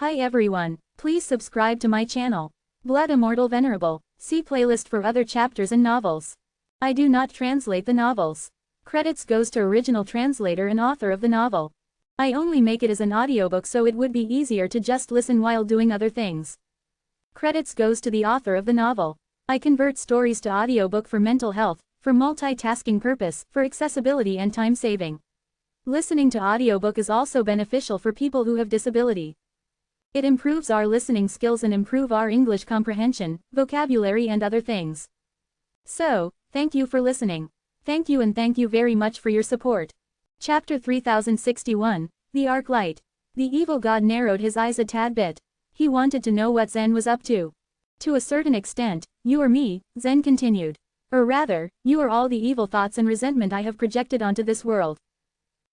Hi everyone, please subscribe to my channel. Blood Immortal Venerable. See playlist for other chapters and novels. I do not translate the novels. Credits goes to original translator and author of the novel. I only make it as an audiobook so it would be easier to just listen while doing other things. Credits goes to the author of the novel. I convert stories to audiobook for mental health, for multitasking purpose, for accessibility and time saving. Listening to audiobook is also beneficial for people who have disability. It improves our listening skills and improve our English comprehension, vocabulary and other things. So, thank you for listening. Thank you and thank you very much for your support. Chapter 3061, The Arc Light. The evil god narrowed his eyes a tad bit. He wanted to know what Zen was up to. To a certain extent, you or me, Zen continued. Or rather, you are all the evil thoughts and resentment I have projected onto this world.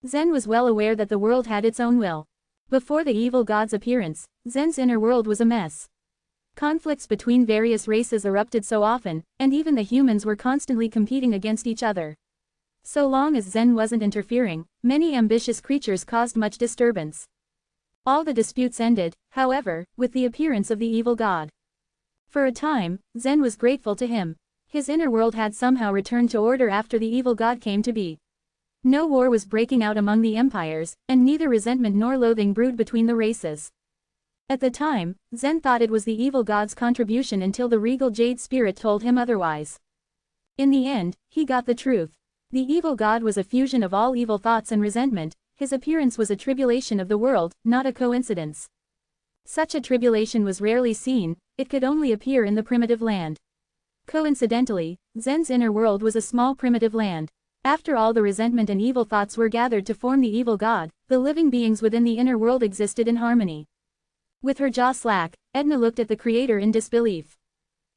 Zen was well aware that the world had its own will. Before the evil god's appearance, Zen's inner world was a mess. Conflicts between various races erupted so often, and even the humans were constantly competing against each other. So long as Zen wasn't interfering, many ambitious creatures caused much disturbance. All the disputes ended, however, with the appearance of the evil god. For a time, Zen was grateful to him. His inner world had somehow returned to order after the evil god came to be. No war was breaking out among the empires, and neither resentment nor loathing brewed between the races. At the time, Zen thought it was the evil god's contribution until the regal jade spirit told him otherwise. In the end, he got the truth. The evil god was a fusion of all evil thoughts and resentment. His appearance was a tribulation of the world, not a coincidence. Such a tribulation was rarely seen, it could only appear in the primitive land. Coincidentally, Zen's inner world was a small primitive land. After all the resentment and evil thoughts were gathered to form the evil god, the living beings within the inner world existed in harmony. With her jaw slack, Edna looked at the creator in disbelief.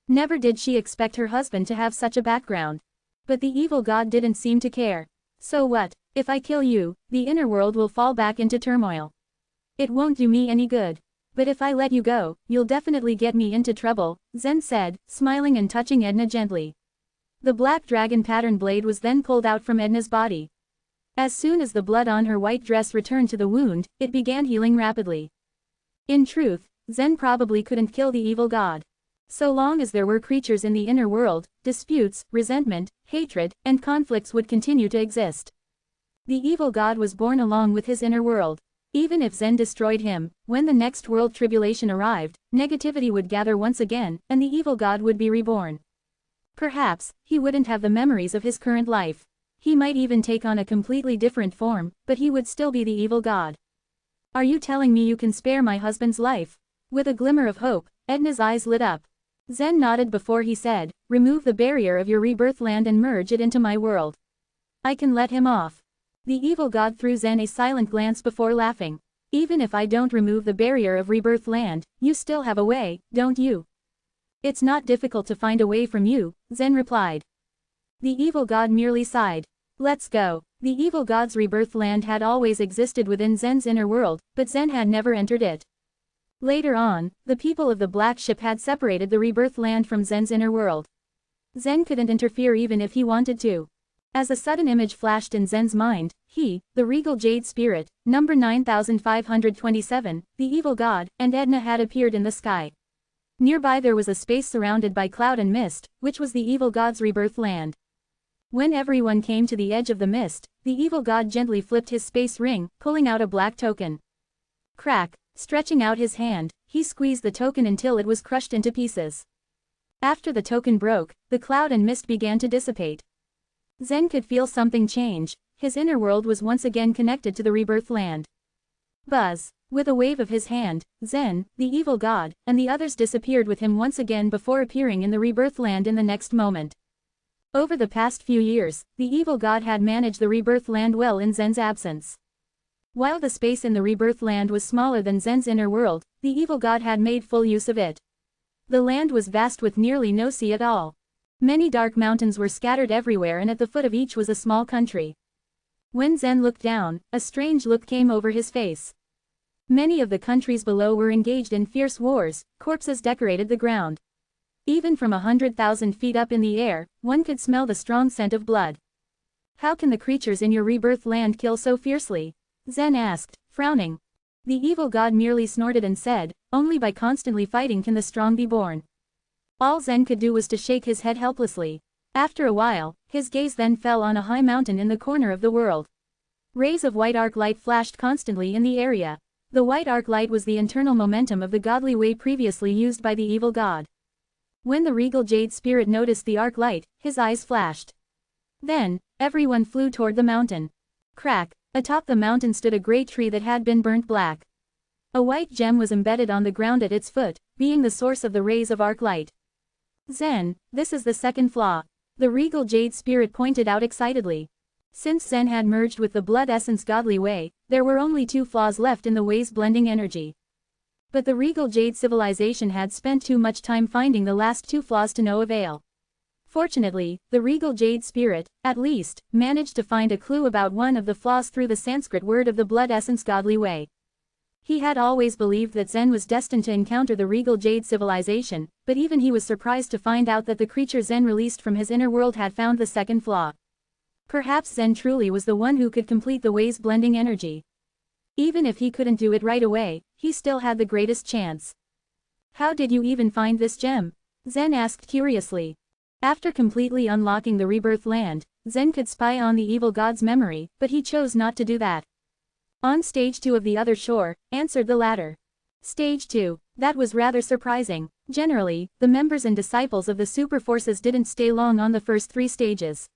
Never did she expect her husband to have such a background. But the evil god didn't seem to care. So what, if I kill you, the inner world will fall back into turmoil. It won't do me any good. But if I let you go, you'll definitely get me into trouble, Zen said, smiling and touching Edna gently. The black dragon pattern blade was then pulled out from Edna's body. As soon as the blood on her white dress returned to the wound, it began healing rapidly. In truth, Zen probably couldn't kill the evil god. So long as there were creatures in the inner world, disputes, resentment, hatred, and conflicts would continue to exist. The evil god was born along with his inner world. Even if Zen destroyed him, when the next world tribulation arrived, negativity would gather once again, and the evil god would be reborn. Perhaps, he wouldn't have the memories of his current life. He might even take on a completely different form, but he would still be the evil god. Are you telling me you can spare my husband's life? With a glimmer of hope, Edna's eyes lit up. Zen nodded before he said, remove the barrier of your rebirth land and merge it into my world. I can let him off. The evil god threw Zen a silent glance before laughing. Even if I don't remove the barrier of rebirth land, you still have a way, don't you? It's not difficult to find a way from you, Zen replied. The evil god merely sighed. Let's go. The evil god's rebirth land had always existed within Zen's inner world, but Zen had never entered it. Later on, the people of the Black Ship had separated the rebirth land from Zen's inner world. Zen couldn't interfere even if he wanted to. As a sudden image flashed in Zen's mind, he, the regal jade spirit, number 9527, the evil god, and Edna had appeared in the sky. Nearby there was a space surrounded by cloud and mist, which was the evil god's rebirth land. When everyone came to the edge of the mist, the evil god gently flipped his space ring, pulling out a black token. Crack, stretching out his hand, he squeezed the token until it was crushed into pieces. After the token broke, the cloud and mist began to dissipate. Zen could feel something change, his inner world was once again connected to the rebirth land. Buzz. With a wave of his hand, Zen, the evil god, and the others disappeared with him once again before appearing in the rebirth land in the next moment. Over the past few years, the evil god had managed the rebirth land well in Zen's absence. While the space in the rebirth land was smaller than Zen's inner world, the evil god had made full use of it. The land was vast with nearly no sea at all. Many dark mountains were scattered everywhere and at the foot of each was a small country. When Zen looked down, a strange look came over his face. Many of the countries below were engaged in fierce wars, corpses decorated the ground. Even from 100,000 feet up in the air, one could smell the strong scent of blood. How can the creatures in your rebirth land kill so fiercely? Zen asked, frowning. The evil god merely snorted and said, "Only by constantly fighting can the strong be born." All Zen could do was to shake his head helplessly. After a while, his gaze then fell on a high mountain in the corner of the world. Rays of white arc light flashed constantly in the area. The white arc light was the internal momentum of the godly way previously used by the evil god. When the regal jade spirit noticed the arc light, his eyes flashed. Then, everyone flew toward the mountain. Crack! Atop the mountain stood a great tree that had been burnt black. A white gem was embedded on the ground at its foot, being the source of the rays of arc light. Zen, this is the second flaw. The regal jade spirit pointed out excitedly. Since Zen had merged with the blood essence godly way, there were only 2 flaws left in the way's blending energy. But the regal jade civilization had spent too much time finding the last 2 flaws to no avail. Fortunately, the regal jade spirit, at least, managed to find a clue about one of the flaws through the Sanskrit word of the blood essence godly way. He had always believed that Zen was destined to encounter the regal jade civilization, but even he was surprised to find out that the creature Zen released from his inner world had found the second flaw. Perhaps Zen truly was the one who could complete the way's blending energy. Even if he couldn't do it right away, he still had the greatest chance. "How did you even find this gem?" Zen asked curiously. After completely unlocking the rebirth land, Zen could spy on the evil god's memory, but he chose not to do that. "On stage 2 of the other shore," answered the latter. Stage 2, that was rather surprising. Generally, the members and disciples of the super forces didn't stay long on the first 3 stages.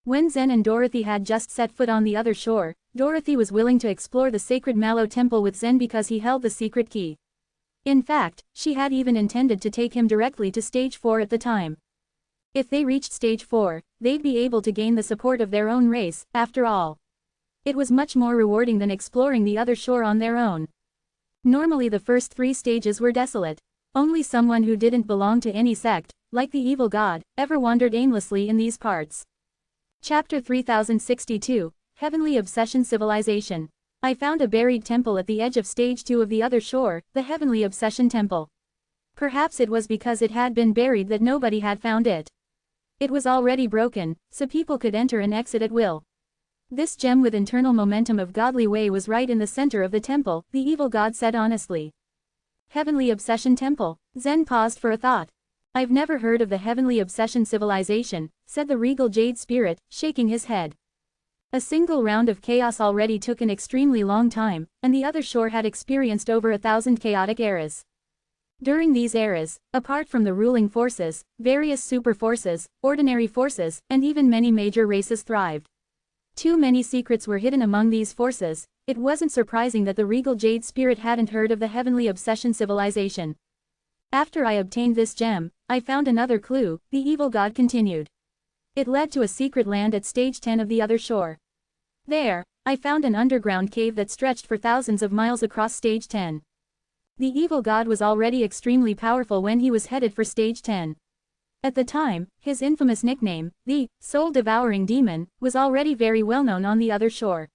When Zen and Dorothy had just set foot on the other shore, Dorothy was willing to explore the sacred Mallow temple with Zen because he held the secret key. In fact, she had even intended to take him directly to stage 4 at the time. If they reached stage 4, they'd be able to gain the support of their own race, after all. It was much more rewarding than exploring the other shore on their own. Normally the first 3 stages were desolate. Only someone who didn't belong to any sect, like the evil god, ever wandered aimlessly in these parts. Chapter 3062, Heavenly Obsession Civilization. I found a buried temple at the edge of stage 2 of the other shore, the Heavenly Obsession Temple. Perhaps it was because it had been buried that nobody had found it. It was already broken, so people could enter and exit at will. This gem with internal momentum of godly way was right in the center of the temple, the evil god said honestly. Heavenly Obsession Temple. Zen paused for a thought. "I've never heard of the Heavenly Obsession Civilization," said the regal jade spirit, shaking his head. A single round of chaos already took an extremely long time, and the other shore had experienced over 1,000 chaotic eras. During these eras, apart from the ruling forces, various super forces, ordinary forces, and even many major races thrived. Too many secrets were hidden among these forces. It wasn't surprising that the regal jade spirit hadn't heard of the Heavenly Obsession Civilization. "After I obtained this gem, I found another clue," the evil god continued. "It led to a secret land at stage 10 of the other shore. There, I found an underground cave that stretched for thousands of miles across stage 10. The evil god was already extremely powerful when he was headed for stage 10. At the time, his infamous nickname, the soul-devouring demon, was already very well known on the other shore.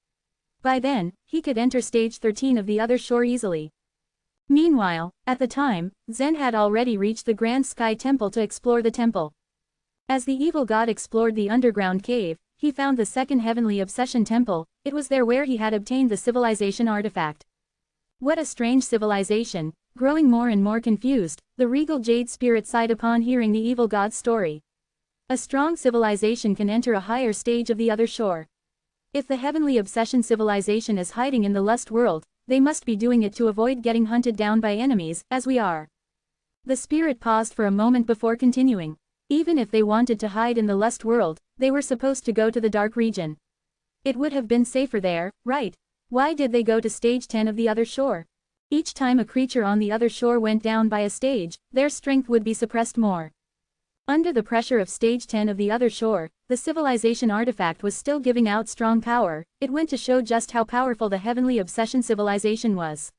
By then, he could enter stage 13 of the other shore easily. Meanwhile, at the time, Zen had already reached the Grand Sky Temple to explore the temple. As the evil god explored the underground cave, he found the second Heavenly Obsession Temple. It was there where he had obtained the civilization artifact. What a strange civilization. Growing more and more confused, the regal jade spirit sighed upon hearing the evil god's story. A strong civilization can enter a higher stage of the other shore. If the Heavenly Obsession Civilization is hiding in the lust world, they must be doing it to avoid getting hunted down by enemies, as we are. The spirit paused for a moment before continuing. Even if they wanted to hide in the lust world, they were supposed to go to the dark region. It would have been safer there, right? Why did they go to stage 10 of the other shore? Each time a creature on the other shore went down by a stage, their strength would be suppressed more. Under the pressure of stage 10 of the other shore, the civilization artifact was still giving out strong power. It went to show just how powerful the Heavenly Obsession Civilization was.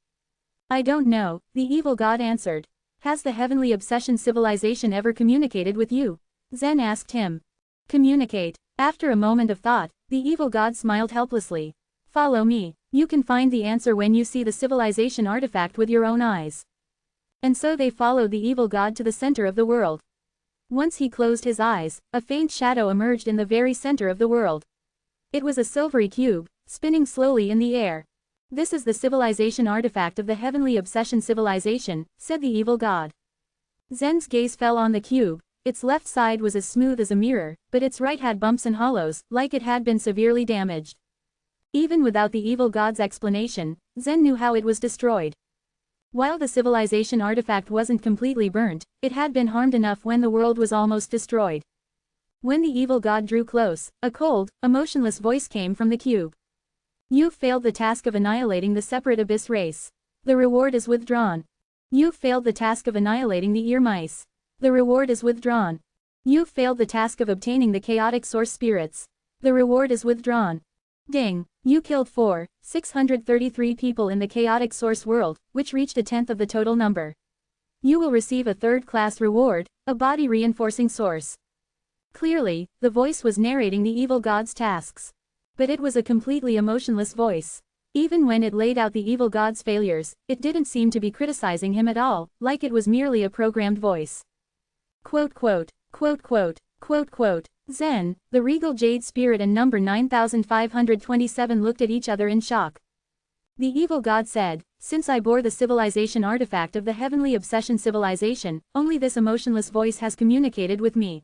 "I don't know," the evil god answered. "Has the Heavenly Obsession Civilization ever communicated with you?" Zen asked him. "Communicate." After a moment of thought, the evil god smiled helplessly. "Follow me. You can find the answer when you see the civilization artifact with your own eyes." And so they followed the evil god to the center of the world. Once he closed his eyes, a faint shadow emerged in the very center of the world. It was a silvery cube, spinning slowly in the air. "This is the civilization artifact of the heavenly obsession civilization," said the evil god. Zen's gaze fell on the cube. Its left side was as smooth as a mirror, but its right had bumps and hollows, like it had been severely damaged. Even without the evil god's explanation, Zen knew how it was destroyed. While the civilization artifact wasn't completely burnt, it had been harmed enough when the world was almost destroyed. When the evil god drew close, a cold, emotionless voice came from the cube. "You've failed the task of annihilating the separate abyss race. The reward is withdrawn. You've failed the task of annihilating the ear mice. The reward is withdrawn. You've failed the task of obtaining the chaotic source spirits. The reward is withdrawn. Ding, you killed 633 people in the chaotic source world, which reached a tenth of the total number. You will receive a third-class reward, a body-reinforcing source." Clearly, the voice was narrating the evil god's tasks. But it was a completely emotionless voice. Even when it laid out the evil god's failures, it didn't seem to be criticizing him at all, like it was merely a programmed voice. Quote quote, quote quote, quote quote, Zen, the regal jade spirit and number 9527 looked at each other in shock. The evil god said, "Since I bore the civilization artifact of the heavenly obsession civilization, only this emotionless voice has communicated with me.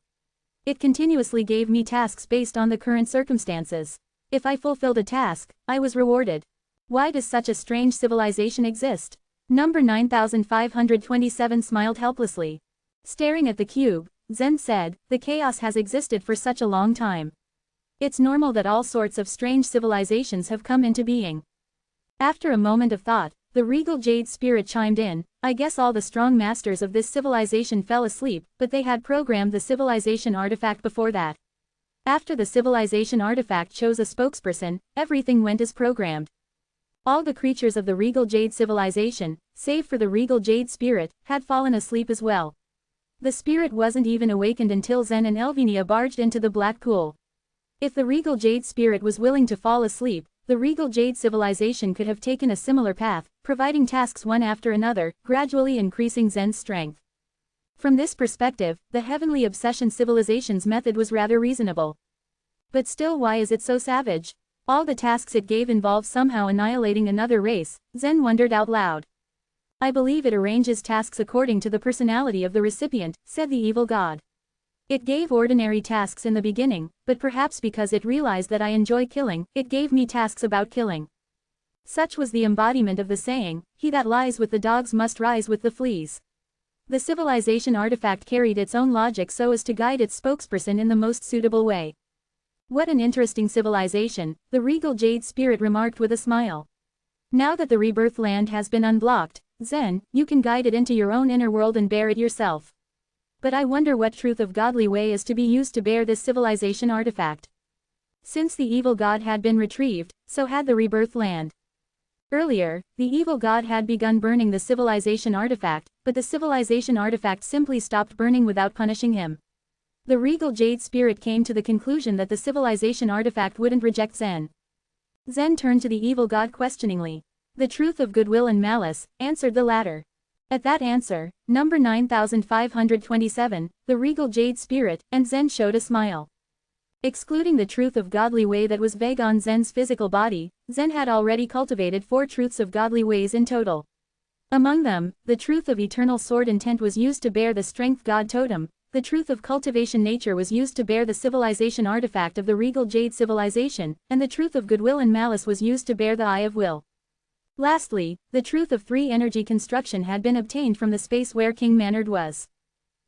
It continuously gave me tasks based on the current circumstances. If I fulfilled a task, I was rewarded. Why does such a strange civilization exist?" Number 9527 smiled helplessly. Staring at the cube, Zen said, "The chaos has existed for such a long time. It's normal that all sorts of strange civilizations have come into being." After a moment of thought, the regal jade spirit chimed in, "I guess all the strong masters of this civilization fell asleep, but they had programmed the civilization artifact before that. After the civilization artifact chose a spokesperson, everything went as programmed. All the creatures of the regal jade civilization, save for the regal jade spirit, had fallen asleep as well. The spirit wasn't even awakened until Zen and Elvinia barged into the black pool. If the regal jade spirit was willing to fall asleep, the regal jade civilization could have taken a similar path, providing tasks one after another, gradually increasing Zen's strength. From this perspective, the heavenly obsession civilization's method was rather reasonable. But still, why is it so savage? All the tasks it gave involved somehow annihilating another race, Zen wondered out loud. "I believe it arranges tasks according to the personality of the recipient," said the evil god. "It gave ordinary tasks in the beginning, but perhaps because it realized that I enjoy killing, it gave me tasks about killing." Such was the embodiment of the saying, "He that lies with the dogs must rise with the fleas." The civilization artifact carried its own logic so as to guide its spokesperson in the most suitable way. "What an interesting civilization," the regal jade spirit remarked with a smile. "Now that the rebirth land has been unblocked, Zen, you can guide it into your own inner world and bear it yourself. But I wonder what truth of godly way is to be used to bear this civilization artifact." Since the evil god had been retrieved, so had the rebirth land. Earlier, the evil god had begun burning the civilization artifact, but the civilization artifact simply stopped burning without punishing him. The regal jade spirit came to the conclusion that the civilization artifact wouldn't reject Zen. Zen turned to the evil god questioningly. "The truth of goodwill and malice," answered the latter. At that answer, number 9527, the regal jade spirit, and Zen showed a smile. Excluding the truth of godly way that was vague on Zen's physical body, Zen had already cultivated 4 truths of godly ways in total. Among them, the truth of eternal sword intent was used to bear the strength god totem, the truth of cultivation nature was used to bear the civilization artifact of the regal jade civilization, and the truth of goodwill and malice was used to bear the eye of will. Lastly, the truth of 3 energy construction had been obtained from the space where King Manard was.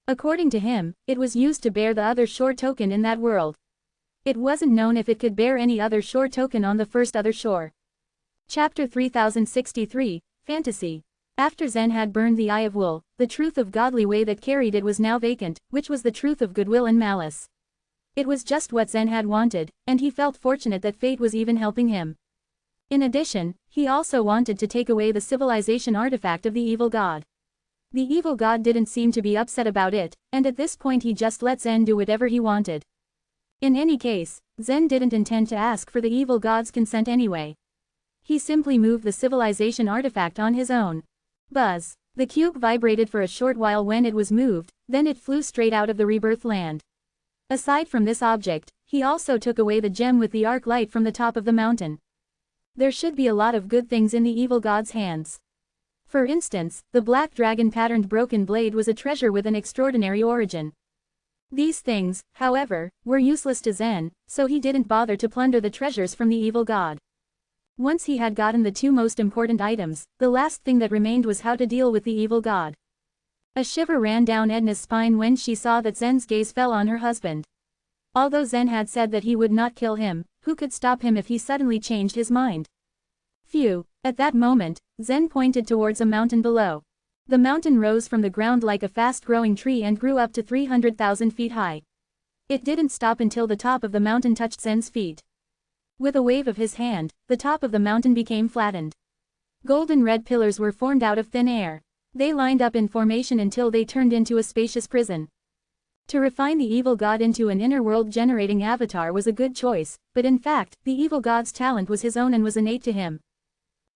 According to him, it was used to bear the other shore token in that world. It wasn't known if it could bear any other shore token on the first other shore. Chapter 3063, Fantasy. After Zen had burned the eye of will, the truth of godly way that carried it was now vacant, which was the truth of goodwill and malice. It was just what Zen had wanted, and he felt fortunate that fate was even helping him. In addition, he also wanted to take away the civilization artifact of the evil god. The evil god didn't seem to be upset about it, and at this point he just let Zen do whatever he wanted. In any case, Zen didn't intend to ask for the evil god's consent anyway. He simply moved the civilization artifact on his own. Buzz. The cube vibrated for a short while when it was moved, then it flew straight out of the rebirth land. Aside from this object, he also took away the gem with the arc light from the top of the mountain. There should be a lot of good things in the evil god's hands. For instance, the black dragon-patterned broken blade was a treasure with an extraordinary origin. These things, however, were useless to Zen, so he didn't bother to plunder the treasures from the evil god. Once he had gotten the two most important items, the last thing that remained was how to deal with the evil god. A shiver ran down Edna's spine when she saw that Zen's gaze fell on her husband. Although Zen had said that he would not kill him, who could stop him if he suddenly changed his mind? Phew. At that moment, Zen pointed towards a mountain below. The mountain rose from the ground like a fast-growing tree and grew up to 300,000 feet high. It didn't stop until the top of the mountain touched Zen's feet. With a wave of his hand, the top of the mountain became flattened. Golden red pillars were formed out of thin air. They lined up in formation until they turned into a spacious prison. To refine the evil god into an inner world generating avatar was a good choice, but in fact, the evil god's talent was his own and was innate to him.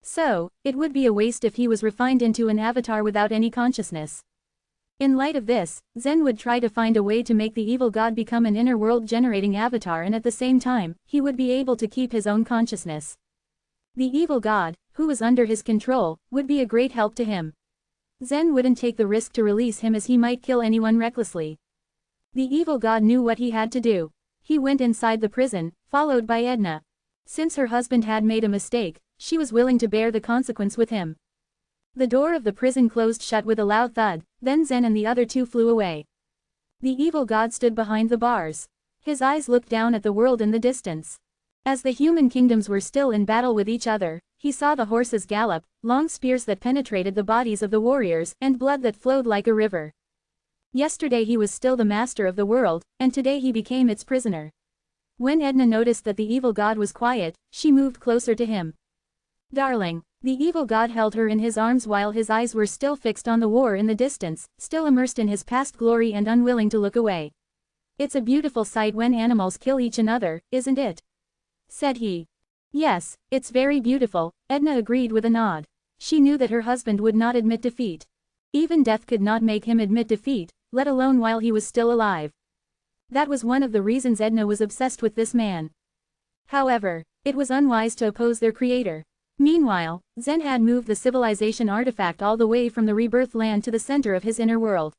So, it would be a waste if he was refined into an avatar without any consciousness. In light of this, Zen would try to find a way to make the evil god become an inner world generating avatar, and at the same time, he would be able to keep his own consciousness. The evil god, who was under his control, would be a great help to him. Zen wouldn't take the risk to release him as he might kill anyone recklessly. The evil god knew what he had to do. He went inside the prison, followed by Edna. Since her husband had made a mistake, she was willing to bear the consequence with him. The door of the prison closed shut with a loud thud, then Zen and the other two flew away. The evil god stood behind the bars. His eyes looked down at the world in the distance. As the human kingdoms were still in battle with each other, he saw the horses gallop, long spears that penetrated the bodies of the warriors, and blood that flowed like a river. Yesterday he was still the master of the world, and today he became its prisoner. When Edna noticed that the evil god was quiet, she moved closer to him. "Darling." The evil god held her in his arms while his eyes were still fixed on the war in the distance, still immersed in his past glory and unwilling to look away. "It's a beautiful sight when animals kill each another, isn't it?" said he. "Yes, it's very beautiful," Edna agreed with a nod. She knew that her husband would not admit defeat. Even death could not make him admit defeat, let alone while he was still alive. That was one of the reasons Edna was obsessed with this man. However, it was unwise to oppose their creator. Meanwhile, Zen had moved the civilization artifact all the way from the rebirth land to the center of his inner world.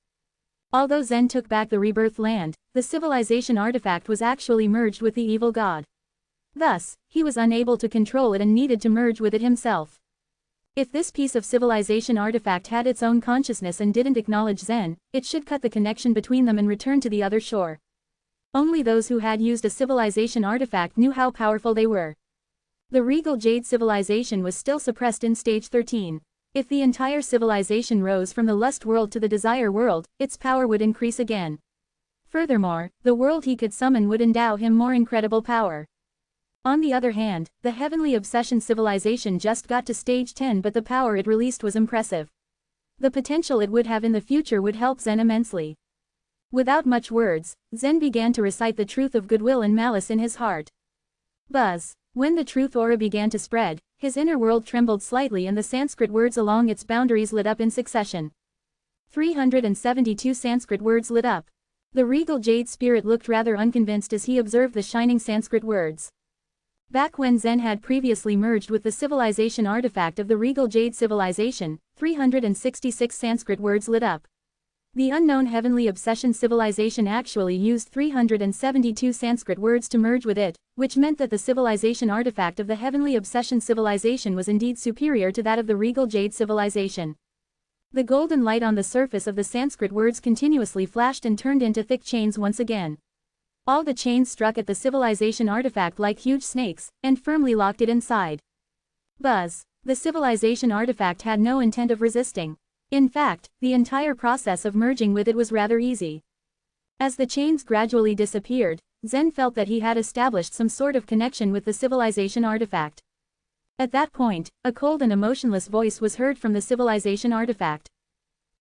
Although Zen took back the rebirth land, the civilization artifact was actually merged with the evil god. Thus, he was unable to control it and needed to merge with it himself. If this piece of civilization artifact had its own consciousness and didn't acknowledge Zen, it should cut the connection between them and return to the other shore. Only those who had used a civilization artifact knew how powerful they were. The regal jade civilization was still suppressed in stage 13. If the entire civilization rose from the lust world to the desire world, its power would increase again. Furthermore, the world he could summon would endow him more incredible power. On the other hand, the heavenly obsession civilization just got to stage 10, but the power it released was impressive. The potential it would have in the future would help Zen immensely. Without much words, Zen began to recite the truth of goodwill and malice in his heart. Buzz. When the truth aura began to spread, his inner world trembled slightly and the Sanskrit words along its boundaries lit up in succession. 372 Sanskrit words lit up. The regal jade spirit looked rather unconvinced as he observed the shining Sanskrit words. Back when Zen had previously merged with the civilization artifact of the regal jade civilization, 366 Sanskrit words lit up. The unknown heavenly obsession civilization actually used 372 Sanskrit words to merge with it, which meant that the civilization artifact of the heavenly obsession civilization was indeed superior to that of the regal jade civilization. The golden light on the surface of the Sanskrit words continuously flashed and turned into thick chains once again. All the chains struck at the civilization artifact like huge snakes, and firmly locked it inside. Buzz. The civilization artifact had no intent of resisting. In fact, the entire process of merging with it was rather easy. As the chains gradually disappeared, Zen felt that he had established some sort of connection with the civilization artifact. At that point, a cold and emotionless voice was heard from the civilization artifact.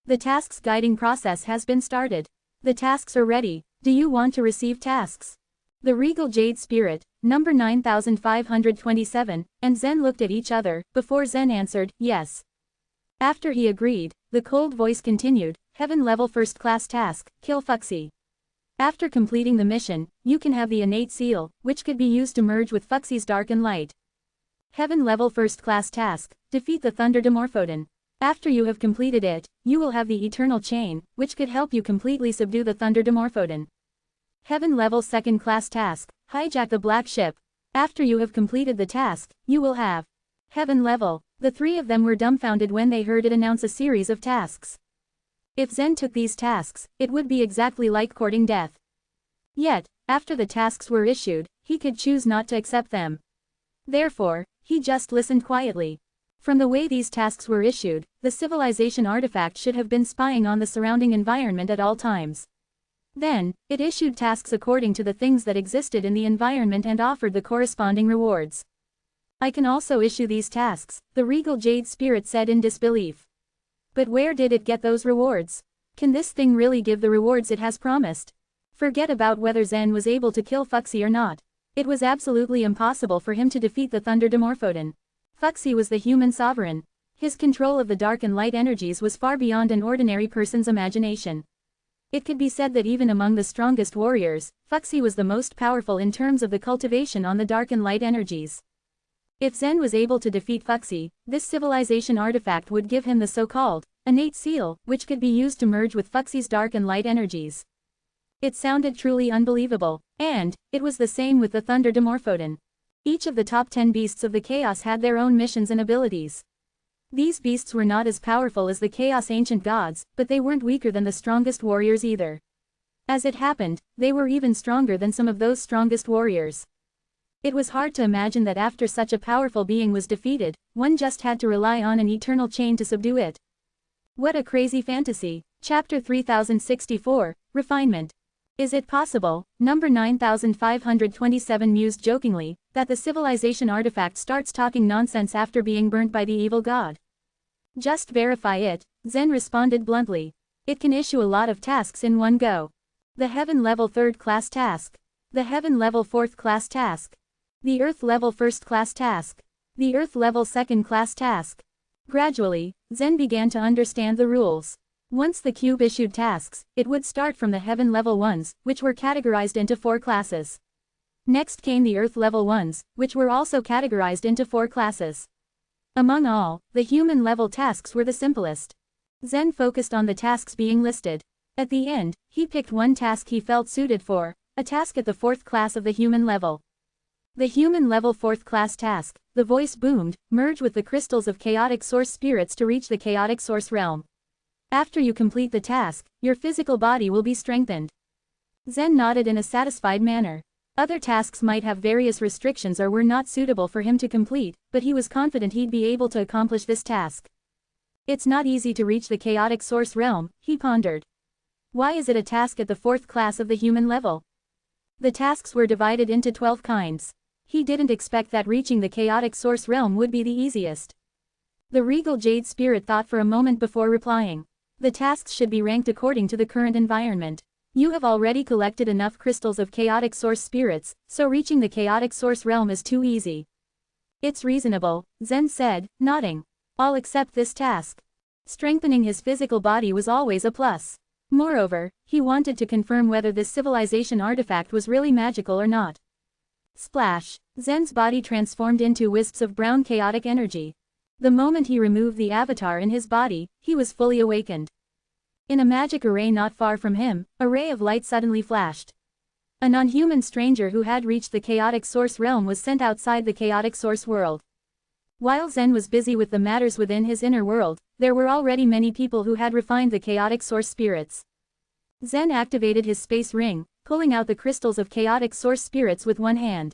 "The tasks guiding process has been started. The tasks are ready. Do you want to receive tasks?" The regal jade spirit, number 9527, and Zen looked at each other, before Zen answered, "Yes." After he agreed, the cold voice continued, "Heaven-level first-class task, kill Fuxi. After completing the mission, you can have the innate seal, which could be used to merge with Fuxi's dark and light. Heaven level first class task, defeat the Thunder Dimorphodon. After you have completed it, you will have the Eternal Chain, which could help you completely subdue the Thunder Dimorphodon. Heaven level second class task, hijack the Black Ship. After you have completed the task, you will have Heaven level. The three of them were dumbfounded when they heard it announce a series of tasks. If Zen took these tasks, it would be exactly like courting death. Yet, after the tasks were issued, he could choose not to accept them. Therefore, he just listened quietly. From the way these tasks were issued, the civilization artifact should have been spying on the surrounding environment at all times. Then, it issued tasks according to the things that existed in the environment and offered the corresponding rewards. I can also issue these tasks, the regal jade spirit said in disbelief. But where did it get those rewards? Can this thing really give the rewards it has promised? Forget about whether Zen was able to kill Fuxi or not. It was absolutely impossible for him to defeat the Thunder Dimorphodon. Fuxi was the human sovereign. His control of the dark and light energies was far beyond an ordinary person's imagination. It could be said that even among the strongest warriors, Fuxi was the most powerful in terms of the cultivation on the dark and light energies. If Zen was able to defeat Fuxi, this civilization artifact would give him the so-called innate seal, which could be used to merge with Fuxi's dark and light energies. It sounded truly unbelievable, and it was the same with the Thunder Dimorphodon. Each of the top 10 beasts of the chaos had their own missions and abilities. These beasts were not as powerful as the chaos ancient gods, but they weren't weaker than the strongest warriors either. As it happened, they were even stronger than some of those strongest warriors. It was hard to imagine that after such a powerful being was defeated, one just had to rely on an eternal chain to subdue it. What a crazy fantasy. Chapter 3064, Refinement. Is it possible, number 9527 mused jokingly, that the civilization artifact starts talking nonsense after being burnt by the evil god? Just verify it, Zen responded bluntly. It can issue a lot of tasks in one go. The Heaven level 3rd class task. The Heaven level 4th class task. The Earth level 1st class task. The Earth level 2nd class task. Gradually, Zen began to understand the rules. Once the cube issued tasks, it would start from the Heaven level ones, which were categorized into 4 classes. Next came the Earth level ones, which were also categorized into 4 classes. Among all, the human level tasks were the simplest. Zen focused on the tasks being listed. At the end, he picked one task he felt suited for, a task at the 4th class of the human level. The human level 4th class task, the voice boomed, merge with the crystals of chaotic source spirits to reach the chaotic source realm. After you complete the task, your physical body will be strengthened. Zen nodded in a satisfied manner. Other tasks might have various restrictions or were not suitable for him to complete, but he was confident he'd be able to accomplish this task. It's not easy to reach the chaotic source realm, he pondered. Why is it a task at the 4th class of the human level? The tasks were divided into 12 kinds. He didn't expect that reaching the chaotic source realm would be the easiest. The regal jade spirit thought for a moment before replying. The tasks should be ranked according to the current environment. You have already collected enough crystals of chaotic source spirits, so reaching the chaotic source realm is too easy. It's reasonable, Zen said, nodding. I'll accept this task. Strengthening his physical body was always a plus. Moreover, he wanted to confirm whether this civilization artifact was really magical or not. Splash! Zen's body transformed into wisps of brown chaotic energy. The moment he removed the avatar in his body, he was fully awakened. In a magic array not far from him, a ray of light suddenly flashed. A non-human stranger who had reached the chaotic source realm was sent outside the chaotic source world. While Zen was busy with the matters within his inner world, there were already many people who had refined the chaotic source spirits. Zen activated his space ring, pulling out the crystals of chaotic source spirits with one hand.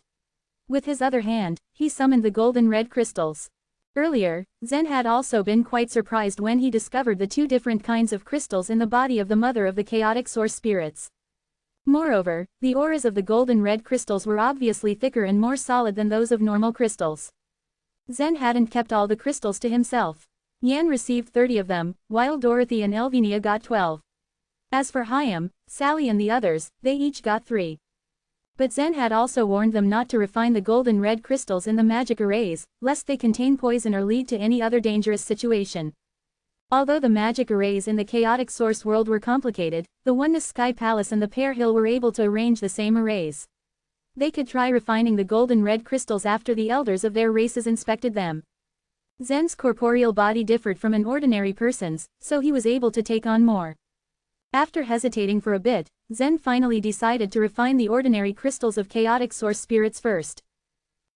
With his other hand, he summoned the golden red crystals. Earlier, Zen had also been quite surprised when he discovered the 2 different kinds of crystals in the body of the mother of the chaotic source spirits. Moreover, the auras of the golden red crystals were obviously thicker and more solid than those of normal crystals. Zen hadn't kept all the crystals to himself. Yan received 30 of them, while Dorothy and Elvenia got 12. As for Hyam, Sally and the others, they each got 3. But Zen had also warned them not to refine the golden red crystals in the magic arrays, lest they contain poison or lead to any other dangerous situation. Although the magic arrays in the chaotic source world were complicated, the Oneness Sky Palace and the Pear Hill were able to arrange the same arrays. They could try refining the golden red crystals after the elders of their races inspected them. Zen's corporeal body differed from an ordinary person's, so he was able to take on more. After hesitating for a bit, Zen finally decided to refine the ordinary crystals of chaotic source spirits first.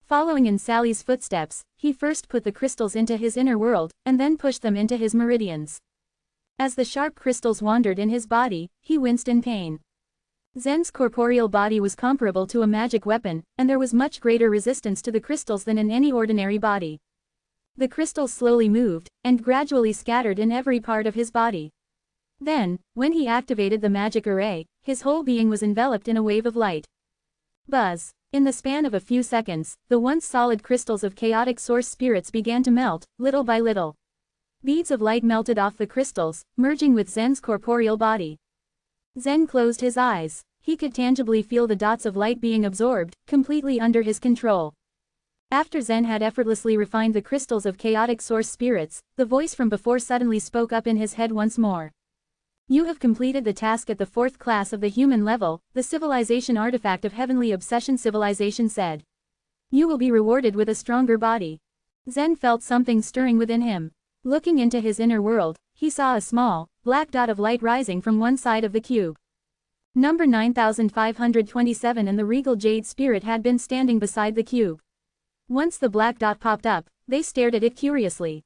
Following in Sally's footsteps, he first put the crystals into his inner world, and then pushed them into his meridians. As the sharp crystals wandered in his body, he winced in pain. Zen's corporeal body was comparable to a magic weapon, and there was much greater resistance to the crystals than in any ordinary body. The crystals slowly moved, and gradually scattered in every part of his body. Then, when he activated the magic array, his whole being was enveloped in a wave of light. Buzz! In the span of a few seconds, the once solid crystals of chaotic source spirits began to melt, little by little. Beads of light melted off the crystals, merging with Zen's corporeal body. Zen closed his eyes. He could tangibly feel the dots of light being absorbed, completely under his control. After Zen had effortlessly refined the crystals of chaotic source spirits, the voice from before suddenly spoke up in his head once more. You have completed the task at the 4th class of the human level, the civilization artifact of heavenly obsession civilization said. You will be rewarded with a stronger body. Zen felt something stirring within him. Looking into his inner world, he saw a small, black dot of light rising from one side of the cube. Number 9527 and the regal jade spirit had been standing beside the cube. Once the black dot popped up, they stared at it curiously.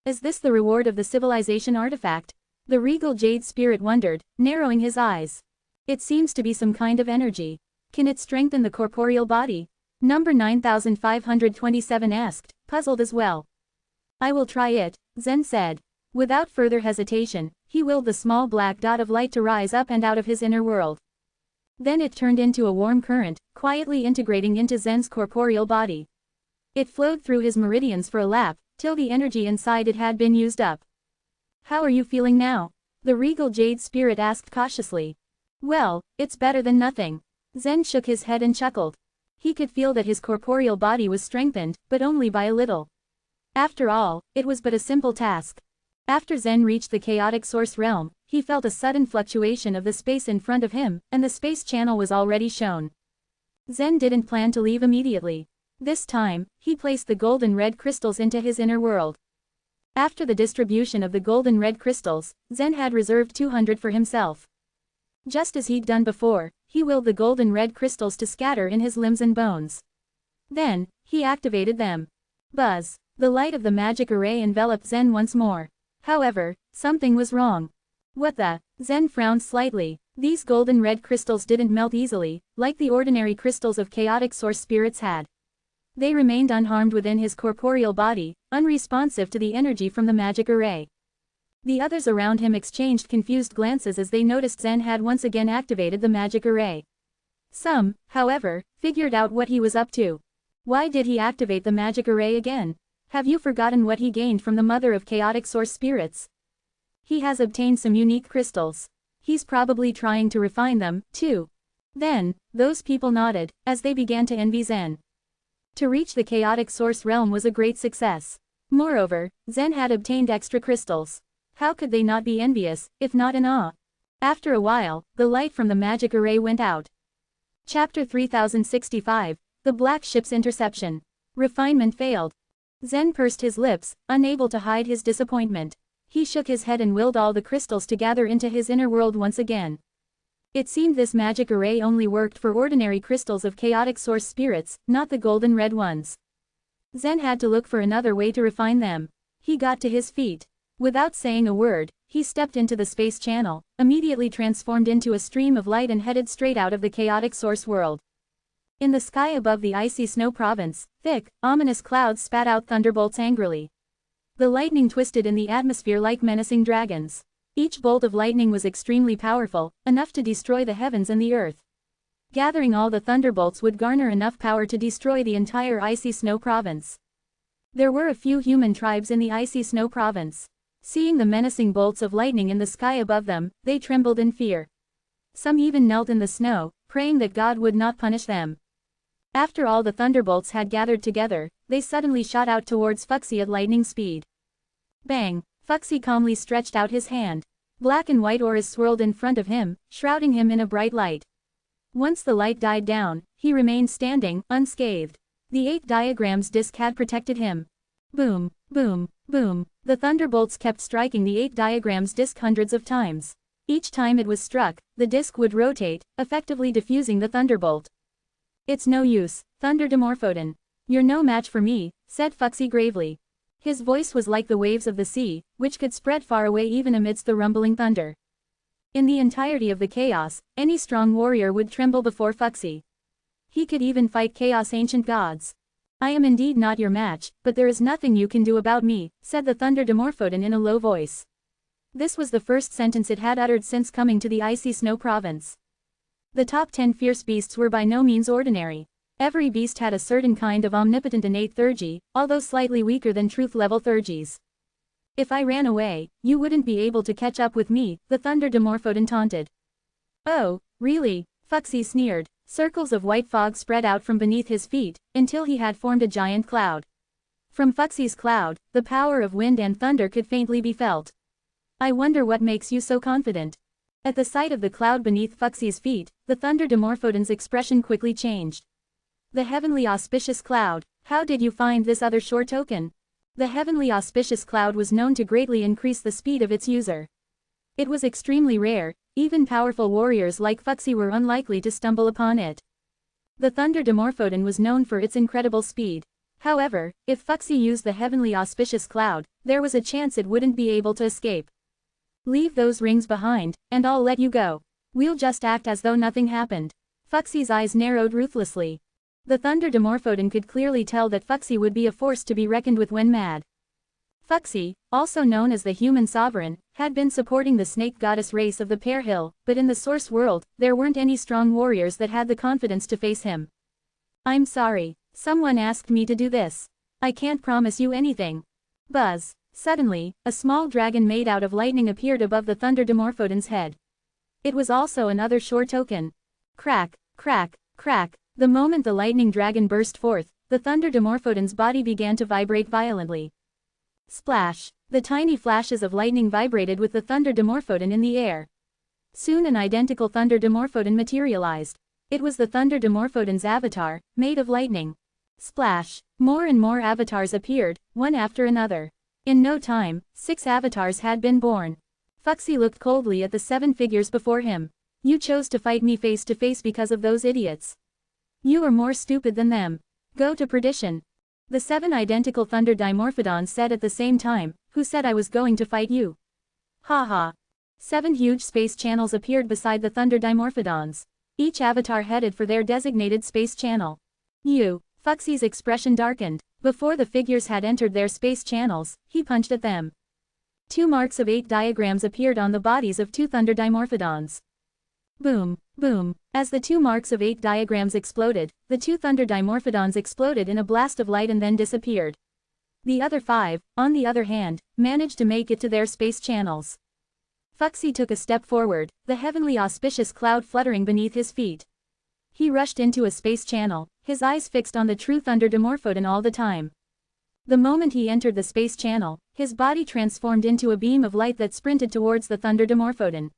Is this the reward of the civilization artifact? The regal jade spirit wondered, narrowing his eyes. It seems to be some kind of energy. Can it strengthen the corporeal body? Number 9527 asked, puzzled as well. I will try it, Zen said. Without further hesitation, he willed the small black dot of light to rise up and out of his inner world. Then it turned into a warm current, quietly integrating into Zen's corporeal body. It flowed through his meridians for a lap, till the energy inside it had been used up. How are you feeling now? The regal jade spirit asked cautiously. Well, it's better than nothing. Zen shook his head and chuckled. He could feel that his corporeal body was strengthened, but only by a little. After all, it was but a simple task. After Zen reached the chaotic source realm, he felt a sudden fluctuation of the space in front of him, and the space channel was already shown. Zen didn't plan to leave immediately. This time, he placed the golden red crystals into his inner world. After the distribution of the golden red crystals, Zen had reserved 200 for himself. Just as he'd done before, he willed the golden red crystals to scatter in his limbs and bones. Then, he activated them. Buzz! The light of the magic array enveloped Zen once more. However, something was wrong. What the? Zen frowned slightly. These golden red crystals didn't melt easily, like the ordinary crystals of chaotic source spirits had. They remained unharmed within his corporeal body, unresponsive to the energy from the magic array. The others around him exchanged confused glances as they noticed Zen had once again activated the magic array. Some, however, figured out what he was up to. Why did he activate the magic array again? Have you forgotten what he gained from the mother of chaotic source spirits? He has obtained some unique crystals. He's probably trying to refine them, too. Then, those people nodded, as they began to envy Zen. To reach the chaotic source realm was a great success. Moreover, Zen had obtained extra crystals. How could they not be envious, if not in awe? After a while, the light from the magic array went out. Chapter 3065, The Black Ship's Interception. Refinement failed. Zen pursed his lips, unable to hide his disappointment. He shook his head and willed all the crystals to gather into his inner world once again. It seemed this magic array only worked for ordinary crystals of chaotic source spirits, not the golden red ones. Zen had to look for another way to refine them. He got to his feet. Without saying a word, he stepped into the space channel, immediately transformed into a stream of light and headed straight out of the chaotic source world. In the sky above the icy snow province, thick, ominous clouds spat out thunderbolts angrily. The lightning twisted in the atmosphere like menacing dragons. Each bolt of lightning was extremely powerful, enough to destroy the heavens and the earth. Gathering all the thunderbolts would garner enough power to destroy the entire icy snow province. There were a few human tribes in the icy snow province. Seeing the menacing bolts of lightning in the sky above them, they trembled in fear. Some even knelt in the snow, praying that God would not punish them. After all the thunderbolts had gathered together, they suddenly shot out towards Fuxi at lightning speed. Bang! Fuxi calmly stretched out his hand. Black and white auras swirled in front of him, shrouding him in a bright light. Once the light died down, he remained standing, unscathed. The 8 diagrams disc had protected him. Boom, boom, boom. The thunderbolts kept striking the 8 diagrams disc hundreds of times. Each time it was struck, the disc would rotate, effectively diffusing the thunderbolt. It's no use, Thunder Dimorphodon. You're no match for me, said Fuxi gravely. His voice was like the waves of the sea, which could spread far away even amidst the rumbling thunder. In the entirety of the chaos, any strong warrior would tremble before Fuxi. He could even fight chaos ancient gods. I am indeed not your match, but there is nothing you can do about me, said the Thunder Dimorphodon in a low voice. This was the first sentence it had uttered since coming to the icy snow province. The top 10 fierce beasts were by no means ordinary. Every beast had a certain kind of omnipotent innate theurgy, although slightly weaker than truth-level theurgies. If I ran away, you wouldn't be able to catch up with me, the Thunder Dimorphodon taunted. Oh, really? Fuxi sneered. Circles of white fog spread out from beneath his feet, until he had formed a giant cloud. From Fuxi's cloud, the power of wind and thunder could faintly be felt. I wonder what makes you so confident. At the sight of the cloud beneath Fuxi's feet, the Thunder Dimorphodon's expression quickly changed. The heavenly auspicious cloud, how did you find this other shore token? The heavenly auspicious cloud was known to greatly increase the speed of its user. It was extremely rare, even powerful warriors like Fuxi were unlikely to stumble upon it. The Thunder Dimorphodon was known for its incredible speed. However, if Fuxi used the heavenly auspicious cloud, there was a chance it wouldn't be able to escape. Leave those rings behind, and I'll let you go. We'll just act as though nothing happened. Fuxi's eyes narrowed ruthlessly. The Thunder Dimorphodon could clearly tell that Fuxi would be a force to be reckoned with when mad. Fuxi, also known as the Human Sovereign, had been supporting the snake goddess race of the Pear Hill, but in the source world, there weren't any strong warriors that had the confidence to face him. I'm sorry. Someone asked me to do this. I can't promise you anything. Buzz. Suddenly, a small dragon made out of lightning appeared above the Thunder Dimorphodon's head. It was also another shore token. Crack, crack, crack. The moment the lightning dragon burst forth, the Thunder Dimorphodon's body began to vibrate violently. Splash! The tiny flashes of lightning vibrated with the Thunder Dimorphodon in the air. Soon an identical Thunder Dimorphodon materialized. It was the Thunder Dimorphodon's avatar, made of lightning. Splash! More and more avatars appeared, one after another. In no time, 6 avatars had been born. Fuxi looked coldly at the 7 figures before him. You chose to fight me face to face because of those idiots. You are more stupid than them. Go to perdition. The 7 identical Thunder Dimorphodons said at the same time, who said I was going to fight you? Ha ha. 7 huge space channels appeared beside the Thunder Dimorphodons. Each avatar headed for their designated space channel. You. Fuxi's expression darkened. Before the figures had entered their space channels, he punched at them. 2 marks of 8 diagrams appeared on the bodies of 2 Thunder Dimorphodons. Boom, boom. As the 2 marks of 8 diagrams exploded, the 2 Thunder Dimorphodons exploded in a blast of light and then disappeared. The other 5, on the other hand, managed to make it to their space channels. Fuxi took a step forward, the heavenly auspicious cloud fluttering beneath his feet. He rushed into a space channel, his eyes fixed on the true Thunder Dimorphodon all the time. The moment he entered the space channel, his body transformed into a beam of light that sprinted towards the Thunder Dimorphodon.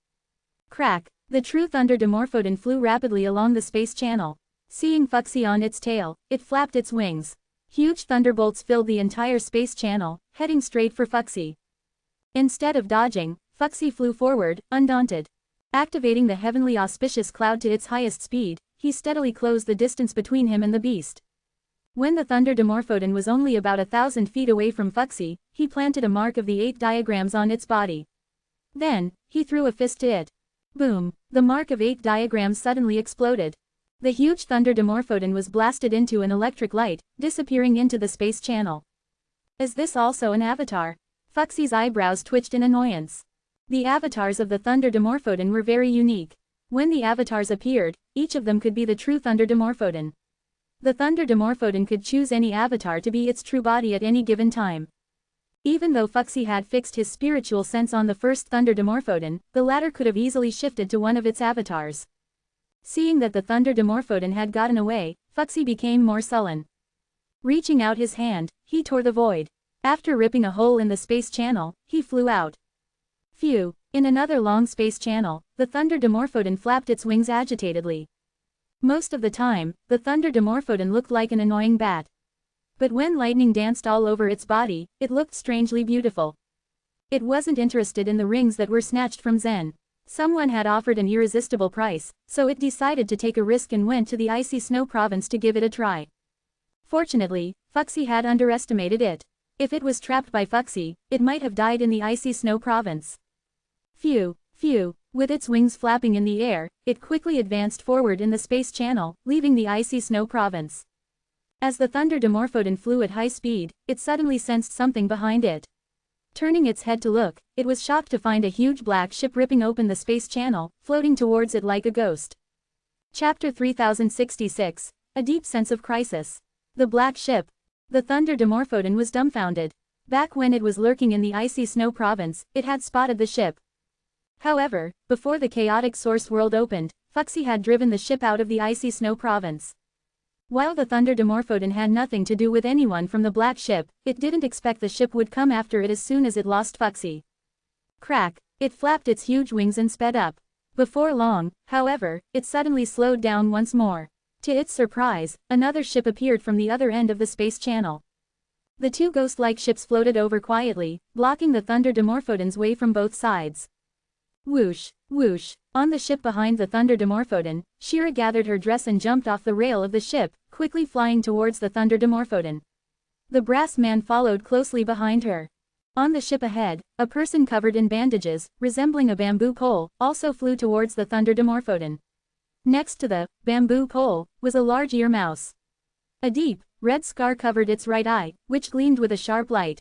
Crack! The true Thunder Dimorphodon flew rapidly along the space channel. Seeing Fuxi on its tail, it flapped its wings. Huge thunderbolts filled the entire space channel, heading straight for Fuxi. Instead of dodging, Fuxi flew forward, undaunted. Activating the heavenly auspicious cloud to its highest speed, he steadily closed the distance between him and the beast. When the Thunder Dimorphodon was only about 1,000 feet away from Fuxi, he planted a mark of the 8 diagrams on its body. Then, he threw a fist to it. Boom! The mark of 8 diagrams suddenly exploded. The huge Thunder Dimorphodon was blasted into an electric light, disappearing into the space channel. Is this also an avatar? Fuxi's eyebrows twitched in annoyance. The avatars of the Thunder Dimorphodon were very unique. When the avatars appeared, each of them could be the true Thunder Dimorphodon. The Thunder Dimorphodon could choose any avatar to be its true body at any given time. Even though Fuxi had fixed his spiritual sense on the first Thunder Dimorphodon, the latter could have easily shifted to one of its avatars. Seeing that the Thunder Dimorphodon had gotten away, Fuxi became more sullen. Reaching out his hand, he tore the void. After ripping a hole in the space channel, he flew out. Phew! In another long space channel, the Thunder Dimorphodon flapped its wings agitatedly. Most of the time, the Thunder Dimorphodon looked like an annoying bat. But when lightning danced all over its body, it looked strangely beautiful. It wasn't interested in the rings that were snatched from Zen. Someone had offered an irresistible price, so it decided to take a risk and went to the icy snow province to give it a try. Fortunately, Fuxi had underestimated it. If it was trapped by Fuxi, it might have died in the icy snow province. Phew, phew, with its wings flapping in the air, it quickly advanced forward in the space channel, leaving the icy snow province. As the Thunder Dimorphodon flew at high speed, it suddenly sensed something behind it. Turning its head to look, it was shocked to find a huge black ship ripping open the space channel, floating towards it like a ghost. Chapter 3066, A Deep Sense of Crisis. The Black Ship. The Thunder Dimorphodon was dumbfounded. Back when it was lurking in the icy snow province, it had spotted the ship. However, before the chaotic source world opened, Fuxi had driven the ship out of the icy snow province. While the Thunder Dimorphodon had nothing to do with anyone from the black ship, it didn't expect the ship would come after it as soon as it lost Fuxi. Crack! It flapped its huge wings and sped up. Before long, however, it suddenly slowed down once more. To its surprise, another ship appeared from the other end of the space channel. The two ghost-like ships floated over quietly, blocking the Thunder Dimorphodon's way from both sides. Whoosh, whoosh. On the ship behind the Thunder Dimorphodon, Shira gathered her dress and jumped off the rail of the ship, quickly flying towards the Thunder Dimorphodon. The brass man followed closely behind her. On the ship ahead, a person covered in bandages, resembling a bamboo pole, also flew towards the Thunder Dimorphodon. Next to the bamboo pole was a large ear mouse. A deep, red scar covered its right eye, which gleamed with a sharp light.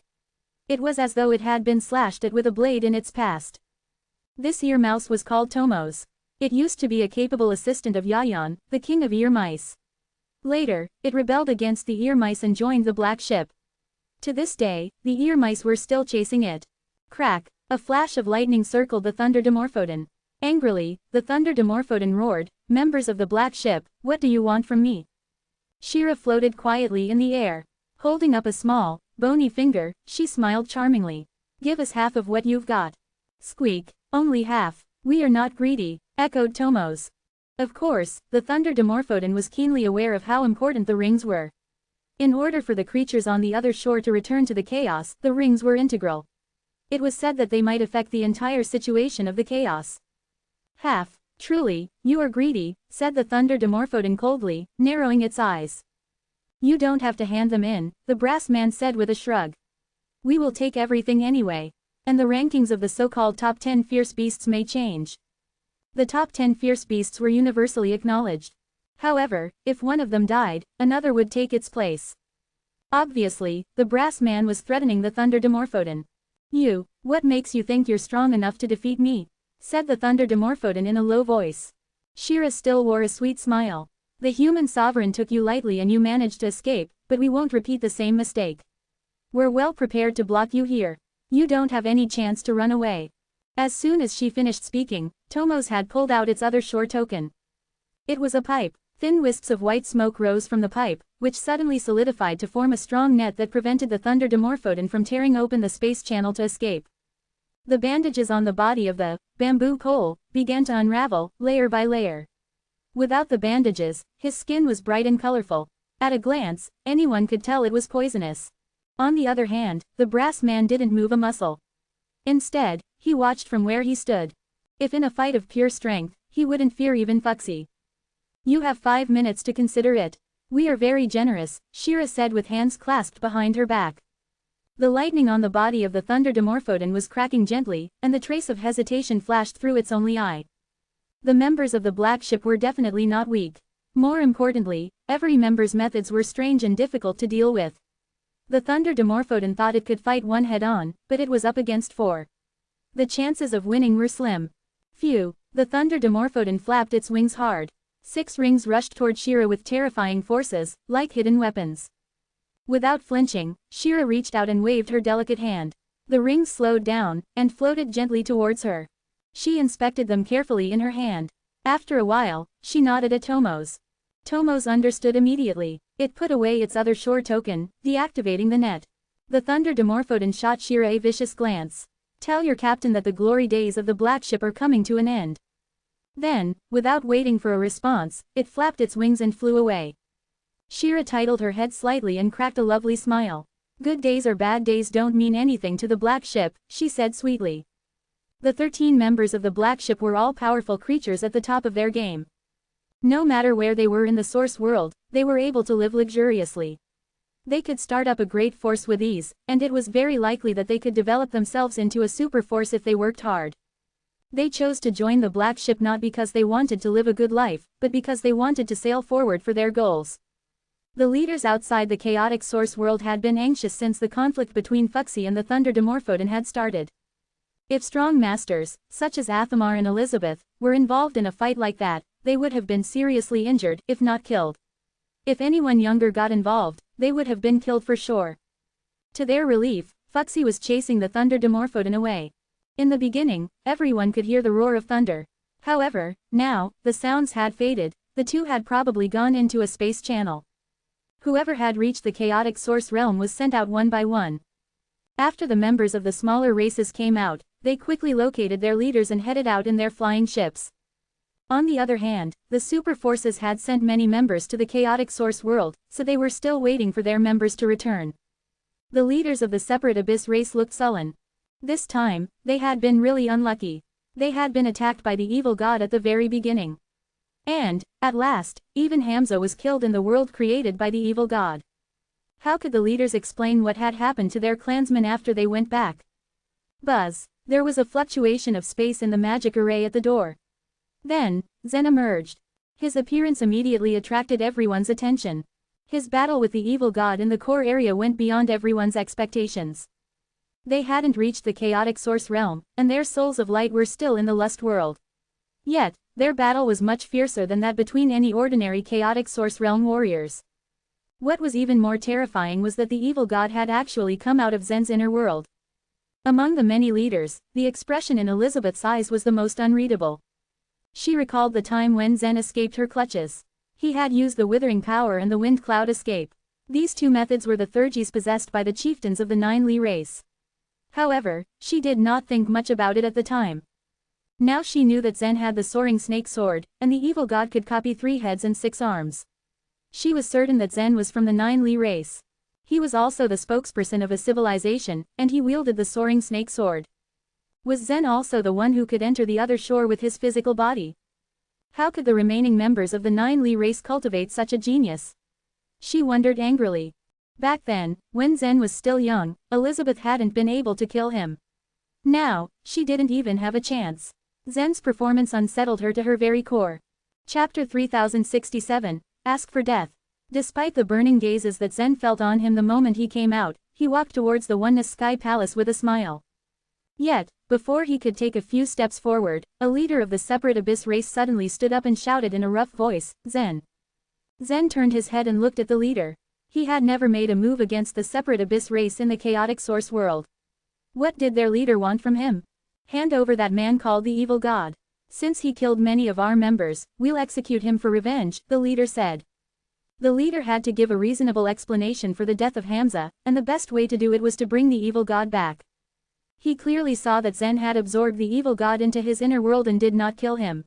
It was as though it had been slashed at with a blade in its past. This ear mouse was called Tomos. It used to be a capable assistant of Yayan, the king of ear mice. Later, it rebelled against the ear mice and joined the black ship. To this day, the ear mice were still chasing it. Crack! A flash of lightning circled the Thunder Dimorphodon. Angrily, the Thunder Dimorphodon roared, "Members of the black ship, what do you want from me?" Shira floated quietly in the air. Holding up a small, bony finger, she smiled charmingly. "Give us half of what you've got." Squeak! "Only half. We are not greedy," echoed Tomos. Of course, the Thunder Dimorphodon was keenly aware of how important the rings were. In order for the creatures on the other shore to return to the chaos, the rings were integral. It was said that they might affect the entire situation of the chaos. "Half. Truly, you are greedy," said the Thunder Dimorphodon coldly, narrowing its eyes. "You don't have to hand them in," the brass man said with a shrug. "We will take everything anyway. And the rankings of the so-called top 10 fierce beasts may change." The top 10 fierce beasts were universally acknowledged. However, if one of them died, another would take its place. Obviously, the brass man was threatening the Thunder Dimorphodon. What makes you think you're strong enough to defeat me?" said the Thunder Dimorphodon in a low voice. Shira still wore a sweet smile. "The human sovereign took you lightly and you managed to escape, but we won't repeat the same mistake. We're well prepared to block you here. You don't have any chance to run away." As soon as she finished speaking, Tomos had pulled out its other shore token. It was a pipe. Thin wisps of white smoke rose from the pipe, which suddenly solidified to form a strong net that prevented the Thunder Dimorphodon from tearing open the space channel to escape. The bandages on the body of the bamboo pole began to unravel, layer by layer. Without the bandages, his skin was bright and colorful. At a glance, anyone could tell it was poisonous. On the other hand, the brass man didn't move a muscle. Instead, he watched from where he stood. If in a fight of pure strength, he wouldn't fear even Fuxi. "You have 5 minutes to consider it. We are very generous," Shira said with hands clasped behind her back. The lightning on the body of the Thunder Dimorphodon was cracking gently, and the trace of hesitation flashed through its only eye. The members of the black ship were definitely not weak. More importantly, every member's methods were strange and difficult to deal with. The Thunder Dimorphodon thought it could fight one head-on, but it was up against 4. The chances of winning were slim. Phew! The Thunder Dimorphodon flapped its wings hard. 6 rings rushed toward Shira with terrifying forces, like hidden weapons. Without flinching, Shira reached out and waved her delicate hand. The rings slowed down, and floated gently towards her. She inspected them carefully in her hand. After a while, she nodded at Tomos. Tomos understood immediately. It put away its other shore token, deactivating the net. The Thunder Dimorphodon shot Shira a vicious glance. "Tell your captain that the glory days of the black ship are coming to an end." Then, without waiting for a response, it flapped its wings and flew away. Shira titled her head slightly and cracked a lovely smile. Good days or bad days don't mean anything to the black ship, she said sweetly. The 13 members of the black ship were all powerful creatures at the top of their game. No matter where they were in the source world, they were able to live luxuriously. They could start up a great force with ease, and it was very likely that they could develop themselves into a super force if they worked hard. They chose to join the black ship not because they wanted to live a good life, but because they wanted to sail forward for their goals. The leaders outside the chaotic source world had been anxious since the conflict between Fuxi and the Thunder Dimorphodon had started. If strong masters, such as Athamar and Elizabeth, were involved in a fight like that, they would have been seriously injured, if not killed. If anyone younger got involved, they would have been killed for sure. To their relief, Fuxi was chasing the Thunder Dimorphodon away. In the beginning, everyone could hear the roar of thunder. However, now, the sounds had faded, the two had probably gone into a space channel. Whoever had reached the chaotic source realm was sent out one by one. After the members of the smaller races came out, they quickly located their leaders and headed out in their flying ships. On the other hand, the super forces had sent many members to the chaotic source world, so they were still waiting for their members to return. The leaders of the separate abyss race looked sullen. This time, they had been really unlucky. They had been attacked by the evil god at the very beginning. And, at last, even Hamza was killed in the world created by the evil god. How could the leaders explain what had happened to their clansmen after they went back? Buzz. There was a fluctuation of space in the magic array at the door. Then, Zen emerged. His appearance immediately attracted everyone's attention. His battle with the evil god in the core area went beyond everyone's expectations. They hadn't reached the chaotic source realm, and their souls of light were still in the lust world. Yet, their battle was much fiercer than that between any ordinary chaotic source realm warriors. What was even more terrifying was that the evil god had actually come out of Zen's inner world. Among the many leaders, the expression in Elizabeth's eyes was the most unreadable. She recalled the time when Zen escaped her clutches. He had used the withering power and the wind cloud escape. These two methods were the thurges possessed by the chieftains of the Nine Li race. However, she did not think much about it at the time. Now she knew that Zen had the soaring snake sword, and the evil god could copy 3 heads and 6 arms. She was certain that Zen was from the Nine Li race. He was also the spokesperson of a civilization, and he wielded the soaring snake sword. Was Zen also the one who could enter the other shore with his physical body? How could the remaining members of the Nine Li race cultivate such a genius? She wondered angrily. Back then, when Zen was still young, Elizabeth hadn't been able to kill him. Now, she didn't even have a chance. Zen's performance unsettled her to her very core. Chapter 3067, Ask for Death. Despite the burning gazes that Zen felt on him the moment he came out, he walked towards the Oneness Sky Palace with a smile. Yet, before he could take a few steps forward, a leader of the separate abyss race suddenly stood up and shouted in a rough voice, "Zen." Zen turned his head and looked at the leader. He had never made a move against the separate abyss race in the chaotic source world. What did their leader want from him? Hand over that man called the evil god. Since he killed many of our members, we'll execute him for revenge, the leader said. The leader had to give a reasonable explanation for the death of Hamza, and the best way to do it was to bring the evil god back. He clearly saw that Zen had absorbed the evil god into his inner world and did not kill him.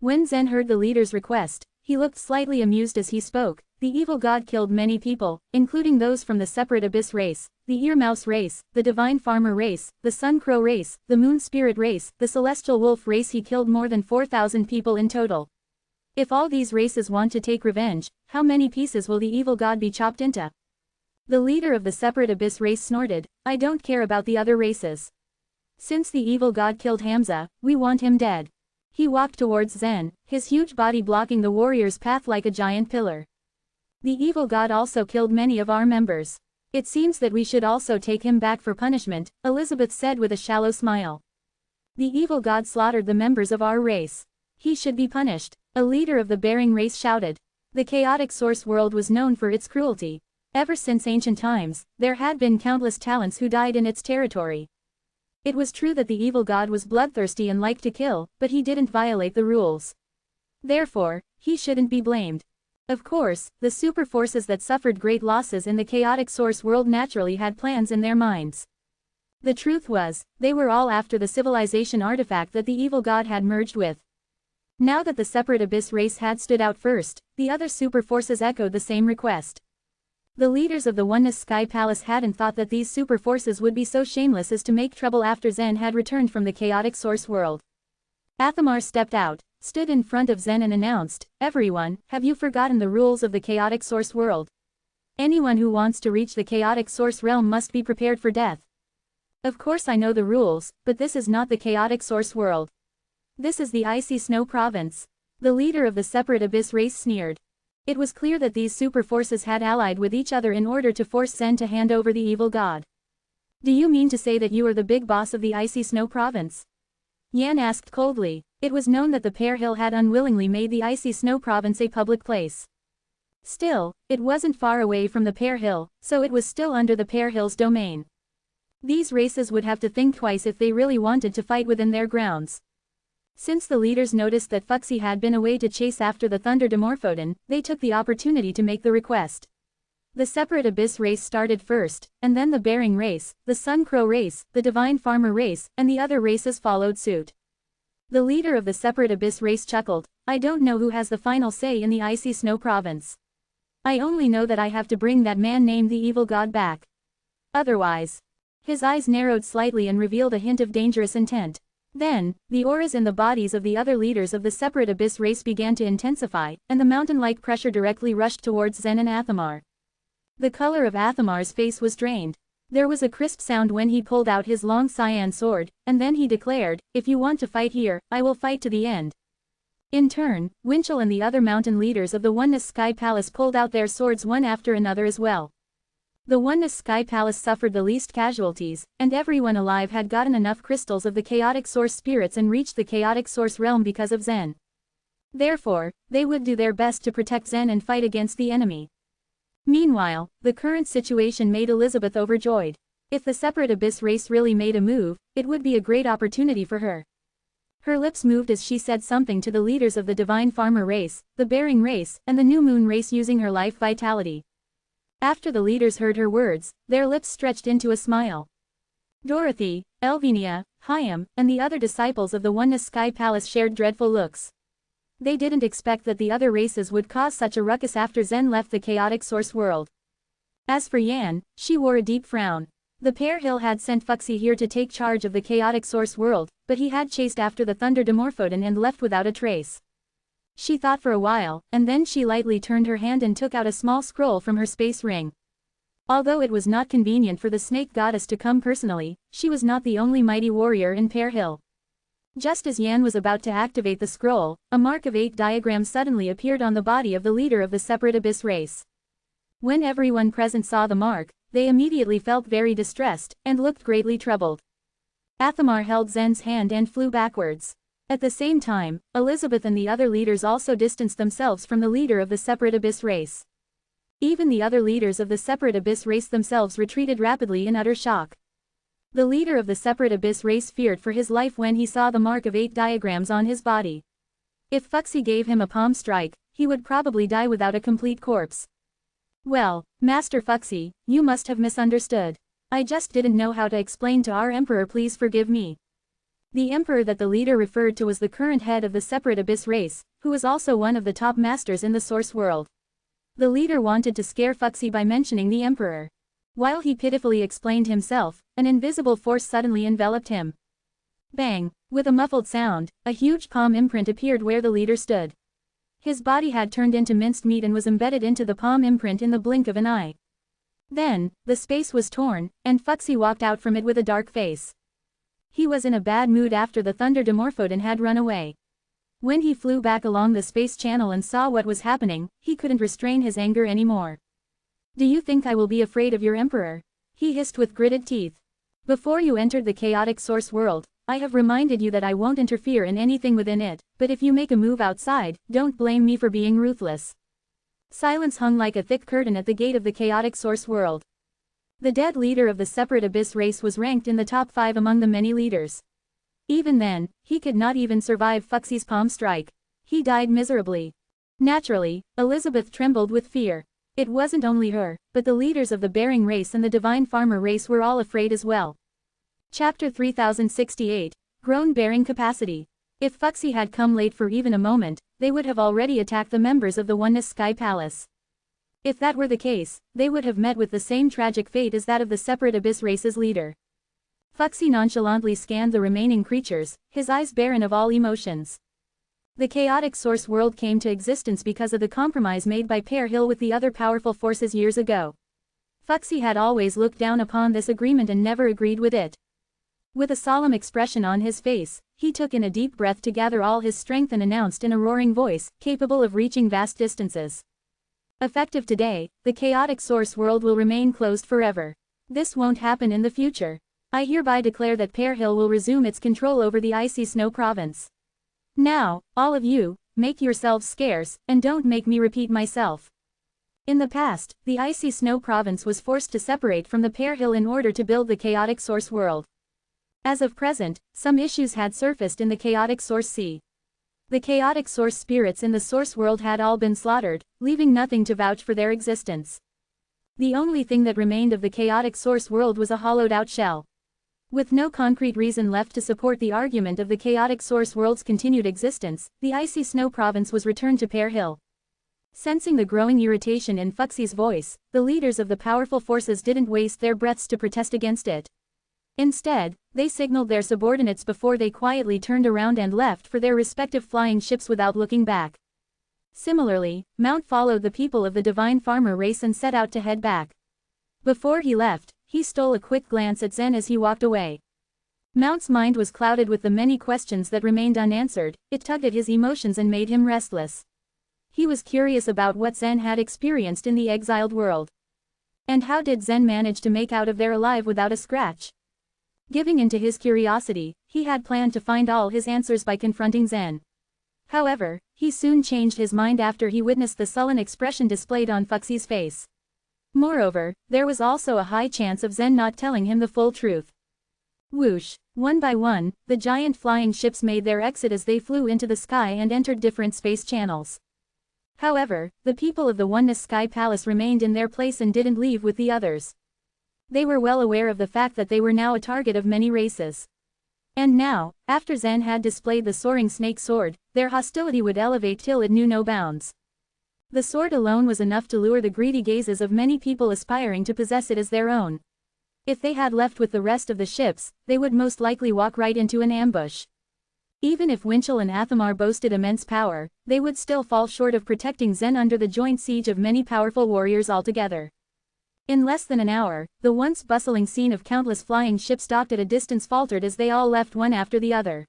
When Zen heard the leader's request, he looked slightly amused as he spoke. The evil god killed many people, including those from the separate abyss race, the earmouse race, the divine farmer race, the sun crow race, the moon spirit race, the celestial wolf race. He killed more than 4,000 people in total. If all these races want to take revenge, how many pieces will the evil god be chopped into? The leader of the separate abyss race snorted, "I don't care about the other races. Since the evil god killed Hamza, we want him dead." He walked towards Zen, his huge body blocking the warrior's path like a giant pillar. The evil god also killed many of our members. It seems that we should also take him back for punishment, Elizabeth said with a shallow smile. The evil god slaughtered the members of our race. He should be punished, a leader of the bearing race shouted. The chaotic source world was known for its cruelty. Ever since ancient times, there had been countless talents who died in its territory. It was true that the evil god was bloodthirsty and liked to kill, but he didn't violate the rules. Therefore, he shouldn't be blamed. Of course, the super forces that suffered great losses in the chaotic source world naturally had plans in their minds. The truth was, they were all after the civilization artifact that the evil god had merged with. Now that the separate abyss race had stood out first, the other super forces echoed the same request. The leaders of the Oneness Sky Palace hadn't thought that these super forces would be so shameless as to make trouble after Zen had returned from the chaotic source world. Athamar stepped out, stood in front of Zen and announced, "Everyone, have you forgotten the rules of the chaotic source world? Anyone who wants to reach the chaotic source realm must be prepared for death. Of course I know the rules, but this is not the chaotic source world. This is the icy snow province." The leader of the separate abyss race sneered. It was clear that these super forces had allied with each other in order to force Zen to hand over the evil god. "Do you mean to say that you are the big boss of the icy snow province?" Yan asked coldly. It was known that the Pear Hill had unwillingly made the icy snow province a public place. Still, it wasn't far away from the Pear Hill, so it was still under the Pear Hill's domain. These races would have to think twice if they really wanted to fight within their grounds. Since the leaders noticed that Fuxi had been away to chase after the Thunder Dimorphodon, they took the opportunity to make the request. The separate abyss race started first, and then the Bearing race, the Sun Crow race, the Divine Farmer race, and the other races followed suit. The leader of the separate abyss race chuckled, "I don't know who has the final say in the icy snow province. I only know that I have to bring that man named the evil god back. Otherwise." His eyes narrowed slightly and revealed a hint of dangerous intent. Then, the auras in the bodies of the other leaders of the separate abyss race began to intensify, and the mountain-like pressure directly rushed towards Zen and Athamar. The color of Athamar's face was drained. There was a crisp sound when he pulled out his long cyan sword, and then he declared, "If you want to fight here, I will fight to the end." In turn, Winchell and the other mountain leaders of the Oneness Sky Palace pulled out their swords one after another as well. The Oneness Sky Palace suffered the least casualties, and everyone alive had gotten enough crystals of the chaotic source spirits and reached the chaotic source realm because of Zen. Therefore, they would do their best to protect Zen and fight against the enemy. Meanwhile, the current situation made Elizabeth overjoyed. If the separate abyss race really made a move, it would be a great opportunity for her. Her lips moved as she said something to the leaders of the Divine Farmer race, the Bearing race, and the New Moon race using her life vitality. After the leaders heard her words, their lips stretched into a smile. Dorothy, Elvenia, Hyam, and the other disciples of the Oneness Sky Palace shared dreadful looks. They didn't expect that the other races would cause such a ruckus after Zen left the chaotic source world. As for Yan, she wore a deep frown. The Pear Hill had sent Fuxi here to take charge of the chaotic source world, but he had chased after the Thunder Dimorphodon and left without a trace. She thought for a while, and then she lightly turned her hand and took out a small scroll from her space ring. Although it was not convenient for the snake goddess to come personally, she was not the only mighty warrior in Pear Hill. Just as Yan was about to activate the scroll, a mark of 8 diagram suddenly appeared on the body of the leader of the separate abyss race. When everyone present saw the mark, they immediately felt very distressed, and looked greatly troubled. Athamar held Zen's hand and flew backwards. At the same time, Elizabeth and the other leaders also distanced themselves from the leader of the separate abyss race. Even the other leaders of the separate abyss race themselves retreated rapidly in utter shock. The leader of the separate abyss race feared for his life when he saw the mark of 8 diagrams on his body. If Fuxi gave him a palm strike, he would probably die without a complete corpse. "Well, Master Fuxi, you must have misunderstood. I just didn't know how to explain to our emperor, please forgive me." The emperor that the leader referred to was the current head of the separate abyss race, who was also one of the top masters in the source world. The leader wanted to scare Fuxi by mentioning the emperor. While he pitifully explained himself, an invisible force suddenly enveloped him. Bang! With a muffled sound, a huge palm imprint appeared where the leader stood. His body had turned into minced meat and was embedded into the palm imprint in the blink of an eye. Then, the space was torn, and Fuxi walked out from it with a dark face. He was in a bad mood after the Thunder Dimorphodon had run away. When he flew back along the space channel and saw what was happening, he couldn't restrain his anger anymore. "Do you think I will be afraid of your emperor?" he hissed with gritted teeth. "Before you entered the chaotic source world, I have reminded you that I won't interfere in anything within it, but if you make a move outside, don't blame me for being ruthless." Silence hung like a thick curtain at the gate of the chaotic source world. The dead leader of the separate abyss race was ranked in the top 5 among the many leaders. Even then, he could not even survive Fuxi's palm strike. He died miserably. Naturally, Elizabeth trembled with fear. It wasn't only her, but the leaders of the Bearing race and the Divine Farmer race were all afraid as well. Chapter 3068, Grown Bearing Capacity. If Fuxi had come late for even a moment, they would have already attacked the members of the Oneness Sky Palace. If that were the case, they would have met with the same tragic fate as that of the separate Abyss race's leader. Fuxi nonchalantly scanned the remaining creatures, his eyes barren of all emotions. The chaotic source world came to existence because of the compromise made by Pear Hill with the other powerful forces years ago. Fuxi had always looked down upon this agreement and never agreed with it. With a solemn expression on his face, he took in a deep breath to gather all his strength and announced in a roaring voice, capable of reaching vast distances. Effective today, the chaotic source world will remain closed forever. This won't happen in the future. I hereby declare that Pear Hill will resume its control over the icy snow province. Now, all of you, make yourselves scarce, and don't make me repeat myself. In the past, the icy snow province was forced to separate from the Pear Hill in order to build the chaotic source world. As of present, some issues had surfaced in the chaotic source sea. The chaotic source spirits in the source world had all been slaughtered, leaving nothing to vouch for their existence. The only thing that remained of the chaotic source world was a hollowed-out shell. With no concrete reason left to support the argument of the chaotic source world's continued existence, the icy snow province was returned to Pear Hill. Sensing the growing irritation in Fuxi's voice, the leaders of the powerful forces didn't waste their breaths to protest against it. Instead, they signaled their subordinates before they quietly turned around and left for their respective flying ships without looking back. Similarly, Mount followed the people of the Divine Farmer race and set out to head back. Before he left, he stole a quick glance at Zen as he walked away. Mount's mind was clouded with the many questions that remained unanswered. It tugged at his emotions and made him restless. He was curious about what Zen had experienced in the exiled world. And how did Zen manage to make out of there alive without a scratch? Giving in to his curiosity, he had planned to find all his answers by confronting Zen. However, he soon changed his mind after he witnessed the sullen expression displayed on Fuxi's face. Moreover, there was also a high chance of Zen not telling him the full truth. Whoosh! One by one, the giant flying ships made their exit as they flew into the sky and entered different space channels. However, the people of the Oneness Sky Palace remained in their place and didn't leave with the others. They were well aware of the fact that they were now a target of many races. And now, after Zen had displayed the soaring snake sword, their hostility would elevate till it knew no bounds. The sword alone was enough to lure the greedy gazes of many people aspiring to possess it as their own. If they had left with the rest of the ships, they would most likely walk right into an ambush. Even if Winchell and Athamar boasted immense power, they would still fall short of protecting Zen under the joint siege of many powerful warriors altogether. In less than an hour, the once bustling scene of countless flying ships docked at a distance faltered as they all left one after the other.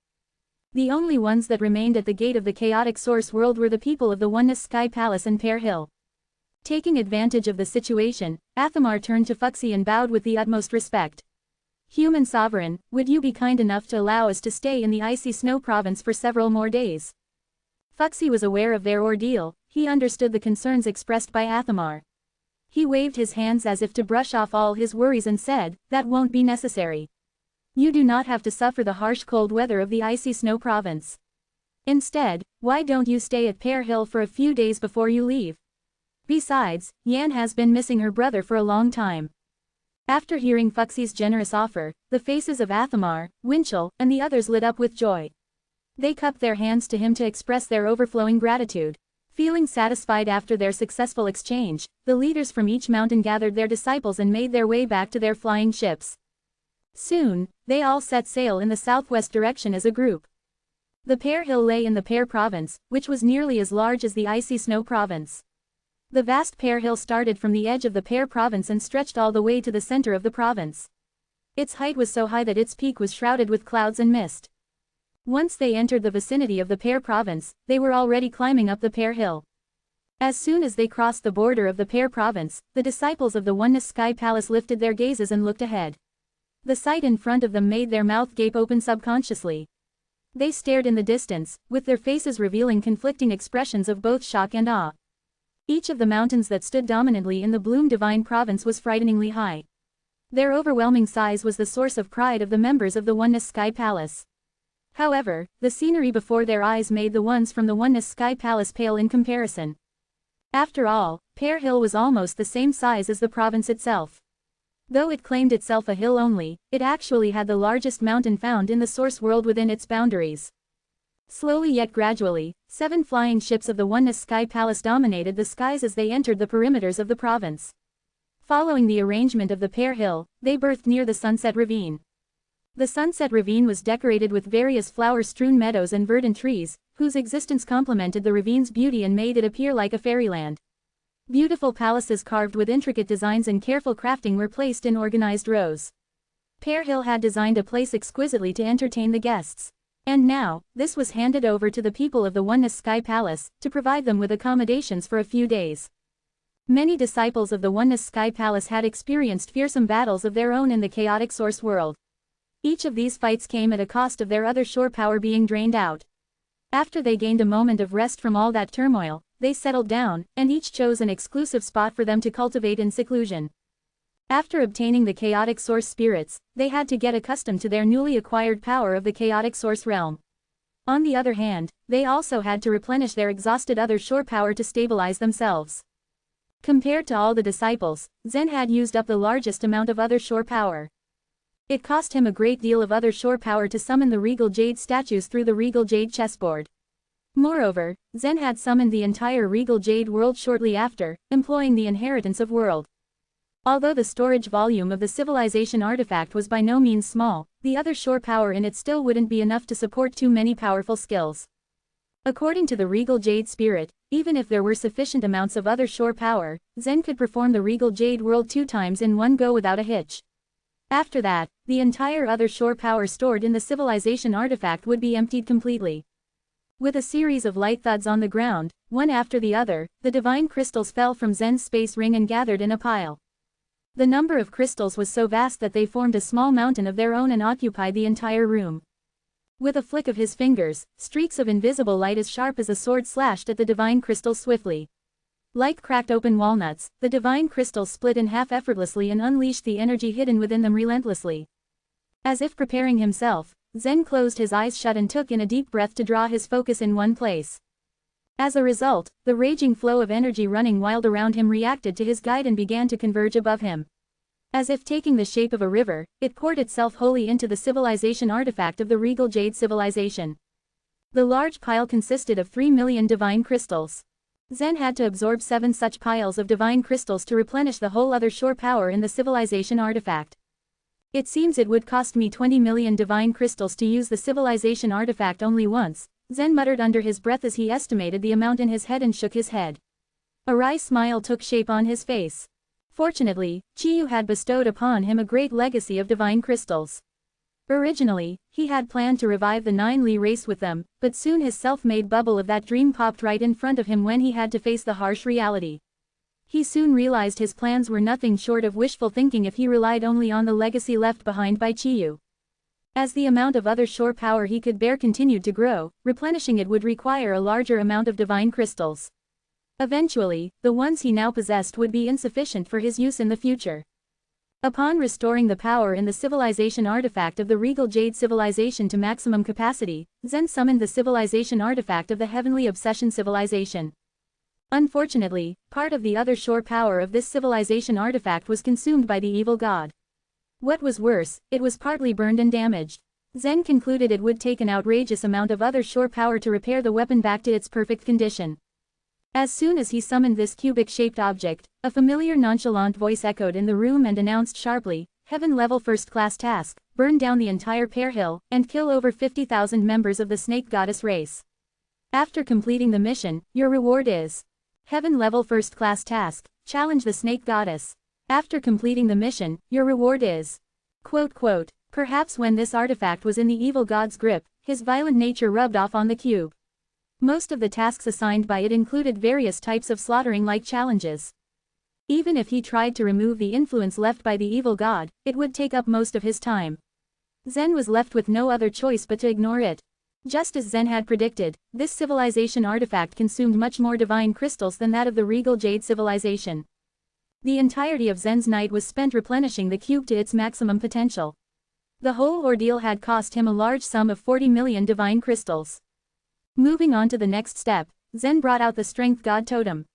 The only ones that remained at the gate of the chaotic source world were the people of the Oneness Sky Palace and Pear Hill. Taking advantage of the situation, Athamar turned to Fuxi and bowed with the utmost respect. "Human Sovereign, would you be kind enough to allow us to stay in the icy snow province for several more days?" Fuxi was aware of their ordeal. He understood the concerns expressed by Athamar. He waved his hands as if to brush off all his worries and said, "That won't be necessary. You do not have to suffer the harsh cold weather of the icy snow province. Instead, why don't you stay at Pear Hill for a few days before you leave? Besides, Yan has been missing her brother for a long time." After hearing Fuxi's generous offer, the faces of Athamar, Winchell, and the others lit up with joy. They cupped their hands to him to express their overflowing gratitude. Feeling satisfied after their successful exchange, the leaders from each mountain gathered their disciples and made their way back to their flying ships. Soon, they all set sail in the southwest direction as a group. The Pear Hill lay in the Pear Province, which was nearly as large as the icy snow province. The vast Pear Hill started from the edge of the Pear Province and stretched all the way to the center of the province. Its height was so high that its peak was shrouded with clouds and mist. Once they entered the vicinity of the Pear Province, they were already climbing up the Pear Hill. As soon as they crossed the border of the Pear Province, the disciples of the Oneness Sky Palace lifted their gazes and looked ahead. The sight in front of them made their mouth gape open subconsciously. They stared in the distance, with their faces revealing conflicting expressions of both shock and awe. Each of the mountains that stood dominantly in the Bloom Divine Province was frighteningly high. Their overwhelming size was the source of pride of the members of the Oneness Sky Palace. However, the scenery before their eyes made the ones from the Oneness Sky Palace pale in comparison. After all, Pear Hill was almost the same size as the province itself. Though it claimed itself a hill only, it actually had the largest mountain found in the source world within its boundaries. Slowly yet gradually, 7 flying ships of the Oneness Sky Palace dominated the skies as they entered the perimeters of the province. Following the arrangement of the Pear Hill, they berthed near the Sunset Ravine. The Sunset Ravine was decorated with various flower-strewn meadows and verdant trees, whose existence complemented the ravine's beauty and made it appear like a fairyland. Beautiful palaces carved with intricate designs and careful crafting were placed in organized rows. Pear Hill had designed a place exquisitely to entertain the guests. And now, this was handed over to the people of the Oneness Sky Palace, to provide them with accommodations for a few days. Many disciples of the Oneness Sky Palace had experienced fearsome battles of their own in the chaotic source world. Each of these fights came at a cost of their other shore power being drained out. After they gained a moment of rest from all that turmoil, they settled down, and each chose an exclusive spot for them to cultivate in seclusion. After obtaining the chaotic source spirits, they had to get accustomed to their newly acquired power of the chaotic source realm. On the other hand, they also had to replenish their exhausted other shore power to stabilize themselves. Compared to all the disciples, Zen had used up the largest amount of other shore power. It cost him a great deal of other shore power to summon the regal jade statues through the regal jade chessboard. Moreover, Zen had summoned the entire regal jade world shortly after, employing the inheritance of world. Although the storage volume of the civilization artifact was by no means small, the other shore power in it still wouldn't be enough to support too many powerful skills. According to the regal jade spirit, even if there were sufficient amounts of other shore power, Zen could perform the regal jade world 2 times in one go without a hitch. After that, the entire other shore power stored in the civilization artifact would be emptied completely. With a series of light thuds on the ground, one after the other, the divine crystals fell from Zen's space ring and gathered in a pile. The number of crystals was so vast that they formed a small mountain of their own and occupied the entire room. With a flick of his fingers, streaks of invisible light as sharp as a sword slashed at the divine crystals swiftly. Like cracked open walnuts, the divine crystals split in half effortlessly and unleashed the energy hidden within them relentlessly. As if preparing himself, Zen closed his eyes shut and took in a deep breath to draw his focus in one place. As a result, the raging flow of energy running wild around him reacted to his guide and began to converge above him. As if taking the shape of a river, it poured itself wholly into the civilization artifact of the regal jade civilization. The large pile consisted of 3 million divine crystals. Zen had to absorb 7 such piles of divine crystals to replenish the whole other shore power in the civilization artifact. It seems it would cost me 20 million divine crystals to use the civilization artifact only once, Zen muttered under his breath as he estimated the amount in his head and shook his head. A wry smile took shape on his face. Fortunately, Chiyu had bestowed upon him a great legacy of divine crystals. Originally, he had planned to revive the 9 Li race with them, but soon his self-made bubble of that dream popped right in front of him when he had to face the harsh reality. He soon realized his plans were nothing short of wishful thinking if he relied only on the legacy left behind by Chiyu. As the amount of other shore power he could bear continued to grow, replenishing it would require a larger amount of divine crystals. Eventually, the ones he now possessed would be insufficient for his use in the future. Upon restoring the power in the civilization artifact of the regal jade civilization to maximum capacity, Zen summoned the civilization artifact of the heavenly obsession civilization. Unfortunately, part of the other shore power of this civilization artifact was consumed by the evil god. What was worse, it was partly burned and damaged. Zen concluded it would take an outrageous amount of other shore power to repair the weapon back to its perfect condition. As soon as he summoned this cubic-shaped object, a familiar nonchalant voice echoed in the room and announced sharply, "Heaven-level first-class task, burn down the entire Pear Hill, and kill over 50,000 members of the snake goddess race. After completing the mission, your reward is Heaven-level first-class task, challenge the snake goddess. After completing the mission, your reward is..." Quote. Perhaps when this artifact was in the evil god's grip, his violent nature rubbed off on the cube. Most of the tasks assigned by it included various types of slaughtering-like challenges. Even if he tried to remove the influence left by the evil god, it would take up most of his time. Zen was left with no other choice but to ignore it. Just as Zen had predicted, this civilization artifact consumed much more divine crystals than that of the regal jade civilization. The entirety of Zen's night was spent replenishing the cube to its maximum potential. The whole ordeal had cost him a large sum of 40 million divine crystals. Moving on to the next step, Zen brought out the Strength God Totem.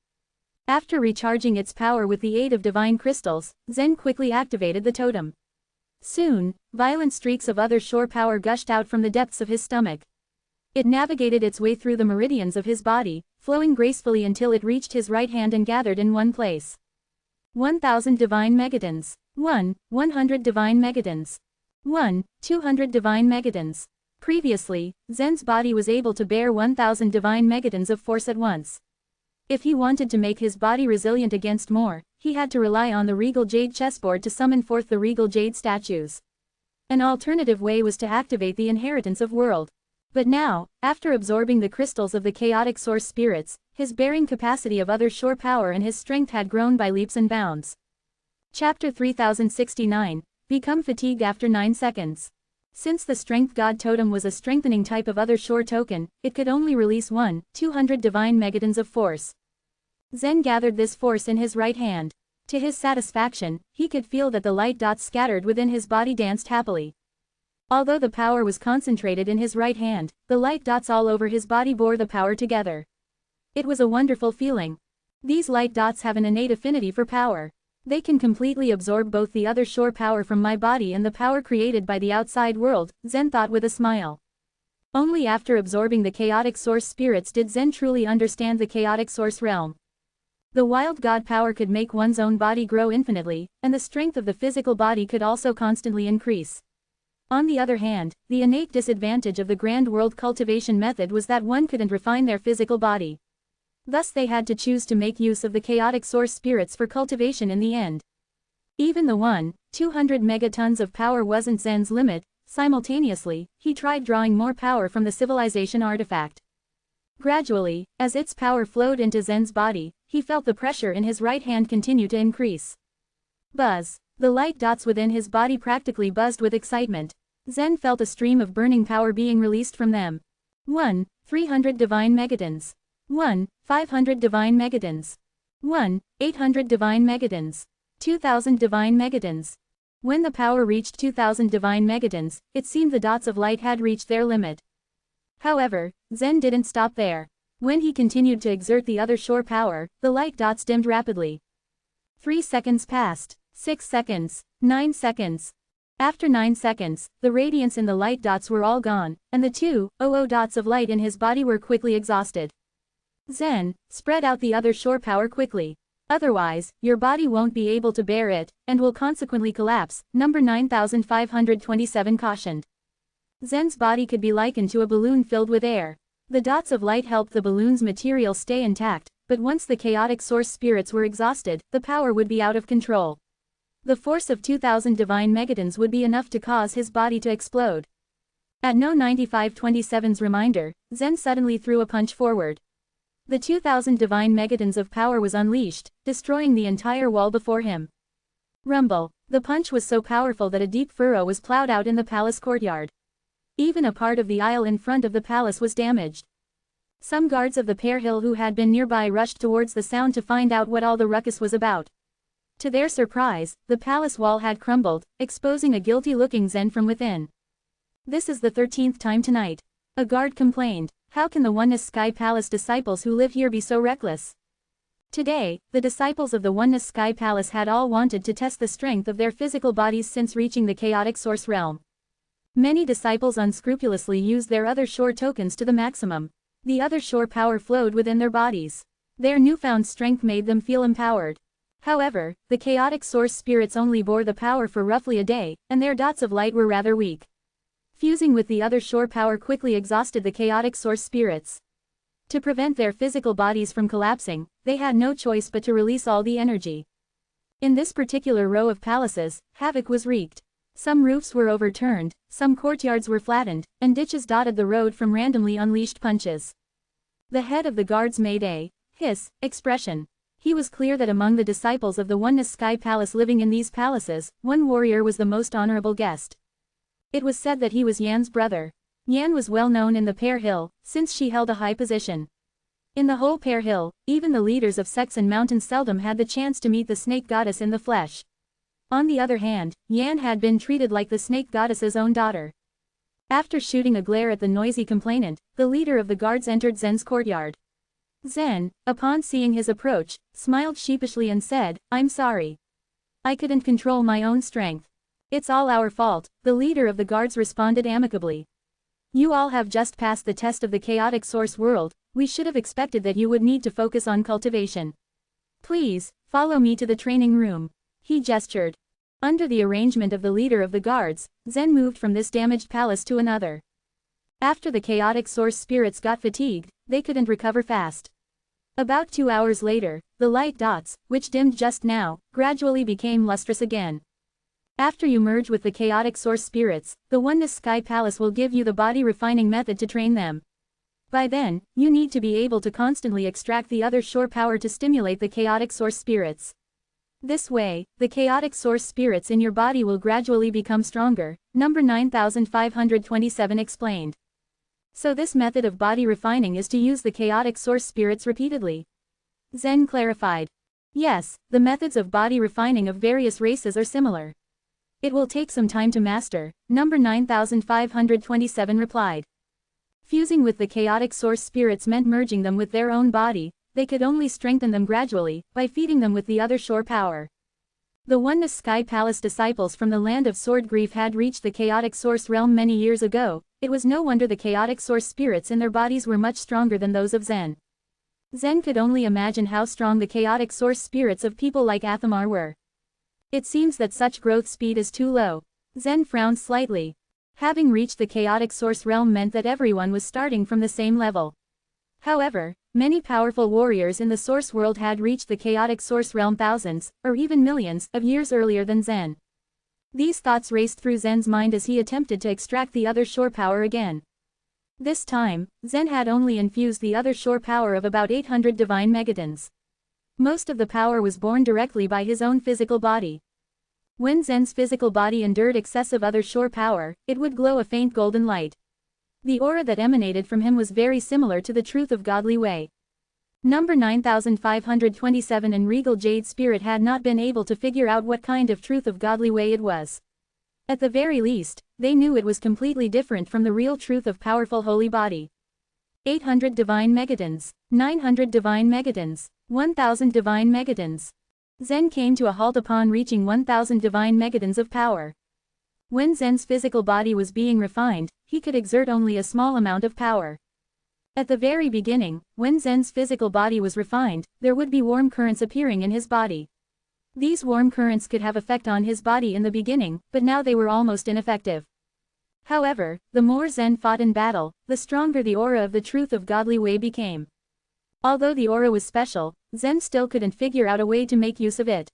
After recharging its power with the aid of divine crystals, Zen quickly activated the totem. Soon, violent streaks of other shore power gushed out from the depths of his stomach. It navigated its way through the meridians of his body, flowing gracefully until it reached his right hand and gathered in one place. 1000 divine megatons. 100 divine megatons. 200 divine megatons. Previously, Zen's body was able to bear 1000 divine megatons of force at once. If he wanted to make his body resilient against more, he had to rely on the regal jade chessboard to summon forth the regal jade statues. An alternative way was to activate the inheritance of world. But now, after absorbing the crystals of the chaotic source spirits, his bearing capacity of other shore power and his strength had grown by leaps and bounds. Chapter 3069, Become fatigued after 9 seconds. Since the strength god totem was a strengthening type of other shore token, it could only release 200 divine megatons of force. Zen gathered this force in his right hand. To his satisfaction, he could feel that the light dots scattered within his body danced happily. Although the power was concentrated in his right hand, the light dots all over his body bore the power together. It was a wonderful feeling. These light dots have an innate affinity for power. They can completely absorb both the other shore power from my body and the power created by the outside world, Zen thought with a smile. Only after absorbing the chaotic source spirits did Zen truly understand the chaotic source realm. The wild god power could make one's own body grow infinitely, and the strength of the physical body could also constantly increase. On the other hand, the innate disadvantage of the grand world cultivation method was that one couldn't refine their physical body. Thus they had to choose to make use of the chaotic source spirits for cultivation in the end. Even the 200 megatons of power wasn't Zen's limit. Simultaneously, he tried drawing more power from the civilization artifact. Gradually, as its power flowed into Zen's body, he felt the pressure in his right hand continue to increase. Buzz. The light dots within his body practically buzzed with excitement. Zen felt a stream of burning power being released from them. 300 divine megatons. 500 divine megatons. 800 divine megatons. 2000 divine megatons. When the power reached 2000 divine megatons, it seemed the dots of light had reached their limit. However, Zen didn't stop there. When he continued to exert the other shore power, the light dots dimmed rapidly. 3 seconds passed. 6 seconds. 9 seconds. After 9 seconds, the radiance in the light dots were all gone, and the 200 dots of light in his body were quickly exhausted. Zen, spread out the other shore power quickly. Otherwise, your body won't be able to bear it, and will consequently collapse, number 9527 cautioned. Zen's body could be likened to a balloon filled with air. The dots of light helped the balloon's material stay intact, but once the chaotic source spirits were exhausted, the power would be out of control. The force of 2000 divine megatons would be enough to cause his body to explode. At no 9527's reminder, Zen suddenly threw a punch forward. The 2000 divine megatons of power was unleashed, destroying the entire wall before him. Rumble. The punch was so powerful that a deep furrow was plowed out in the palace courtyard. Even a part of the aisle in front of the palace was damaged. Some guards of the Pear Hill who had been nearby rushed towards the sound to find out what all the ruckus was about. To their surprise, the palace wall had crumbled, exposing a guilty-looking Zen from within. This is the 13th time tonight. A guard complained. How can the Oneness Sky Palace disciples who live here be so reckless? Today, the disciples of the Oneness Sky Palace had all wanted to test the strength of their physical bodies since reaching the chaotic source realm. Many disciples unscrupulously used their other shore tokens to the maximum. The other shore power flowed within their bodies. Their newfound strength made them feel empowered. However, the chaotic source spirits only bore the power for roughly a day, and their dots of light were rather weak. Fusing with the other shore power quickly exhausted the chaotic source spirits. To prevent their physical bodies from collapsing, they had no choice but to release all the energy. In this particular row of palaces, havoc was wreaked. Some roofs were overturned, some courtyards were flattened, and ditches dotted the road from randomly unleashed punches. The head of the guards made a expression. He was clear that among the disciples of the Oneness Sky Palace living in these palaces, one warrior was the most honorable guest. It was said that he was Yan's brother. Yan was well known in the Pear Hill, since she held a high position. In the whole Pear Hill, even the leaders of sects and mountains seldom had the chance to meet the snake goddess in the flesh. On the other hand, Yan had been treated like the snake goddess's own daughter. After shooting a glare at the noisy complainant, the leader of the guards entered Zen's courtyard. Zen, upon seeing his approach, smiled sheepishly and said, "I'm sorry. I couldn't control my own strength." "It's all our fault," the leader of the guards responded amicably. You all have just passed the test of the chaotic source world. We should have expected that you would need to focus on cultivation. Please, follow me to the training room. He gestured. Under the arrangement of the leader of the guards, Zen moved from this damaged palace to another. After the chaotic source spirits got fatigued, they couldn't recover fast. About 2 hours later, the light dots, which dimmed just now, gradually became lustrous again. After you merge with the chaotic source spirits, the Oneness Sky Palace will give you the body refining method to train them. By then, you need to be able to constantly extract the other shore power to stimulate the chaotic source spirits. This way, the chaotic source spirits in your body will gradually become stronger, number 9527 explained. So this method of body refining is to use the chaotic source spirits repeatedly. Zen clarified. Yes, the methods of body refining of various races are similar. It will take some time to master, number 9527 replied. Fusing with the chaotic source spirits meant merging them with their own body. They could only strengthen them gradually, by feeding them with the other shore power. The Oneness Sky Palace disciples from the land of Sword Grief had reached the chaotic source realm many years ago. It was no wonder the chaotic source spirits in their bodies were much stronger than those of Zen. Zen could only imagine how strong the chaotic source spirits of people like Athamar were. It seems that such growth speed is too low. Zen frowned slightly. Having reached the chaotic source realm meant that everyone was starting from the same level. However, many powerful warriors in the source world had reached the chaotic source realm thousands, or even millions, of years earlier than Zen. These thoughts raced through Zen's mind as he attempted to extract the other shore power again. This time, Zen had only infused the other shore power of about 800 divine megatons. Most of the power was born directly by his own physical body. When Zen's physical body endured excessive other shore power, it would glow a faint golden light. The aura that emanated from him was very similar to the truth of godly way. Number 9527 and Regal Jade Spirit had not been able to figure out what kind of truth of godly way it was. At the very least, they knew it was completely different from the real truth of powerful holy body. 800 divine megatons, 900 divine megatons, 1000 divine megatons. Zen came to a halt upon reaching 1000 divine megatons of power. When Zen's physical body was being refined, he could exert only a small amount of power. At the very beginning, when Zen's physical body was refined, there would be warm currents appearing in his body. These warm currents could have effect on his body in the beginning, but now they were almost ineffective. However, the more Zen fought in battle, the stronger the aura of the truth of godly way became. Although the aura was special, Zen still couldn't figure out a way to make use of it.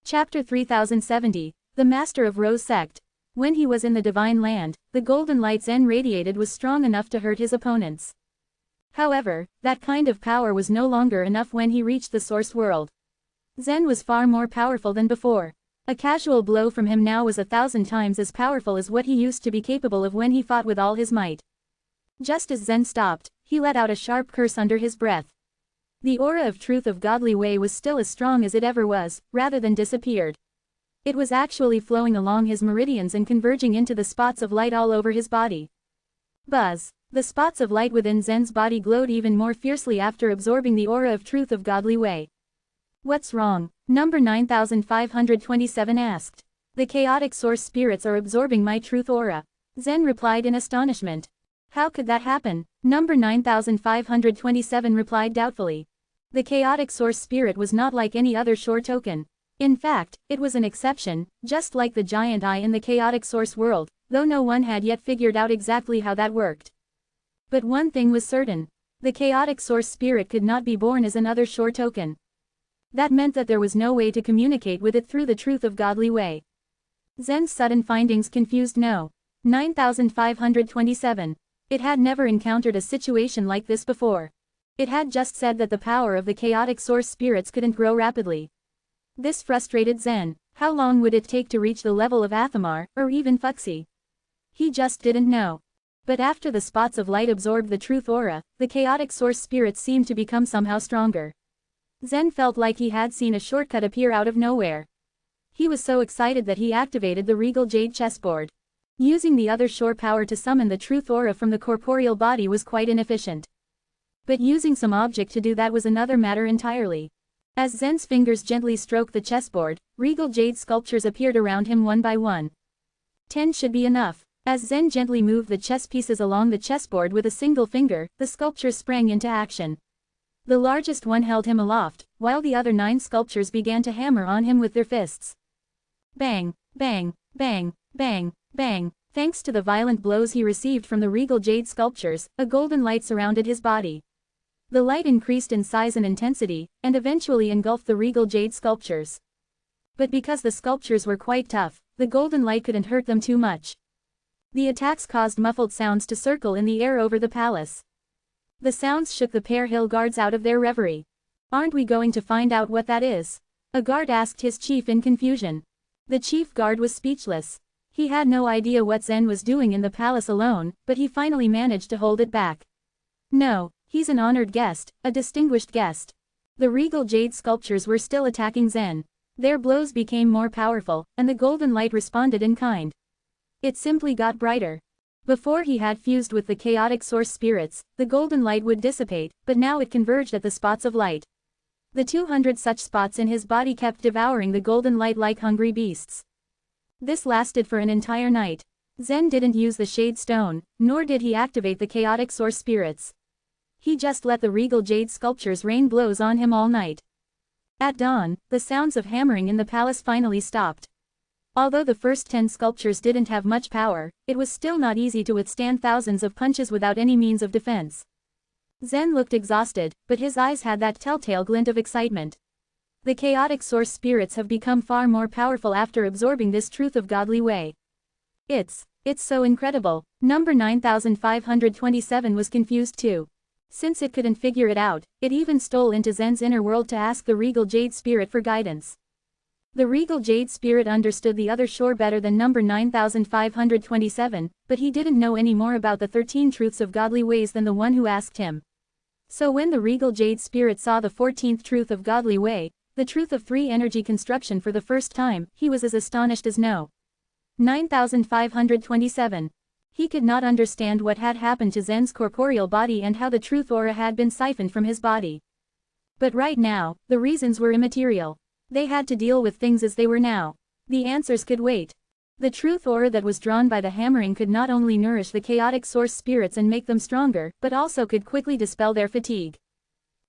Chapter 3070, The Master of Rose Sect. When he was in the divine land, the golden light Zen radiated was strong enough to hurt his opponents. However, that kind of power was no longer enough when he reached the source world. Zen was far more powerful than before. A casual blow from him now was 1,000 times as powerful as what he used to be capable of when he fought with all his might. Just as Zen stopped, he let out a sharp curse under his breath. The aura of truth of godly way was still as strong as it ever was, rather than disappeared. It was actually flowing along his meridians and converging into the spots of light all over his body. Buzz! The spots of light within Zen's body glowed even more fiercely after absorbing the aura of truth of godly way. What's wrong? Number 9527 asked. The chaotic source spirits are absorbing my truth aura. Zen replied in astonishment. How could that happen? Number 9527 replied doubtfully. The chaotic source spirit was not like any other shore token. In fact, it was an exception, just like the giant eye in the chaotic source world, though no one had yet figured out exactly how that worked. But one thing was certain. The chaotic source spirit could not be born as another shore token. That meant that there was no way to communicate with it through the truth of godly way. Zen's sudden findings confused No. 9527. It had never encountered a situation like this before. It had just said that the power of the chaotic source spirits couldn't grow rapidly. This frustrated Zen. How long would it take to reach the level of Athamar, or even Fuxi? He just didn't know. But after the spots of light absorbed the truth aura, the chaotic source spirits seemed to become somehow stronger. Zen felt like he had seen a shortcut appear out of nowhere. He was so excited that he activated the regal jade chessboard. Using the other shore power to summon the truth aura from the corporeal body was quite inefficient. But using some object to do that was another matter entirely. As Zen's fingers gently stroked the chessboard, regal jade sculptures appeared around him one by one. 10 should be enough. As Zen gently moved the chess pieces along the chessboard with a single finger, the sculptures sprang into action. The largest one held him aloft, while the other 9 sculptures began to hammer on him with their fists. Bang, bang, bang, bang, bang. Thanks to the violent blows he received from the regal jade sculptures, a golden light surrounded his body. The light increased in size and intensity, and eventually engulfed the regal jade sculptures. But because the sculptures were quite tough, the golden light couldn't hurt them too much. The attacks caused muffled sounds to circle in the air over the palace. The sounds shook the Pear Hill guards out of their reverie. "Aren't we going to find out what that is?" a guard asked his chief in confusion. The chief guard was speechless. He had no idea what Zen was doing in the palace alone, but he finally managed to hold it back. "No, he's an honored guest, a distinguished guest." The regal jade sculptures were still attacking Zen. Their blows became more powerful, and the golden light responded in kind. It simply got brighter. Before he had fused with the chaotic source spirits, the golden light would dissipate, but now it converged at the spots of light. The 200 such spots in his body kept devouring the golden light like hungry beasts. This lasted for an entire night. Zen didn't use the shade stone, nor did he activate the chaotic source spirits. He just let the regal jade sculptures rain blows on him all night. At dawn, the sounds of hammering in the palace finally stopped. Although the first 10 sculptures didn't have much power, it was still not easy to withstand thousands of punches without any means of defense. Zen looked exhausted, but his eyes had that telltale glint of excitement. The chaotic source spirits have become far more powerful after absorbing this truth of godly way. It's so incredible. Number 9527 was confused too. Since it couldn't figure it out, it even stole into Zen's inner world to ask the regal jade spirit for guidance. The regal jade spirit understood the other shore better than number 9527, but he didn't know any more about the 13 truths of godly ways than the one who asked him. So when the regal jade spirit saw the 14th truth of godly way, the truth of 3 energy construction for the first time, he was as astonished as no. 9527. He could not understand what had happened to Zen's corporeal body and how the truth aura had been siphoned from his body. But right now, the reasons were immaterial. They had to deal with things as they were now. The answers could wait. The truth aura that was drawn by the hammering could not only nourish the chaotic source spirits and make them stronger, but also could quickly dispel their fatigue.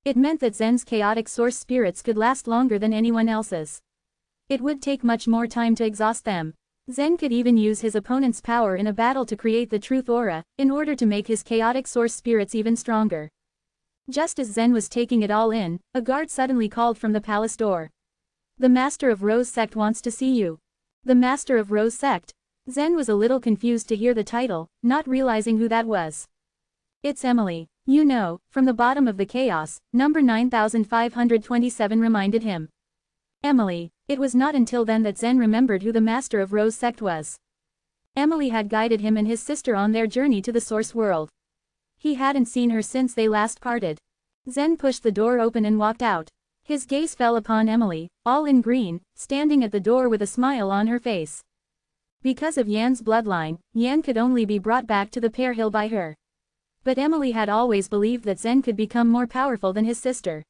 It meant that Zen's chaotic source spirits could last longer than anyone else's. It would take much more time to exhaust them. Zen could even use his opponent's power in a battle to create the truth aura, in order to make his chaotic source spirits even stronger. Just as Zen was taking it all in, a guard suddenly called from the palace door. "The Master of Rose Sect wants to see you." The Master of Rose Sect? Zen was a little confused to hear the title, not realizing who that was. "It's Emily. You know, from the bottom of the chaos," number 9527 reminded him. Emily. It was not until then that Zen remembered who the Master of Rose Sect was. Emily had guided him and his sister on their journey to the Source World. He hadn't seen her since they last parted. Zen pushed the door open and walked out. His gaze fell upon Emily, all in green, standing at the door with a smile on her face. Because of Yan's bloodline, Yan could only be brought back to the Pear Hill by her. But Emily had always believed that Zen could become more powerful than his sister.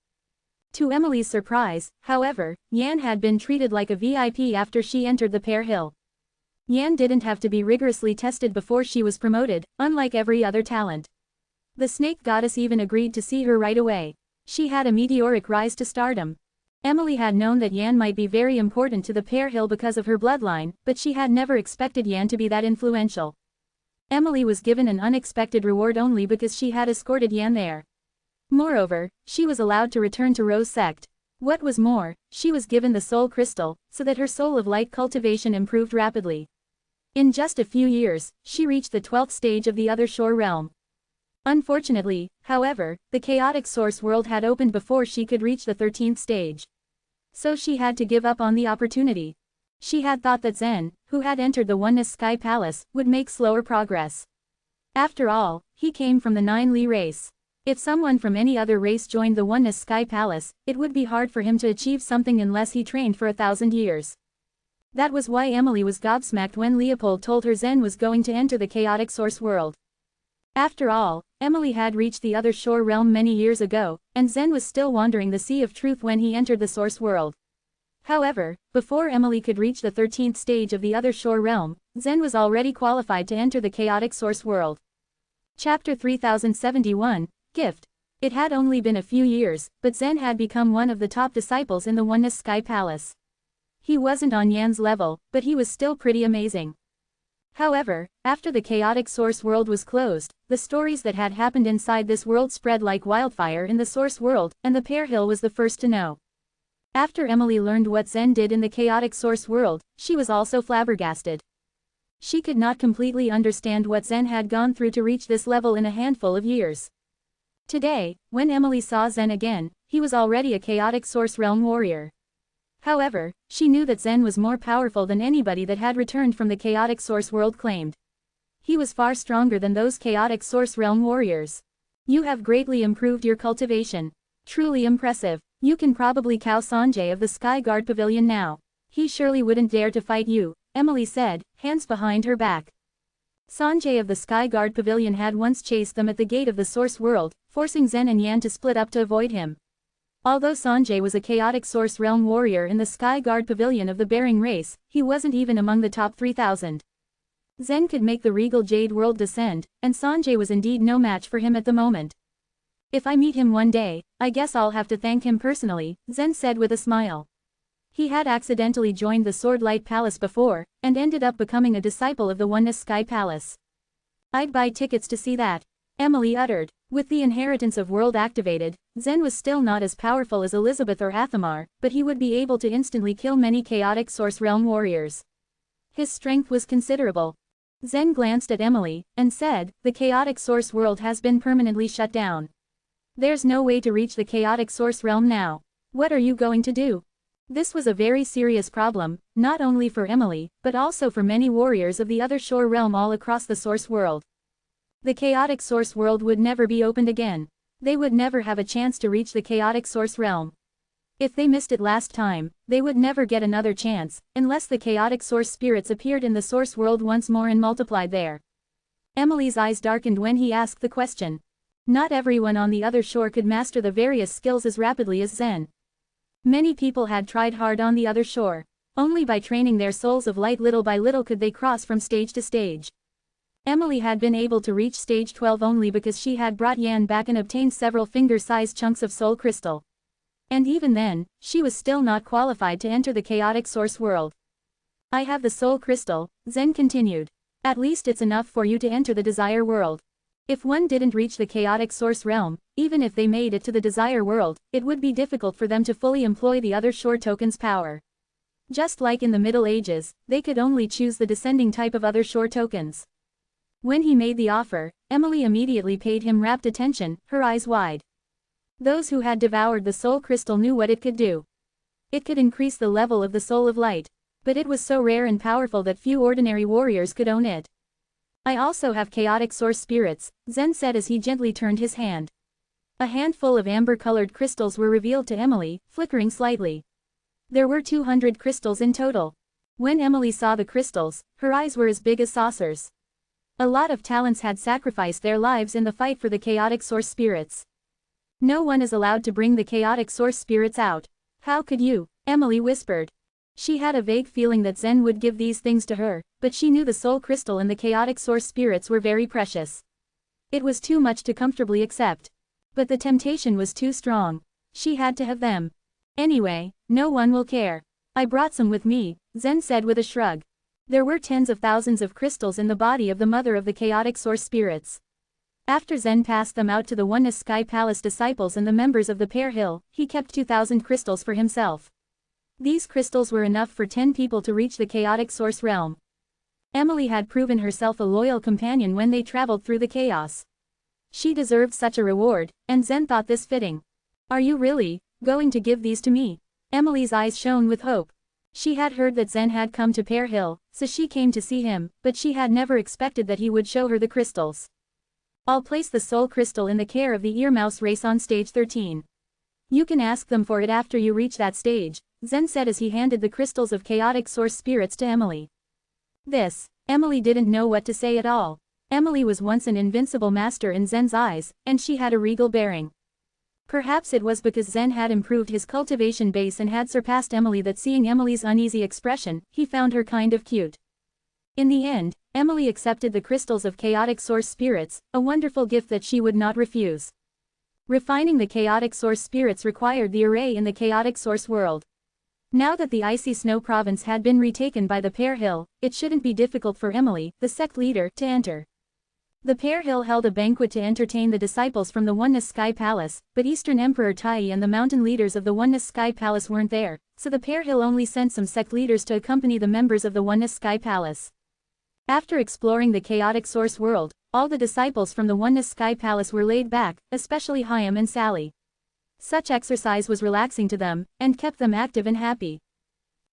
To Emily's surprise, however, Yan had been treated like a VIP after she entered the Pear Hill. Yan didn't have to be rigorously tested before she was promoted, unlike every other talent. The snake goddess even agreed to see her right away. She had a meteoric rise to stardom. Emily had known that Yan might be very important to the Pear Hill because of her bloodline, but she had never expected Yan to be that influential. Emily was given an unexpected reward only because she had escorted Yan there. Moreover, she was allowed to return to Rose Sect. What was more, she was given the soul crystal, so that her soul of light cultivation improved rapidly. In just a few years, she reached the 12th stage of the Other Shore realm. Unfortunately, however, the chaotic source world had opened before she could reach the 13th stage. So she had to give up on the opportunity. She had thought that Zen, who had entered the Oneness Sky Palace, would make slower progress. After all, he came from the 9 Li race. If someone from any other race joined the Oneness Sky Palace, it would be hard for him to achieve something unless he trained for 1,000 years. That was why Emily was gobsmacked when Leopold told her Zen was going to enter the chaotic source world. After all, Emily had reached the Other Shore realm many years ago, and Zen was still wandering the Sea of Truth when he entered the Source World. However, before Emily could reach the 13th stage of the other shore realm, Zen was already qualified to enter the chaotic source world. Chapter 3071, Gift. It had only been a few years, but Zen had become one of the top disciples in the Oneness Sky Palace. He wasn't on Yan's level, but he was still pretty amazing. However, after the chaotic source world was closed, the stories that had happened inside this world spread like wildfire in the source world, and the Pear Hill was the first to know. After Emily learned what Zen did in the chaotic source world, she was also flabbergasted. She could not completely understand what Zen had gone through to reach this level in a handful of years. Today, when Emily saw Zen again, he was already a chaotic source realm warrior. However, she knew that Zen was more powerful than anybody that had returned from the chaotic source world claimed. He was far stronger than those chaotic source realm warriors. You have greatly improved your cultivation. Truly impressive. You can probably cow Sanjay of the Sky Guard Pavilion now. He surely wouldn't dare to fight you, Emily said, hands behind her back. Sanjay of the Sky Guard Pavilion had once chased them at the gate of the source world, forcing Zen and Yan to split up to avoid him. Although Sanjay was a chaotic source realm warrior in the Sky Guard Pavilion of the Bering race, he wasn't even among the top 3,000. Zen could make the regal Jade world descend, and Sanjay was indeed no match for him at the moment. If I meet him one day, I guess I'll have to thank him personally, Zen said with a smile. He had accidentally joined the Sword Light Palace before, and ended up becoming a disciple of the Oneness Sky Palace. I'd buy tickets to see that, Emily uttered. With the inheritance of world activated, Zen was still not as powerful as Elizabeth or Athamar, but he would be able to instantly kill many chaotic source realm warriors. His strength was considerable. Zen glanced at Emily, and said, the chaotic source world has been permanently shut down. There's no way to reach the chaotic source realm now. What are you going to do? This was a very serious problem, not only for Emily, but also for many warriors of the other shore realm all across the source world. The chaotic source world would never be opened again. They would never have a chance to reach the chaotic source realm. If they missed it last time, they would never get another chance, unless the chaotic source spirits appeared in the source world once more and multiplied there. Emily's eyes darkened when he asked the question. Not everyone on the other shore could master the various skills as rapidly as Zen. Many people had tried hard on the other shore. Only by training their souls of light little by little could they cross from stage to stage. Emily had been able to reach stage 12 only because she had brought Yan back and obtained several finger-sized chunks of soul crystal. And even then, she was still not qualified to enter the chaotic source world. I have the soul crystal, Zen continued. At least it's enough for you to enter the desire world. If one didn't reach the chaotic source realm, even if they made it to the desire world, it would be difficult for them to fully employ the other shore token's power. Just like in the Middle Ages, they could only choose the descending type of other shore tokens. When he made the offer, Emily immediately paid him rapt attention, her eyes wide. Those who had devoured the soul crystal knew what it could do. It could increase the level of the soul of light, but it was so rare and powerful that few ordinary warriors could own it. I also have chaotic source spirits, Zen said as he gently turned his hand. A handful of amber-colored crystals were revealed to Emily, flickering slightly. There were 200 crystals in total. When Emily saw the crystals, her eyes were as big as saucers. A lot of talents had sacrificed their lives in the fight for the chaotic source spirits. No one is allowed to bring the chaotic source spirits out. How could you? Emily whispered. She had a vague feeling that Zen would give these things to her, but she knew the soul crystal and the chaotic source spirits were very precious. It was too much to comfortably accept. But the temptation was too strong. She had to have them. Anyway, no one will care. I brought some with me, Zen said with a shrug. There were tens of thousands of crystals in the body of the mother of the chaotic source spirits. After Zen passed them out to the Oneness Sky Palace disciples and the members of the Pear Hill, he kept 2,000 crystals for himself. These crystals were enough for 10 people to reach the chaotic source realm. Emily had proven herself a loyal companion when they traveled through the chaos. She deserved such a reward, and Zen thought this fitting. Are you really going to give these to me? Emily's eyes shone with hope. She had heard that Zen had come to Pear Hill, so she came to see him, but she had never expected that he would show her the crystals. I'll place the soul crystal in the care of the Earmouse race on stage 13. You can ask them for it after you reach that stage, Zen said as he handed the crystals of chaotic source spirits to Emily. Emily didn't know what to say at all. Emily was once an invincible master in Zen's eyes, and she had a regal bearing. Perhaps it was because Zen had improved his cultivation base and had surpassed Emily that seeing Emily's uneasy expression, he found her kind of cute. In the end, Emily accepted the crystals of chaotic source spirits, a wonderful gift that she would not refuse. Refining the chaotic source spirits required the array in the chaotic source world. Now that the icy snow province had been retaken by the Pear Hill, it shouldn't be difficult for Emily, the sect leader, to enter. The Pear Hill held a banquet to entertain the disciples from the Oneness Sky Palace, but Eastern Emperor Tai and the mountain leaders of the Oneness Sky Palace weren't there, so the Pear Hill only sent some sect leaders to accompany the members of the Oneness Sky Palace. After exploring the chaotic source world, all the disciples from the Oneness Sky Palace were laid back, especially Hyam and Sally. Such exercise was relaxing to them, and kept them active and happy.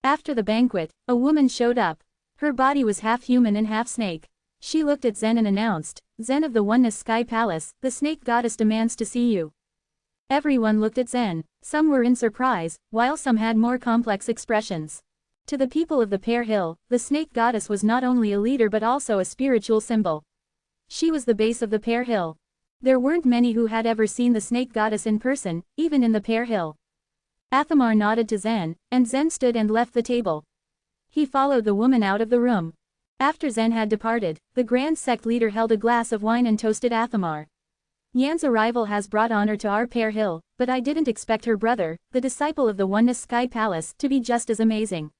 After the banquet, a woman showed up. Her body was half human and half snake. She looked at Zen and announced, "Zen of the Oneness Sky Palace, the snake goddess demands to see you." Everyone looked at Zen. Some were in surprise, while some had more complex expressions. To the people of the Pear Hill, the snake goddess was not only a leader but also a spiritual symbol. She was the base of the Pear Hill. There weren't many who had ever seen the snake goddess in person, even in the Pear Hill. Athamar nodded to Zen, and Zen stood and left the table. He followed the woman out of the room. After Zen had departed, the Grand Sect leader held a glass of wine and toasted Athamar. "Yan's arrival has brought honor to our Pear Hill, but I didn't expect her brother, the disciple of the Oneness Sky Palace, to be just as amazing."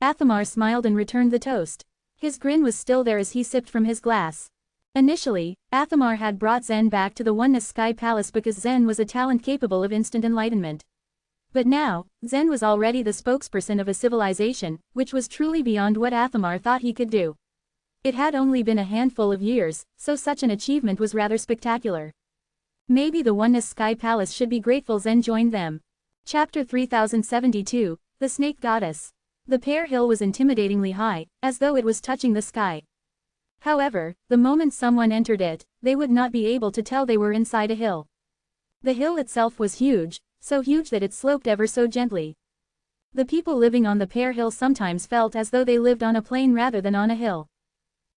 Athamar smiled and returned the toast. His grin was still there as he sipped from his glass. Initially, Athamar had brought Zen back to the Oneness Sky Palace because Zen was a talent capable of instant enlightenment. But now, Zen was already the spokesperson of a civilization, which was truly beyond what Athamar thought he could do. It had only been a handful of years, so such an achievement was rather spectacular. Maybe the Oneness Sky Palace should be grateful Zen joined them. Chapter 3072, The Snake Goddess. The Pear Hill was intimidatingly high, as though it was touching the sky. However, the moment someone entered it, they would not be able to tell they were inside a hill. The hill itself was huge, so huge that it sloped ever so gently. The people living on the Pear Hill sometimes felt as though they lived on a plain rather than on a hill.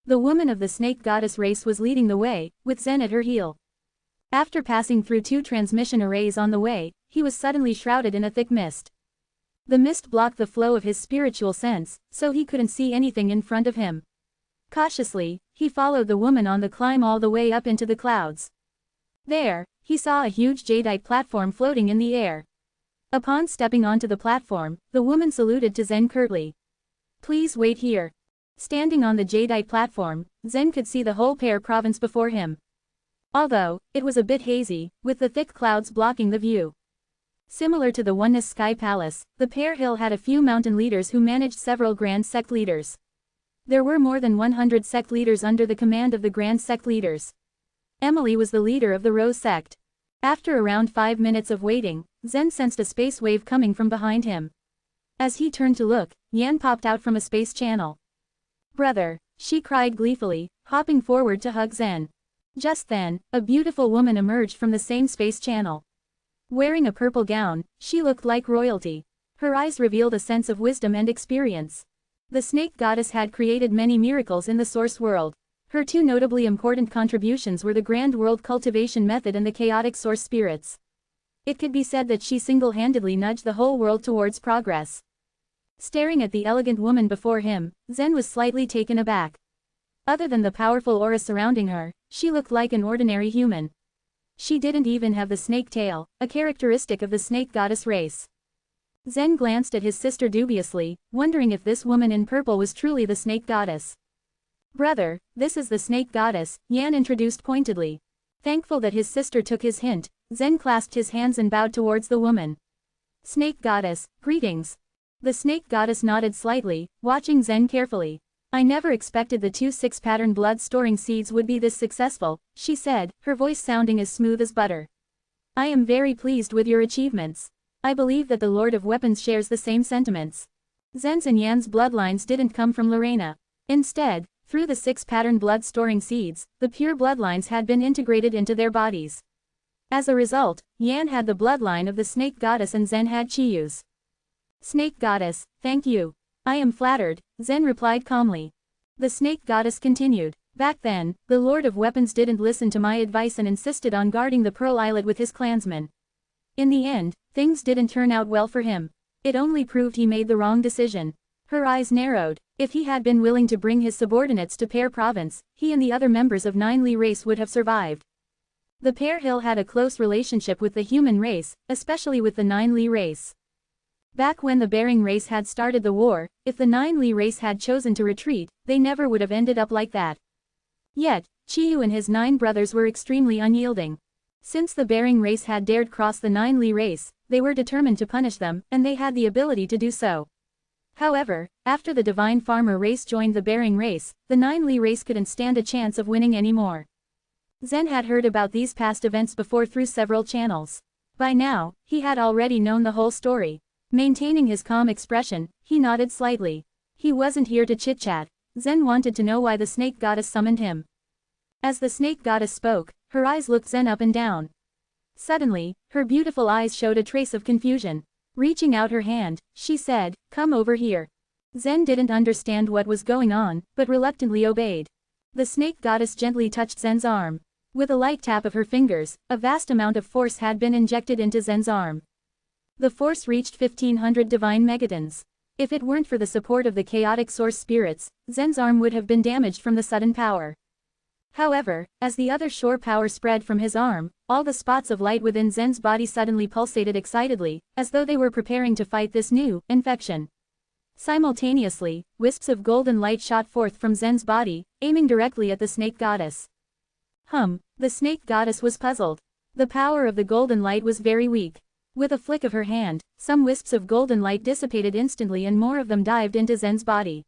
The woman of the snake goddess race was leading the way, with Zen at her heel. After passing through 2 transmission arrays on the way, he was suddenly shrouded in a thick mist. The mist blocked the flow of his spiritual sense, so he couldn't see anything in front of him. Cautiously, he followed the woman on the climb all the way up into the clouds. There, he saw a huge jadeite platform floating in the air. Upon stepping onto the platform, the woman saluted to Zen curtly. "Please wait here." Standing on the jadeite platform, Zen could see the whole Pear province before him. Although, it was a bit hazy, with the thick clouds blocking the view. Similar to the Oneness Sky Palace, the Pear Hill had a few mountain leaders who managed several Grand Sect leaders. There were more than 100 sect leaders under the command of the Grand Sect leaders. Emily was the leader of the Rose sect. After around 5 minutes of waiting, Zen sensed a space wave coming from behind him. As he turned to look, Yan popped out from a space channel. "Brother," she cried gleefully, hopping forward to hug Zen. Just then, a beautiful woman emerged from the same space channel. Wearing a purple gown, she looked like royalty. Her eyes revealed a sense of wisdom and experience. The snake goddess had created many miracles in the source world. Her 2 notably important contributions were the grand world cultivation method and the chaotic source spirits. It could be said that she single-handedly nudged the whole world towards progress. Staring at the elegant woman before him, Zen was slightly taken aback. Other than the powerful aura surrounding her, she looked like an ordinary human. She didn't even have the snake tail, a characteristic of the snake goddess race. Zen glanced at his sister dubiously, wondering if this woman in purple was truly the snake goddess. "Brother, this is the snake goddess," Yan introduced pointedly. Thankful that his sister took his hint, Zen clasped his hands and bowed towards the woman. "Snake goddess, greetings." The snake goddess nodded slightly, watching Zen carefully. "I never expected the 2 6-pattern blood-storing seeds would be this successful," she said, her voice sounding as smooth as butter. "I am very pleased with your achievements. I believe that the Lord of Weapons shares the same sentiments." Zen's and Yan's bloodlines didn't come from Lorena. Instead, through the 6-pattern blood-storing seeds, the pure bloodlines had been integrated into their bodies. As a result, Yan had the bloodline of the snake goddess and Zen had Chiyu's. "Snake goddess, thank you. I am flattered," Zen replied calmly. The snake goddess continued. "Back then, the Lord of Weapons didn't listen to my advice and insisted on guarding the Pearl Islet with his clansmen. In the end, things didn't turn out well for him. It only proved he made the wrong decision. Her eyes narrowed. If he had been willing to bring his subordinates to Pear Province, he and the other members of Nine Li race would have survived. The Pear Hill had a close relationship with the human race, especially with the Nine Li race. Back when the Bering race had started the war, if the Nine Li race had chosen to retreat, they never would have ended up like that. Yet, Chiyu and his 9 brothers were extremely unyielding. Since the Bering race had dared cross the Nine Li race, they were determined to punish them, and they had the ability to do so. However, after the Divine Farmer race joined the Bering race, the Nine Li race couldn't stand a chance of winning anymore. Zen had heard about these past events before through several channels. By now, he had already known the whole story. Maintaining his calm expression, he nodded slightly. He wasn't here to chit-chat. Zen wanted to know why the snake goddess summoned him. As the snake goddess spoke, her eyes looked Zen up and down. Suddenly, her beautiful eyes showed a trace of confusion. Reaching out her hand, she said, "Come over here." Zen didn't understand what was going on, but reluctantly obeyed. The snake goddess gently touched Zen's arm. With a light tap of her fingers, a vast amount of force had been injected into Zen's arm. The force reached 1500 divine megatons. If it weren't for the support of the chaotic source spirits, Zen's arm would have been damaged from the sudden power. However, as the other shore power spread from his arm, all the spots of light within Zen's body suddenly pulsated excitedly, as though they were preparing to fight this new infection. Simultaneously, wisps of golden light shot forth from Zen's body, aiming directly at the snake goddess. The snake goddess was puzzled. The power of the golden light was very weak. With a flick of her hand, some wisps of golden light dissipated instantly and more of them dived into Zen's body.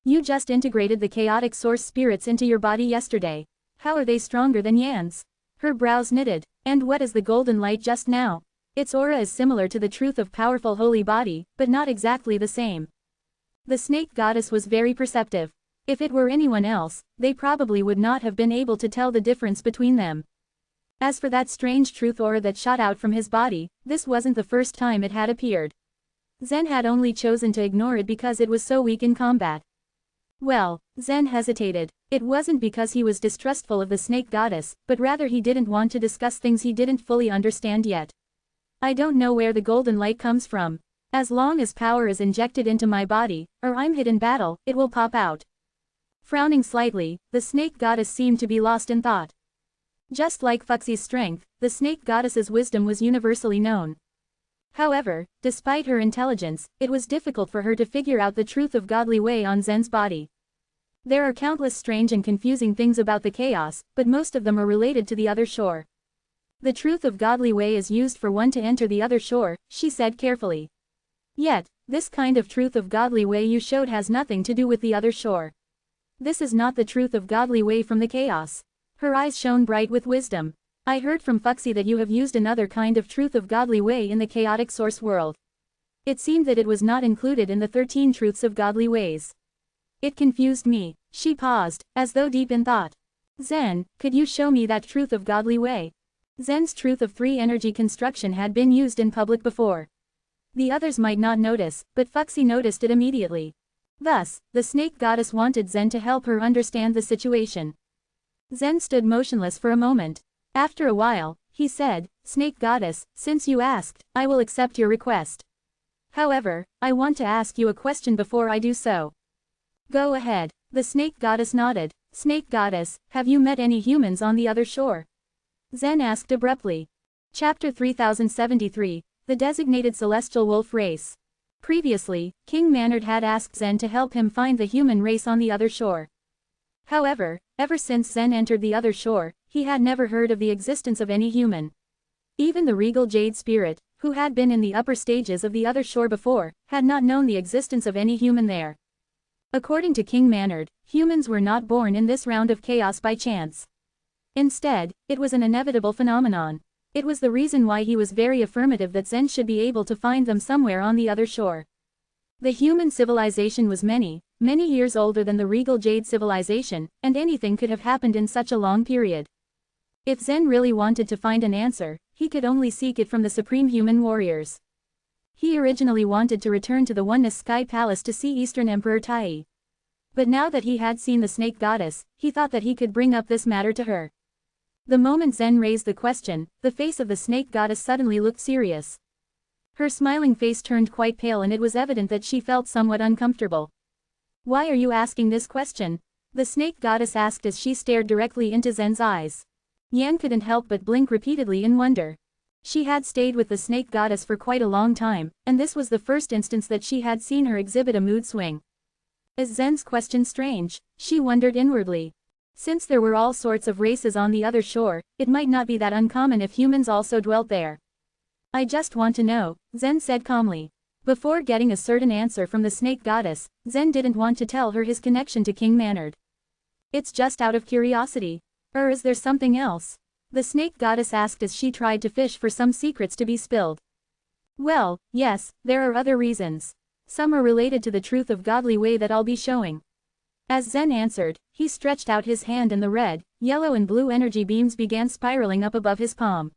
You just integrated the chaotic source spirits into your body yesterday. How are they stronger than Yan's? Her brows knitted. And what is the golden light just now? Its aura is similar to the truth of powerful holy body, but not exactly the same. The snake goddess was very perceptive. If it were anyone else, they probably would not have been able to tell the difference between them. As for that strange truth aura that shot out from his body, this wasn't the first time it had appeared. Zen had only chosen to ignore it because it was so weak in combat. Well, Zen hesitated. It wasn't because he was distrustful of the snake goddess, but rather he didn't want to discuss things he didn't fully understand yet. I don't know where the golden light comes from. As long as power is injected into my body, or I'm hit in battle, it will pop out. Frowning slightly, the snake goddess seemed to be lost in thought. Just like Fuxi's strength, the snake goddess's wisdom was universally known. However, despite her intelligence, it was difficult for her to figure out the truth of godly way on Zen's body. There are countless strange and confusing things about the chaos, but most of them are related to the other shore. The truth of godly way is used for one to enter the other shore, she said carefully. Yet, this kind of truth of godly way you showed has nothing to do with the other shore. This is not the truth of godly way from the chaos. Her eyes shone bright with wisdom. I heard from Fuxi that you have used another kind of truth of godly way in the chaotic source world. It seemed that it was not included in the 13 truths of godly ways. It confused me. She paused, as though deep in thought. Zen, could you show me that truth of godly way? Zen's truth of 3 energy construction had been used in public before. The others might not notice, but Fuxi noticed it immediately. Thus, the snake goddess wanted Zen to help her understand the situation. Zen stood motionless for a moment. After a while, he said, "Snake goddess, since you asked, I will accept your request. However, I want to ask you a question before I do so." "Go ahead." The snake goddess nodded. "Snake goddess, have you met any humans on the other shore?" Zen asked abruptly. Chapter 3073, The Designated Celestial Wolf Race. Previously, King Manard had asked Zen to help him find the human race on the other shore. However, ever since Zen entered the other shore, he had never heard of the existence of any human. Even the regal jade spirit, who had been in the upper stages of the other shore before, had not known the existence of any human there. According to King Manard, humans were not born in this round of chaos by chance. Instead, it was an inevitable phenomenon. It was the reason why he was very affirmative that Zen should be able to find them somewhere on the other shore. The human civilization was many years older than the regal jade civilization, and anything could have happened in such a long period. If Zen really wanted to find an answer, he could only seek it from the supreme human warriors. He originally wanted to return to the Oneness Sky Palace to see Eastern Emperor Tai. But now that he had seen the snake goddess, he thought that he could bring up this matter to her. The moment Zen raised the question, the face of the snake goddess suddenly looked serious. Her smiling face turned quite pale and it was evident that she felt somewhat uncomfortable. "Why are you asking this question?" the snake goddess asked as she stared directly into Zen's eyes. Yan couldn't help but blink repeatedly in wonder. She had stayed with the snake goddess for quite a long time, and this was the first instance that she had seen her exhibit a mood swing. Is Zen's question strange? She wondered inwardly. Since there were all sorts of races on the other shore, it might not be that uncommon if humans also dwelt there. "I just want to know," Zen said calmly. Before getting a certain answer from the snake goddess, Zen didn't want to tell her his connection to King Manard. "It's just out of curiosity. Or is there something else?" the snake goddess asked as she tried to fish for some secrets to be spilled. "Well, yes, there are other reasons. Some are related to the truth of godly way that I'll be showing." As Zen answered, he stretched out his hand and the red, yellow and blue energy beams began spiraling up above his palm.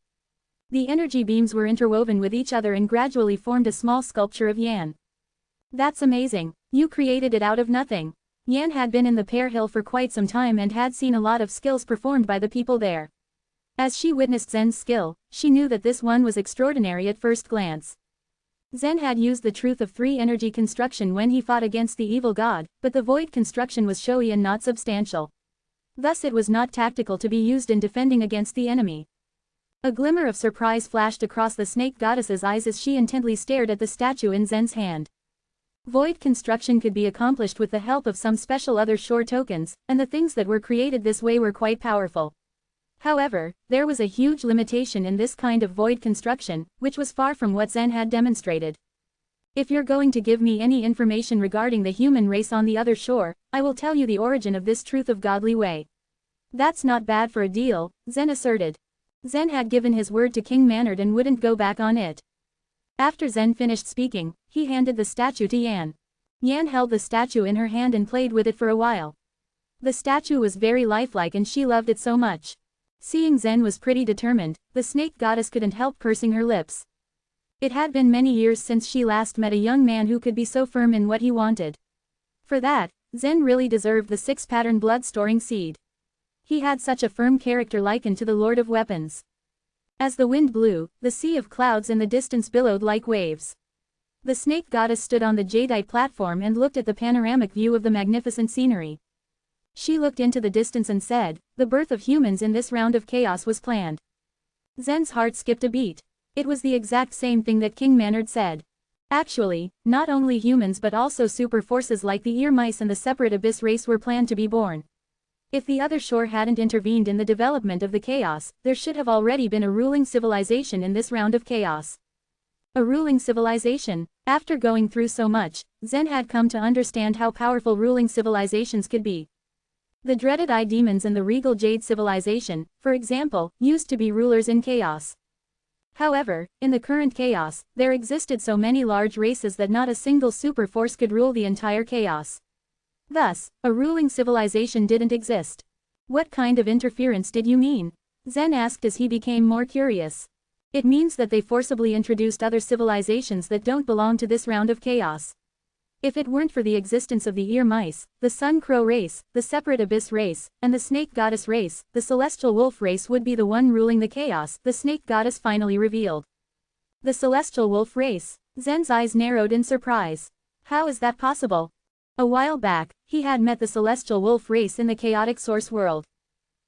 The energy beams were interwoven with each other and gradually formed a small sculpture of Yan. "That's amazing. You created it out of nothing." Yan had been in the Pear Hill for quite some time and had seen a lot of skills performed by the people there. As she witnessed Zen's skill, she knew that this one was extraordinary at first glance. Zen had used the truth of 3 energy construction when he fought against the evil god, but the void construction was showy and not substantial. Thus it was not tactical to be used in defending against the enemy. A glimmer of surprise flashed across the snake goddess's eyes as she intently stared at the statue in Zen's hand. Void construction could be accomplished with the help of some special other shore tokens, and the things that were created this way were quite powerful. However, there was a huge limitation in this kind of void construction, which was far from what Zen had demonstrated. "If you're going to give me any information regarding the human race on the other shore, I will tell you the origin of this truth of godly way." "That's not bad for a deal," Zen asserted. Zen had given his word to King Manard and wouldn't go back on it. After Zen finished speaking, he handed the statue to Yan. Yan held the statue in her hand and played with it for a while. The statue was very lifelike and she loved it so much. Seeing Zen was pretty determined, the snake goddess couldn't help pursing her lips. It had been many years since she last met a young man who could be so firm in what he wanted. For that, Zen really deserved the 6-pattern blood-storing seed. He had such a firm character likened to the Lord of Weapons. As the wind blew, the sea of clouds in the distance billowed like waves. The snake goddess stood on the jadeite platform and looked at the panoramic view of the magnificent scenery. She looked into the distance and said, "The birth of humans in this round of chaos was planned." Zen's heart skipped a beat. It was the exact same thing that King Manard said. Actually, not only humans but also super forces like the ear mice and the separate abyss race were planned to be born. If the other shore hadn't intervened in the development of the chaos, there should have already been a ruling civilization in this round of chaos. A ruling civilization. After going through so much, Zen had come to understand how powerful ruling civilizations could be. The dreaded eye demons and the regal jade civilization, for example, used to be rulers in chaos. However, in the current chaos, there existed so many large races that not a single super force could rule the entire chaos. Thus, a ruling civilization didn't exist. "What kind of interference did you mean?" Zen asked as he became more curious. "It means that they forcibly introduced other civilizations that don't belong to this round of chaos. If it weren't for the existence of the ear mice, the sun crow race, the separate abyss race, and the snake goddess race, the celestial wolf race would be the one ruling the chaos," the snake goddess finally revealed. "The celestial wolf race?" Zen's eyes narrowed in surprise. "How is that possible?" A while back, he had met the celestial wolf race in the chaotic source world.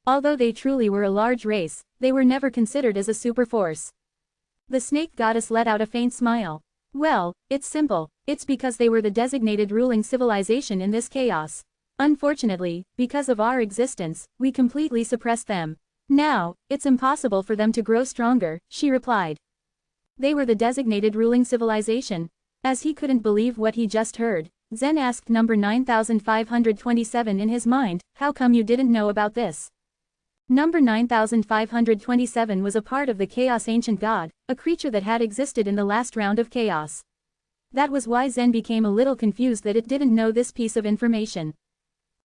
Although they truly were a large race, they were never considered as a super force. The snake goddess let out a faint smile. "Well, it's simple. It's because they were the designated ruling civilization in this chaos. Unfortunately, because of our existence, we completely suppressed them. Now, it's impossible for them to grow stronger," she replied. They were the designated ruling civilization. As he couldn't believe what he just heard, Zen asked number 9527 in his mind, "How come you didn't know about this?" Number 9527 was a part of the Chaos Ancient God, a creature that had existed in the last round of chaos. That was why Zen became a little confused that it didn't know this piece of information.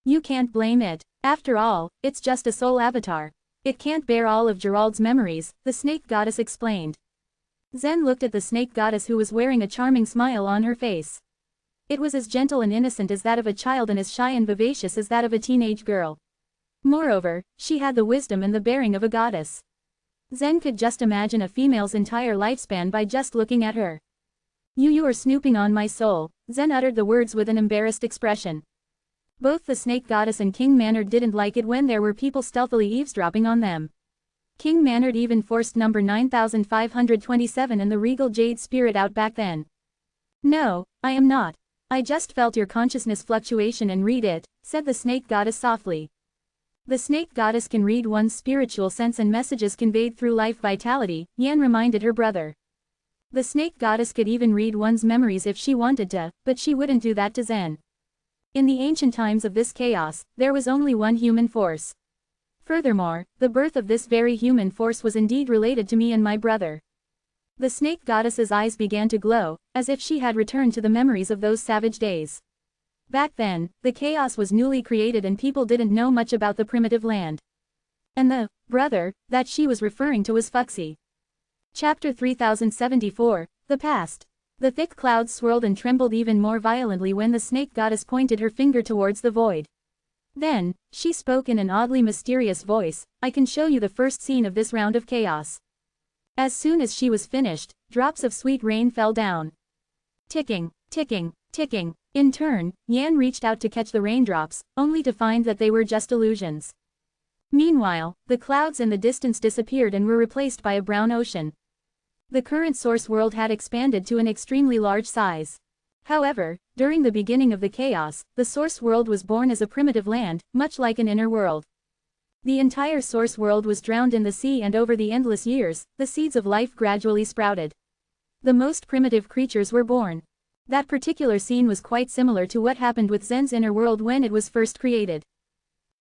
"You can't blame it. After all, it's just a soul avatar. It can't bear all of Gerald's memories," the snake goddess explained. Zen looked at the snake goddess who was wearing a charming smile on her face. It was as gentle and innocent as that of a child and as shy and vivacious as that of a teenage girl. Moreover, she had the wisdom and the bearing of a goddess. Zen could just imagine a female's entire lifespan by just looking at her. You are snooping on my soul," Zen uttered the words with an embarrassed expression. Both the snake goddess and King Manard didn't like it when there were people stealthily eavesdropping on them. King Manard even forced number 9527 and the regal jade spirit out back then. "No, I am not. I just felt your consciousness fluctuation and read it," said the snake goddess softly. The snake goddess can read one's spiritual sense and messages conveyed through life vitality, Yan reminded her brother. The snake goddess could even read one's memories if she wanted to, but she wouldn't do that to Zen. In the ancient times of this chaos, there was only one human force. Furthermore, the birth of this very human force was indeed related to me and my brother. The snake goddess's eyes began to glow, as if she had returned to the memories of those savage days. Back then, the chaos was newly created and people didn't know much about the primitive land. And the brother that she was referring to was Fuxi. Chapter 3074, The Past. The thick clouds swirled and trembled even more violently when the snake goddess pointed her finger towards the void. Then, she spoke in an oddly mysterious voice, "I can show you the first scene of this round of chaos." As soon as she was finished, drops of sweet rain fell down. Ticking, ticking, ticking. In turn, Yan reached out to catch the raindrops, only to find that they were just illusions. Meanwhile, the clouds in the distance disappeared and were replaced by a brown ocean. The current source world had expanded to an extremely large size. However, during the beginning of the chaos, the source world was born as a primitive land, much like an inner world. The entire source world was drowned in the sea, and over the endless years, the seeds of life gradually sprouted. The most primitive creatures were born. That particular scene was quite similar to what happened with Zen's inner world when it was first created.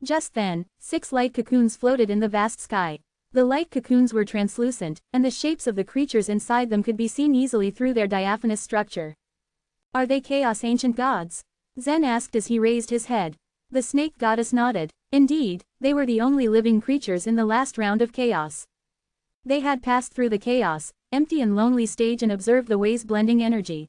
Just then, 6 light cocoons floated in the vast sky. The light cocoons were translucent, and the shapes of the creatures inside them could be seen easily through their diaphanous structure. "Are they Chaos ancient gods?" Zen asked as he raised his head. The snake goddess nodded. Indeed, they were the only living creatures in the last round of chaos. They had passed through the chaos, empty and lonely stage and observed the way's blending energy.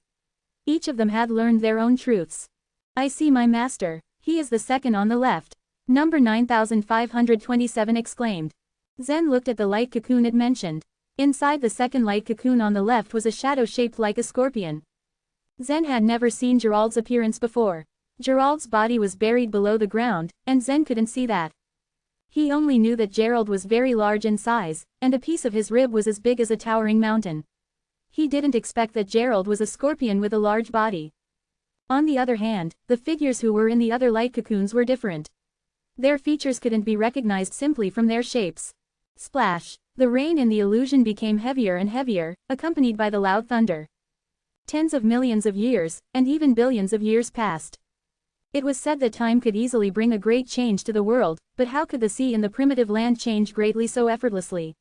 Each of them had learned their own truths. "I see my master. He is the second on the left," number 9527 exclaimed. Zen looked at the light cocoon it mentioned. Inside the second light cocoon on the left was a shadow shaped like a scorpion. Zen had never seen Gerald's appearance before. Gerald's body was buried below the ground, and Zen couldn't see that. He only knew that Gerald was very large in size, and a piece of his rib was as big as a towering mountain. He didn't expect that Gerald was a scorpion with a large body. On the other hand, the figures who were in the other light cocoons were different. Their features couldn't be recognized simply from their shapes. Splash! The rain in the illusion became heavier and heavier, accompanied by the loud thunder. Tens of millions of years, and even billions of years passed. It was said that time could easily bring a great change to the world, but how could the sea in the primitive land change greatly so effortlessly?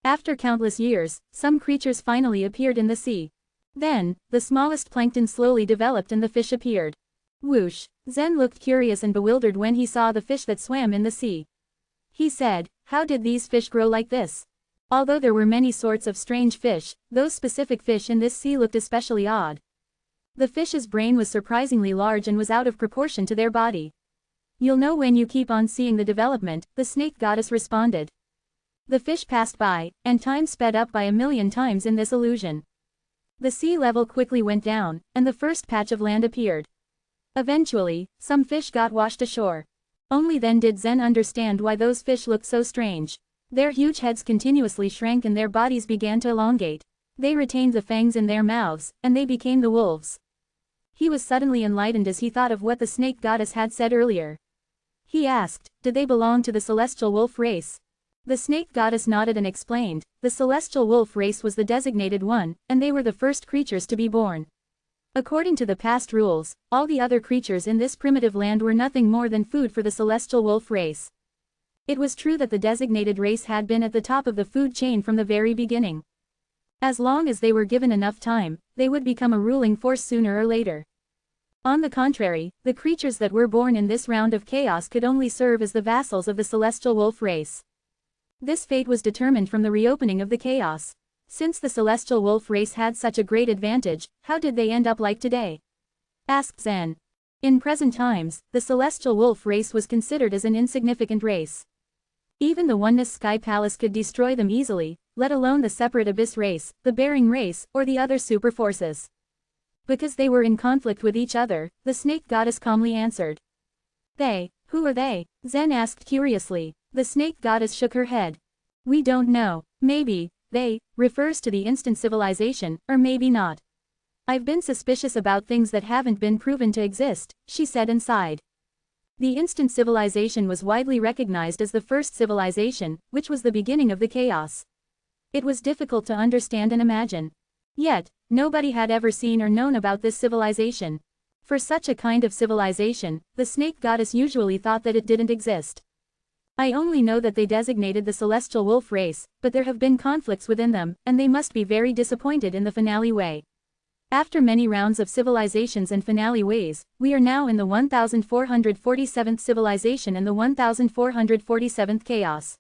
After countless years, some creatures finally appeared in the sea. Then, the smallest plankton slowly developed and the fish appeared. Whoosh! Zen looked curious and bewildered when he saw the fish that swam in the sea. He said, "How did these fish grow like this?" Although there were many sorts of strange fish, those specific fish in this sea looked especially odd. The fish's brain was surprisingly large and was out of proportion to their body. "You'll know when you keep on seeing the development," the snake goddess responded. The fish passed by, and time sped up by 1,000,000 times in this illusion. The sea level quickly went down, and the first patch of land appeared. Eventually, some fish got washed ashore. Only then did Zen understand why those fish looked so strange. Their huge heads continuously shrank and their bodies began to elongate. They retained the fangs in their mouths, and they became the wolves. He was suddenly enlightened as he thought of what the snake goddess had said earlier. He asked, did they belong to the celestial wolf race? The snake goddess nodded and explained, the celestial wolf race was the designated one, and they were the first creatures to be born. According to the past rules, all the other creatures in this primitive land were nothing more than food for the celestial wolf race. It was true that the designated race had been at the top of the food chain from the very beginning. As long as they were given enough time, they would become a ruling force sooner or later. On the contrary, the creatures that were born in this round of chaos could only serve as the vassals of the celestial wolf race. This fate was determined from the reopening of the chaos. Since the celestial wolf race had such a great advantage, how did they end up like today? Asked Zen. In present times, the celestial wolf race was considered as an insignificant race. Even the Oneness Sky Palace could destroy them easily, let alone the separate Abyss race, the Bearing race, or the other super forces. Because they were in conflict with each other, the snake goddess calmly answered. They, who are they? Zen asked curiously. The snake goddess shook her head. We don't know. Maybe, they, refers to the instant civilization, or maybe not. I've been suspicious about things that haven't been proven to exist, she said and sighed. The instant civilization was widely recognized as the first civilization, which was the beginning of the chaos. It was difficult to understand and imagine. Yet, nobody had ever seen or known about this civilization. For such a kind of civilization, the snake goddess usually thought that it didn't exist. I only know that they designated the celestial wolf race, but there have been conflicts within them, and they must be very disappointed in the finale way. After many rounds of civilizations and finale ways, we are now in the 1447th civilization and the 1447th chaos.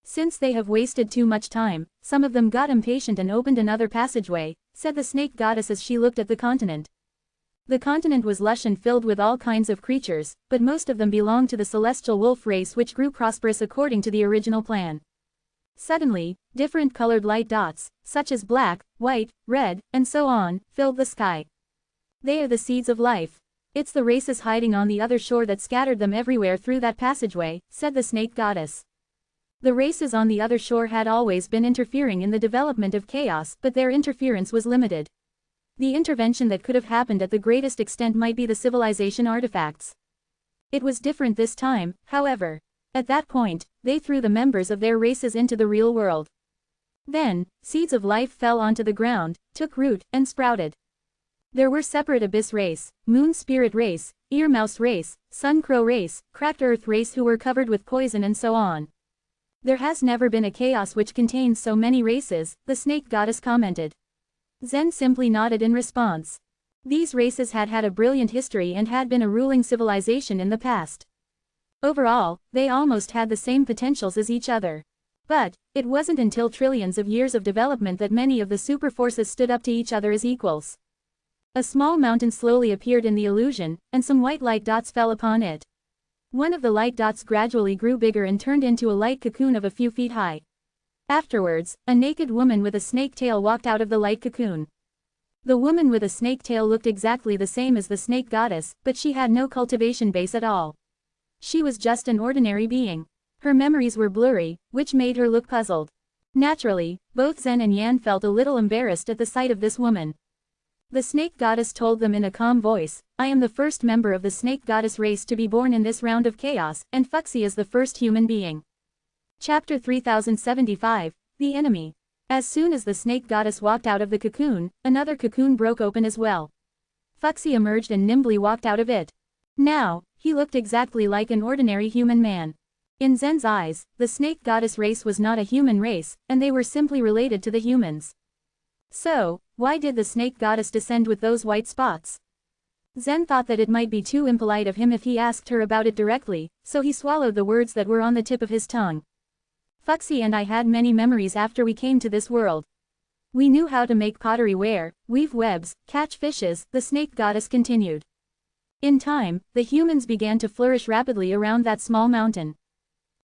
Since they have wasted too much time, some of them got impatient and opened another passageway, said the snake goddess as she looked at the continent. The continent was lush and filled with all kinds of creatures, but most of them belonged to the celestial wolf race which grew prosperous according to the original plan. Suddenly, different colored light dots, such as black, white, red, and so on, filled the sky. They are the seeds of life. It's the races hiding on the other shore that scattered them everywhere through that passageway, said the snake goddess. The races on the other shore had always been interfering in the development of chaos, but their interference was limited. The intervention that could have happened at the greatest extent might be the civilization artifacts. It was different this time, however. At that point, they threw the members of their races into the real world. Then, seeds of life fell onto the ground, took root, and sprouted. There were separate Abyss race, Moon Spirit race, Earmouse race, Sun Crow race, Cracked Earth race who were covered with poison and so on. There has never been a chaos which contains so many races, the snake goddess commented. Zen simply nodded in response. These races had had a brilliant history and had been a ruling civilization in the past. Overall, they almost had the same potentials as each other. But, it wasn't until trillions of years of development that many of the super forces stood up to each other as equals. A small mountain slowly appeared in the illusion, and some white light dots fell upon it. One of the light dots gradually grew bigger and turned into a light cocoon of a few feet high. Afterwards, a naked woman with a snake tail walked out of the light cocoon. The woman with a snake tail looked exactly the same as the snake goddess, but she had no cultivation base at all. She was just an ordinary being. Her memories were blurry, which made her look puzzled. Naturally, both Zen and Yan felt a little embarrassed at the sight of this woman. The snake goddess told them in a calm voice, I am the first member of the snake goddess race to be born in this round of chaos, and Fuxi is the first human being. Chapter 3075, The Enemy. As soon as the snake goddess walked out of the cocoon, another cocoon broke open as well. Fuxi emerged and nimbly walked out of it. Now, he looked exactly like an ordinary human man. In Zen's eyes, the snake goddess race was not a human race, and they were simply related to the humans. So, why did the snake goddess descend with those white spots? Zen thought that it might be too impolite of him if he asked her about it directly, so he swallowed the words that were on the tip of his tongue. Fuxi and I had many memories after we came to this world. We knew how to make pottery ware, weave webs, catch fishes, the snake goddess continued. In time, the humans began to flourish rapidly around that small mountain.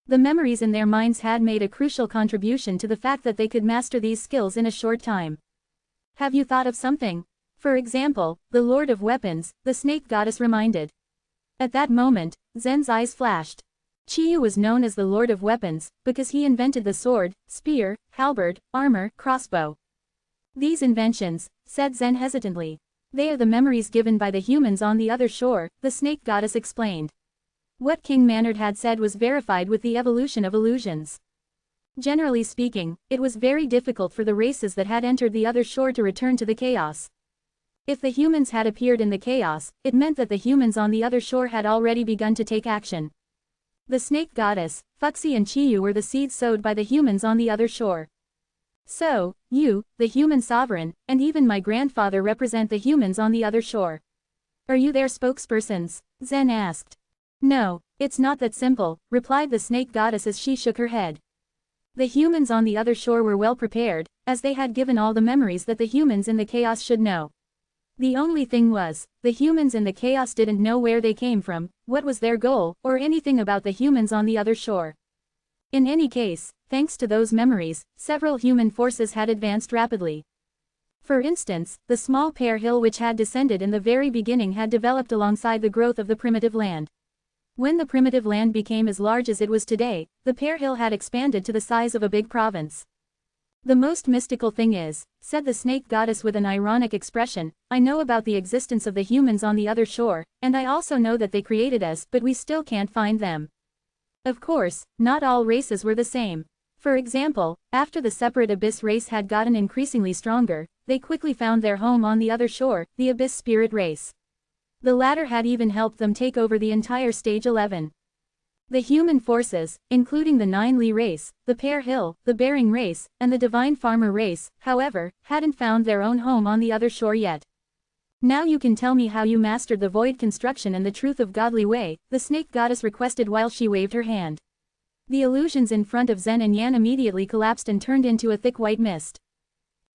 The memories in their minds had made a crucial contribution to the fact that they could master these skills in a short time. Have you thought of something? For example, the Lord of Weapons, the snake goddess reminded. At that moment, Zen's eyes flashed. Chiyu was known as the Lord of Weapons, because he invented the sword, spear, halberd, armor, crossbow. These inventions, said Zen hesitantly. They are the memories given by the humans on the other shore, the snake goddess explained. What King Manard had said was verified with the evolution of illusions. Generally speaking, it was very difficult for the races that had entered the other shore to return to the chaos. If the humans had appeared in the chaos, it meant that the humans on the other shore had already begun to take action. The snake goddess, Fuxi and Chiyu were the seeds sowed by the humans on the other shore. So, you, the human sovereign, and even my grandfather represent the humans on the other shore. Are you their spokespersons? Zen asked. No, it's not that simple, replied the snake goddess as she shook her head. The humans on the other shore were well prepared, as they had given all the memories that the humans in the chaos should know. The only thing was, the humans in the chaos didn't know where they came from, what was their goal, or anything about the humans on the other shore. In any case, thanks to those memories, several human forces had advanced rapidly. For instance, the small pear hill which had descended in the very beginning had developed alongside the growth of the primitive land. When the primitive land became as large as it was today, the pear hill had expanded to the size of a big province. The most mystical thing is, said the snake goddess with an ironic expression, I know about the existence of the humans on the other shore, and I also know that they created us, but we still can't find them. Of course, not all races were the same. For example, after the separate Abyss race had gotten increasingly stronger, they quickly found their home on the other shore, the Abyss Spirit race. The latter had even helped them take over the entire Stage 11. The human forces, including the Nine Li race, the Pear Hill, the Bearing race, and the Divine Farmer race, however, hadn't found their own home on the other shore yet. Now you can tell me how you mastered the void construction and the truth of godly way, the snake goddess requested while she waved her hand. The illusions in front of Zen and Yan immediately collapsed and turned into a thick white mist.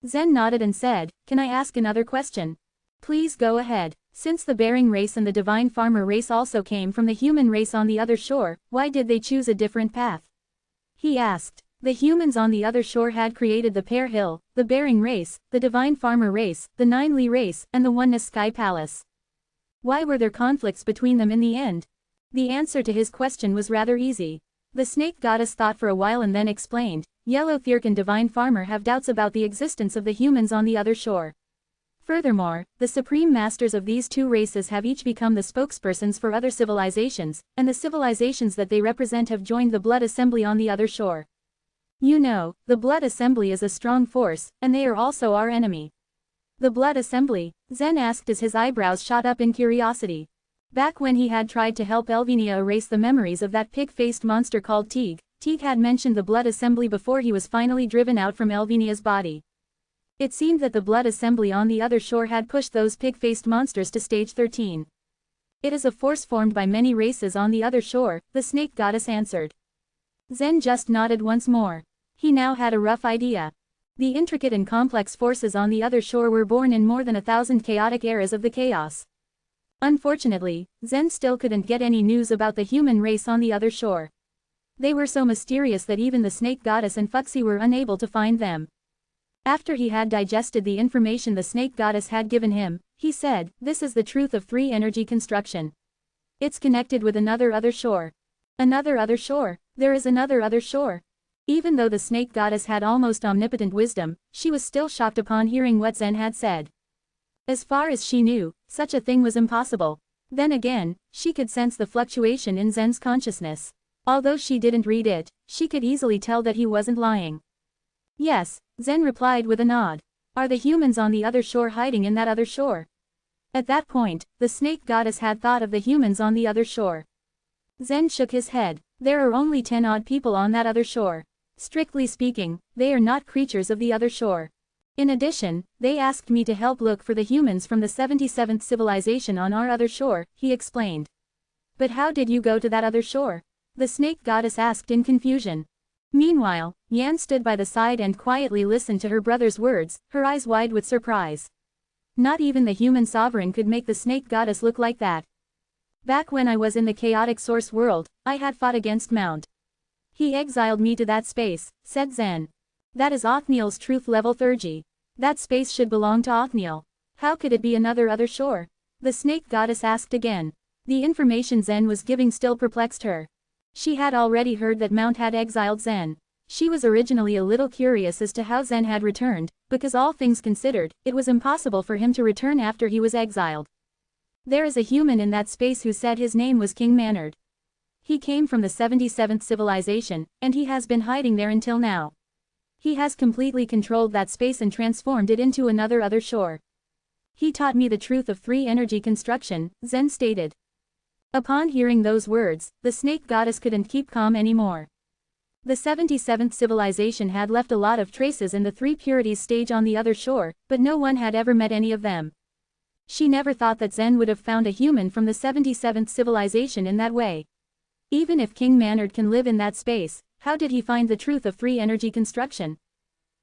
Zen nodded and said, Can I ask another question? Please go ahead. Since the Bearing race and the Divine Farmer race also came from the human race on the other shore, why did they choose a different path? He asked. The humans on the other shore had created the Pear Hill, the Bearing race, the Divine Farmer race, the Nine Li race, and the Oneness Sky Palace. Why were there conflicts between them in the end? The answer to his question was rather easy. The snake goddess thought for a while and then explained, Yellow Thirk and Divine Farmer have doubts about the existence of the humans on the other shore. Furthermore, the supreme masters of these two races have each become the spokespersons for other civilizations, and the civilizations that they represent have joined the Blood Assembly on the other shore. You know, the Blood Assembly is a strong force, and they are also our enemy. The Blood Assembly? Zen asked as his eyebrows shot up in curiosity. Back when he had tried to help Elvinia erase the memories of that pig-faced monster called Teague, Teague had mentioned the Blood Assembly before he was finally driven out from Elvinia's body. It seemed that the Blood Assembly on the other shore had pushed those pig-faced monsters to Stage 13. It is a force formed by many races on the other shore, the snake goddess answered. Zen just nodded once more. He now had a rough idea. The intricate and complex forces on the other shore were born in more than 1,000 chaotic eras of the chaos. Unfortunately, Zen still couldn't get any news about the human race on the other shore. They were so mysterious that even the snake goddess and Fuxi were unable to find them. After he had digested the information the snake goddess had given him, he said, This is the truth of 3 energy construction. It's connected with another other shore. Another other shore. There is another other shore. Even though the snake goddess had almost omnipotent wisdom, she was still shocked upon hearing what Zen had said. As far as she knew, such a thing was impossible. Then again, she could sense the fluctuation in Zen's consciousness. Although she didn't read it, she could easily tell that he wasn't lying. Yes, Zen replied with a nod. Are the humans on the other shore hiding in that other shore? At that point, the snake goddess had thought of the humans on the other shore. Zen shook his head. There are only 10 odd people on that other shore. Strictly speaking, they are not creatures of the other shore. In addition, they asked me to help look for the humans from the 77th civilization on our other shore, he explained. But how did you go to that other shore? The snake goddess asked in confusion. Meanwhile, Yan stood by the side and quietly listened to her brother's words, her eyes wide with surprise. Not even the human sovereign could make the snake goddess look like that. Back when I was in the chaotic source world, I had fought against Mount. He exiled me to that space, said Zen. That is Othniel's truth level Thurgy. That space should belong to Othniel. How could it be another other shore? The snake goddess asked again. The information Zen was giving still perplexed her. She had already heard that Mount had exiled Zen. She was originally a little curious as to how Zen had returned, because all things considered, it was impossible for him to return after he was exiled. There is a human in that space who said his name was King Manard. He came from the 77th civilization, and he has been hiding there until now. He has completely controlled that space and transformed it into another other shore. He taught me the truth of 3 energy construction, Zen stated. Upon hearing those words, the snake goddess couldn't keep calm anymore. The 77th civilization had left a lot of traces in the 3 purities stage on the other shore, but no one had ever met any of them. She never thought that Zen would have found a human from the 77th civilization in that way. Even if King Manard can live in that space, how did he find the truth of 3 energy construction?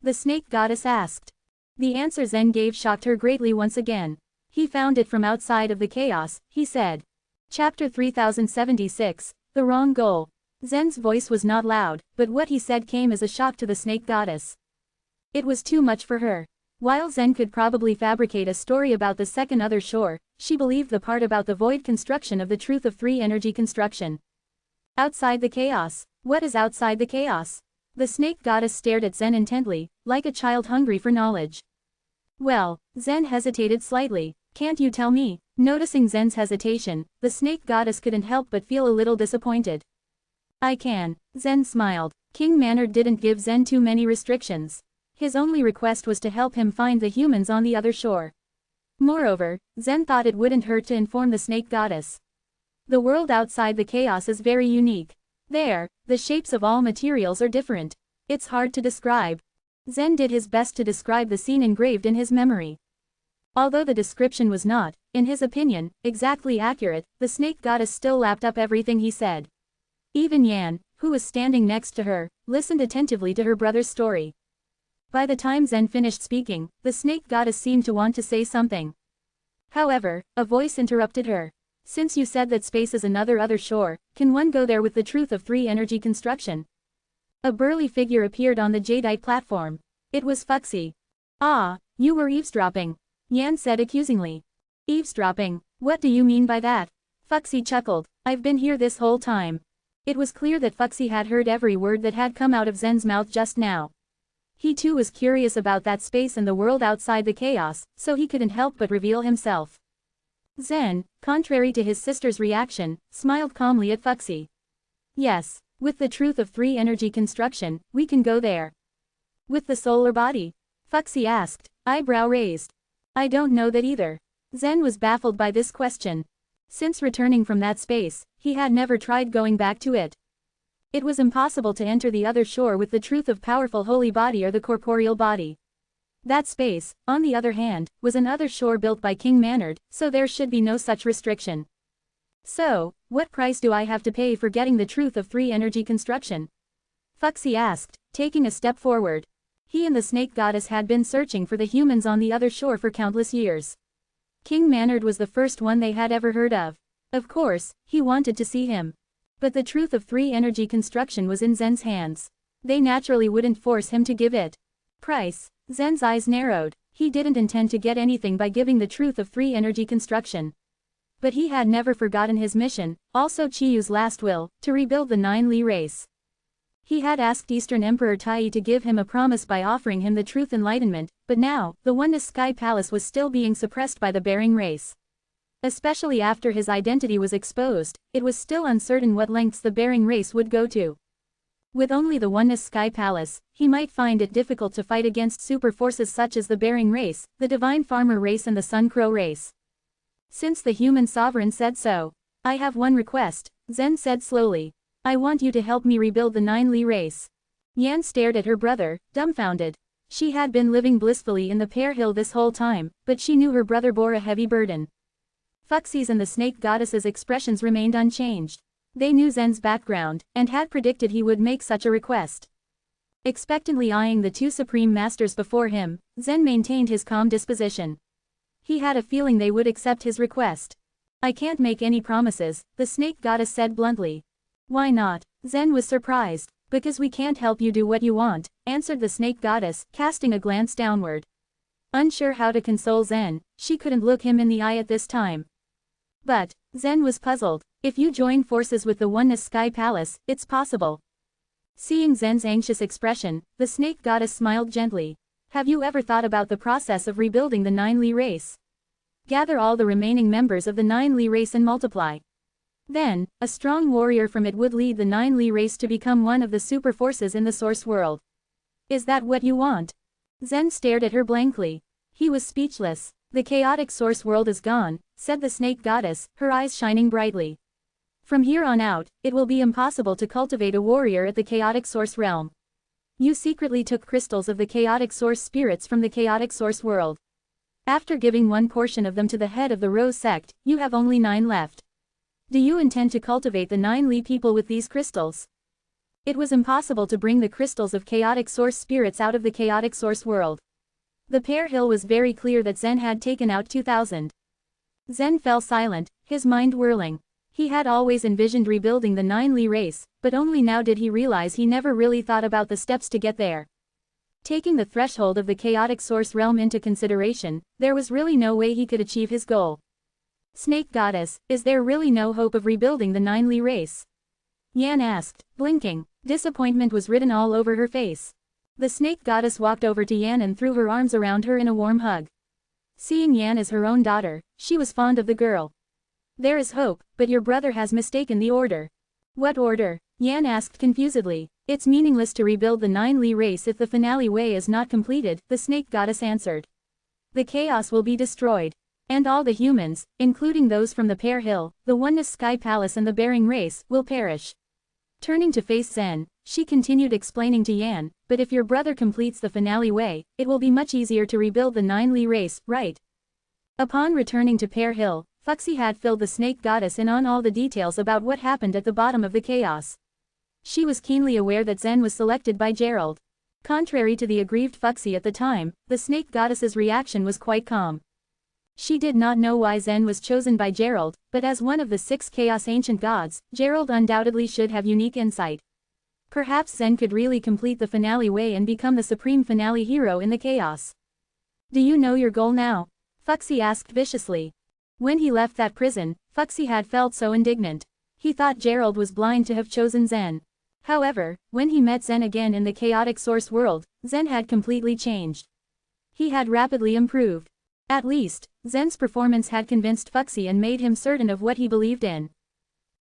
The snake goddess asked. The answer Zen gave shocked her greatly once again. He found it from outside of the chaos, he said. Chapter 3076, The Wrong Goal. Zen's voice was not loud, but what he said came as a shock to the snake goddess. It was too much for her. While Zen could probably fabricate a story about the second other shore, she believed the part about the void construction of the truth of three energy construction. Outside the chaos. What is outside the chaos? The snake goddess stared at Zen intently, like a child hungry for knowledge. Well, Zen hesitated slightly. Can't you tell me? Noticing Zen's hesitation, the snake goddess couldn't help but feel a little disappointed. I can. Zen smiled. King Manard didn't give Zen too many restrictions. His only request was to help him find the humans on the other shore. Moreover, Zen thought it wouldn't hurt to inform the snake goddess. The world outside the chaos is very unique. There, the shapes of all materials are different. It's hard to describe. Zen did his best to describe the scene engraved in his memory. Although the description was not, in his opinion, exactly accurate, the snake goddess still lapped up everything he said. Even Yan, who was standing next to her, listened attentively to her brother's story. By the time Zen finished speaking, the snake goddess seemed to want to say something. However, a voice interrupted her. Since you said that space is another other shore, can one go there with the truth of three energy construction? A burly figure appeared on the jadeite platform. It was Fuxi. Ah, you were eavesdropping, Yan said accusingly. Eavesdropping? What do you mean by that? Fuxi chuckled. I've been here this whole time. It was clear that Fuxi had heard every word that had come out of Zen's mouth just now. He too was curious about that space and the world outside the chaos, so he couldn't help but reveal himself. Zen, contrary to his sister's reaction, smiled calmly at Fuxi. Yes, with the truth of three energy construction, we can go there. With the soul or body? Fuxi asked, eyebrow raised. I don't know that either. Zen was baffled by this question. Since returning from that space, he had never tried going back to it. It was impossible to enter the other shore with the truth of powerful holy body or the corporeal body. That space, on the other hand, was another shore built by King Manard, so there should be no such restriction. So, what price do I have to pay for getting the truth of three energy construction? Fuxi asked, taking a step forward. He and the snake goddess had been searching for the humans on the other shore for countless years. King Manard was the first one they had ever heard of. Of course, he wanted to see him. But the truth of three energy construction was in Zen's hands. They naturally wouldn't force him to give it. Price? Zen's eyes narrowed. He didn't intend to get anything by giving the truth of three energy construction. But he had never forgotten his mission, also Chiyu's last will, to rebuild the Nine Li race. He had asked Eastern Emperor Tai to give him a promise by offering him the truth enlightenment, but now, the Oneness Sky Palace was still being suppressed by the Bering race. Especially after his identity was exposed, it was still uncertain what lengths the Bering race would go to. With only the Oneness Sky Palace, he might find it difficult to fight against super forces such as the Bering race, the Divine Farmer race and the Sun Crow race. Since the human sovereign said so. I have one request, Zen said slowly. I want you to help me rebuild the Nine Li race. Yan stared at her brother, dumbfounded. She had been living blissfully in the Pear Hill this whole time, but she knew her brother bore a heavy burden. Fuxi's and the snake goddess's expressions remained unchanged. They knew Zen's background, and had predicted he would make such a request. Expectantly eyeing the two supreme masters before him, Zen maintained his calm disposition. He had a feeling they would accept his request. I can't make any promises, the snake goddess said bluntly. Why not? Zen was surprised. Because we can't help you do what you want, answered the snake goddess, casting a glance downward. Unsure how to console Zen, she couldn't look him in the eye at this time. But, Zen was puzzled, if you join forces with the Oneness Sky Palace, it's possible. Seeing Zen's anxious expression, the snake goddess smiled gently. Have you ever thought about the process of rebuilding the Nine Li race? Gather all the remaining members of the Nine Li race and multiply. Then, a strong warrior from it would lead the Nine Li race to become one of the super forces in the source world. Is that what you want? Zen stared at her blankly. He was speechless. The chaotic source world is gone, said the snake goddess, her eyes shining brightly. From here on out, it will be impossible to cultivate a warrior at the chaotic source realm. You secretly took crystals of the chaotic source spirits from the chaotic source world. After giving one portion of them to the head of the Rose sect, you have only 9 left. Do you intend to cultivate the Nine Li people with these crystals? It was impossible to bring the crystals of chaotic source spirits out of the chaotic source world. The Pear Hill was very clear that Zen had taken out 2,000. Zen fell silent, his mind whirling. He had always envisioned rebuilding the 9 Li race, but only now did he realize he never really thought about the steps to get there. Taking the threshold of the chaotic source realm into consideration, there was really no way he could achieve his goal. Snake Goddess, is there really no hope of rebuilding the 9 Li race? Yan asked, blinking. Disappointment was written all over her face. The Snake Goddess walked over to Yan and threw her arms around her in a warm hug. Seeing Yan as her own daughter, she was fond of the girl. There is hope, but your brother has mistaken the order. What order? Yan asked confusedly. It's meaningless to rebuild the 9 Li race if the finale way is not completed, the Snake Goddess answered. The chaos will be destroyed. And all the humans, including those from the Pear Hill, the Oneness Sky Palace and the Bering race, will perish. Turning to face Zen, she continued explaining to Yan, but if your brother completes the finale way, it will be much easier to rebuild the 9 Li race, right? Upon returning to Pear Hill, Fuxi had filled the Snake Goddess in on all the details about what happened at the bottom of the chaos. She was keenly aware that Zen was selected by Gerald. Contrary to the aggrieved Fuxi at the time, the Snake Goddess's reaction was quite calm. She did not know why Zen was chosen by Gerald, but as one of the 6 Chaos Ancient Gods, Gerald undoubtedly should have unique insight. Perhaps Zen could really complete the finale way and become the supreme finale hero in the chaos. Do you know your goal now? Fuxi asked viciously. When he left that prison, Fuxi had felt so indignant. He thought Gerald was blind to have chosen Zen. However, when he met Zen again in the chaotic source world, Zen had completely changed. He had rapidly improved. At least, Zen's performance had convinced Fuxi and made him certain of what he believed in.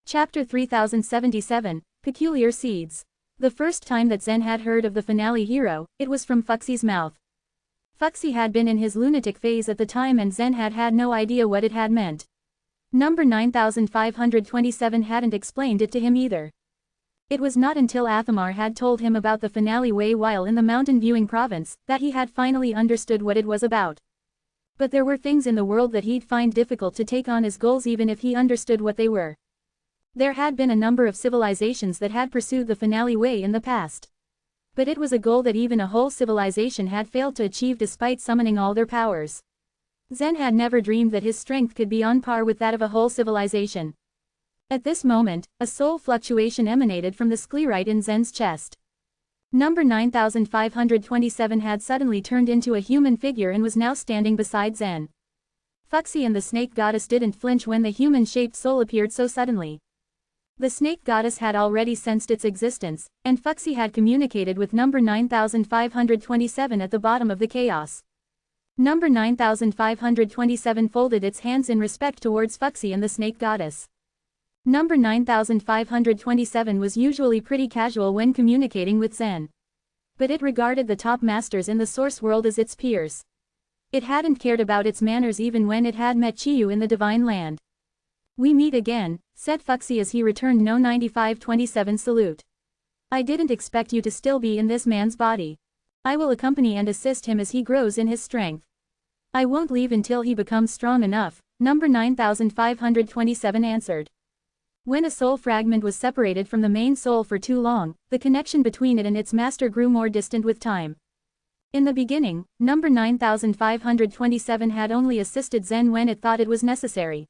Chapter 3077, Peculiar Seeds. The first time that Zen had heard of the finale hero, it was from Fuxi's mouth. Fuxi had been in his lunatic phase at the time and Zen had had no idea what it had meant. Number 9527 hadn't explained it to him either. It was not until Athamar had told him about the finale way while in the mountain viewing province, that he had finally understood what it was about. But there were things in the world that he'd find difficult to take on as goals even if he understood what they were. There had been a number of civilizations that had pursued the finale way in the past. But it was a goal that even a whole civilization had failed to achieve despite summoning all their powers. Zen had never dreamed that his strength could be on par with that of a whole civilization. At this moment, a soul fluctuation emanated from the sclerite in Zen's chest. Number 9527 had suddenly turned into a human figure and was now standing beside Zen. Fuxi and the Snake Goddess didn't flinch when the human-shaped soul appeared so suddenly. The Snake Goddess had already sensed its existence, and Fuxi had communicated with number 9527 at the bottom of the chaos. Number 9527 folded its hands in respect towards Fuxi and the Snake Goddess. Number 9527 was usually pretty casual when communicating with Zen. But it regarded the top masters in the source world as its peers. It hadn't cared about its manners even when it had met Chiyu in the Divine Land. We meet again, said Fuxi as he returned no 9527 salute. I didn't expect you to still be in this man's body. I will accompany and assist him as he grows in his strength. I won't leave until he becomes strong enough, number 9527 answered. When a soul fragment was separated from the main soul for too long, the connection between it and its master grew more distant with time. In the beginning, number 9527 had only assisted Zen when it thought it was necessary.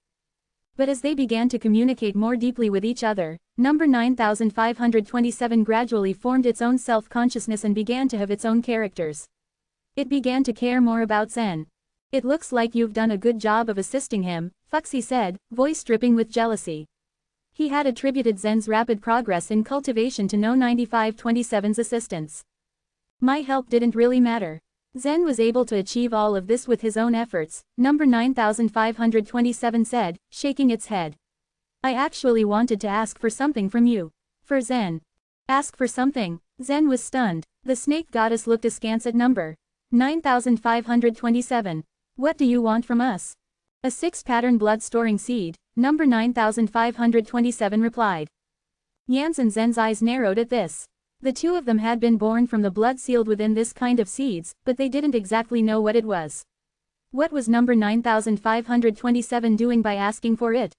But as they began to communicate more deeply with each other, number 9527 gradually formed its own self-consciousness and began to have its own characters. It began to care more about Zen. It looks like you've done a good job of assisting him, Fuxi said, voice dripping with jealousy. He had attributed Zen's rapid progress in cultivation to no 9527's assistance. My help didn't really matter. Zen was able to achieve all of this with his own efforts, number 9527 said, shaking its head. I actually wanted to ask for something from you. For Zen. Ask for something? Zen was stunned. The Snake Goddess looked askance at number 9527. What do you want from us? A 6-pattern blood-storing seed, number 9527 replied. Yan's and Zen's eyes narrowed at this. The two of them had been born from the blood sealed within this kind of seeds, but they didn't exactly know what it was. What was number 9527 doing by asking for it?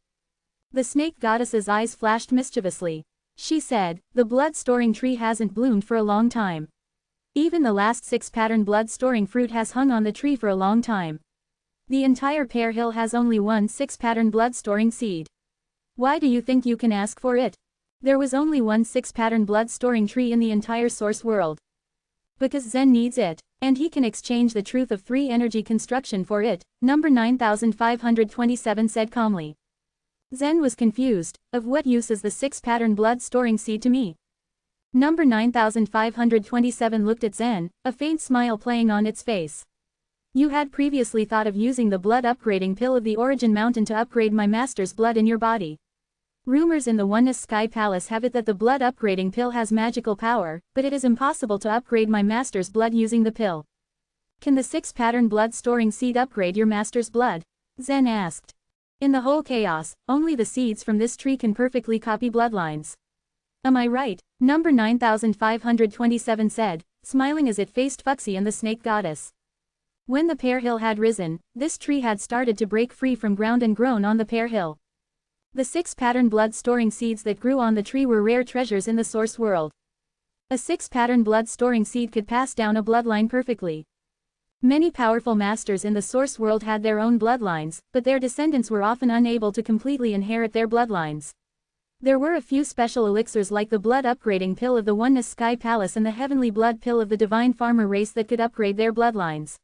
The Snake Goddess's eyes flashed mischievously. She said, the blood-storing tree hasn't bloomed for a long time. Even the last 6-pattern blood-storing fruit has hung on the tree for a long time. The entire Pear Hill has only one 6-pattern blood-storing seed. Why do you think you can ask for it? There was only one 6-pattern blood-storing tree in the entire source world. Because Zen needs it, and he can exchange the truth of 3 energy construction for it, number 9527 said calmly. Zen was confused. Of what use is the 6-pattern blood-storing seed to me? Number 9527 looked at Zen, a faint smile playing on its face. You had previously thought of using the blood upgrading pill of the Origin Mountain to upgrade my master's blood in your body. Rumors in the Oneness Sky Palace have it that the blood upgrading pill has magical power, but it is impossible to upgrade my master's blood using the pill. Can the 6-pattern blood-storing seed upgrade your master's blood? Zen asked. In the whole chaos, only the seeds from this tree can perfectly copy bloodlines. Am I right? Number 9527 said, smiling as it faced Fuxi and the snake goddess. When the Pear Hill had risen, this tree had started to break free from ground and grown on the Pear Hill. The 6-pattern blood-storing seeds that grew on the tree were rare treasures in the source world. A 6-pattern blood-storing seed could pass down a bloodline perfectly. Many powerful masters in the source world had their own bloodlines, but their descendants were often unable to completely inherit their bloodlines. There were a few special elixirs like the blood upgrading pill of the Oneness Sky Palace and the heavenly blood pill of the divine farmer race that could upgrade their bloodlines.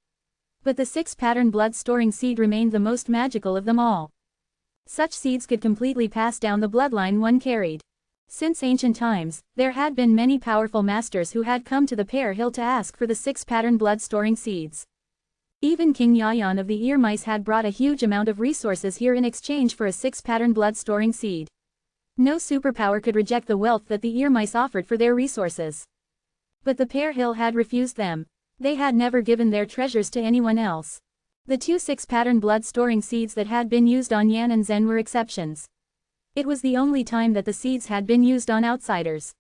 But the 6-pattern blood-storing seed remained the most magical of them all. Such seeds could completely pass down the bloodline one carried. Since ancient times, there had been many powerful masters who had come to the Pear Hill to ask for the 6-pattern blood-storing seeds. Even King Yayan of the Ear Mice had brought a huge amount of resources here in exchange for a 6-pattern blood-storing seed. No superpower could reject the wealth that the Ear Mice offered for their resources. But the Pear Hill had refused them. They had never given their treasures to anyone else. The 2 6-pattern blood-storing seeds that had been used on Yan and Zen were exceptions. It was the only time that the seeds had been used on outsiders.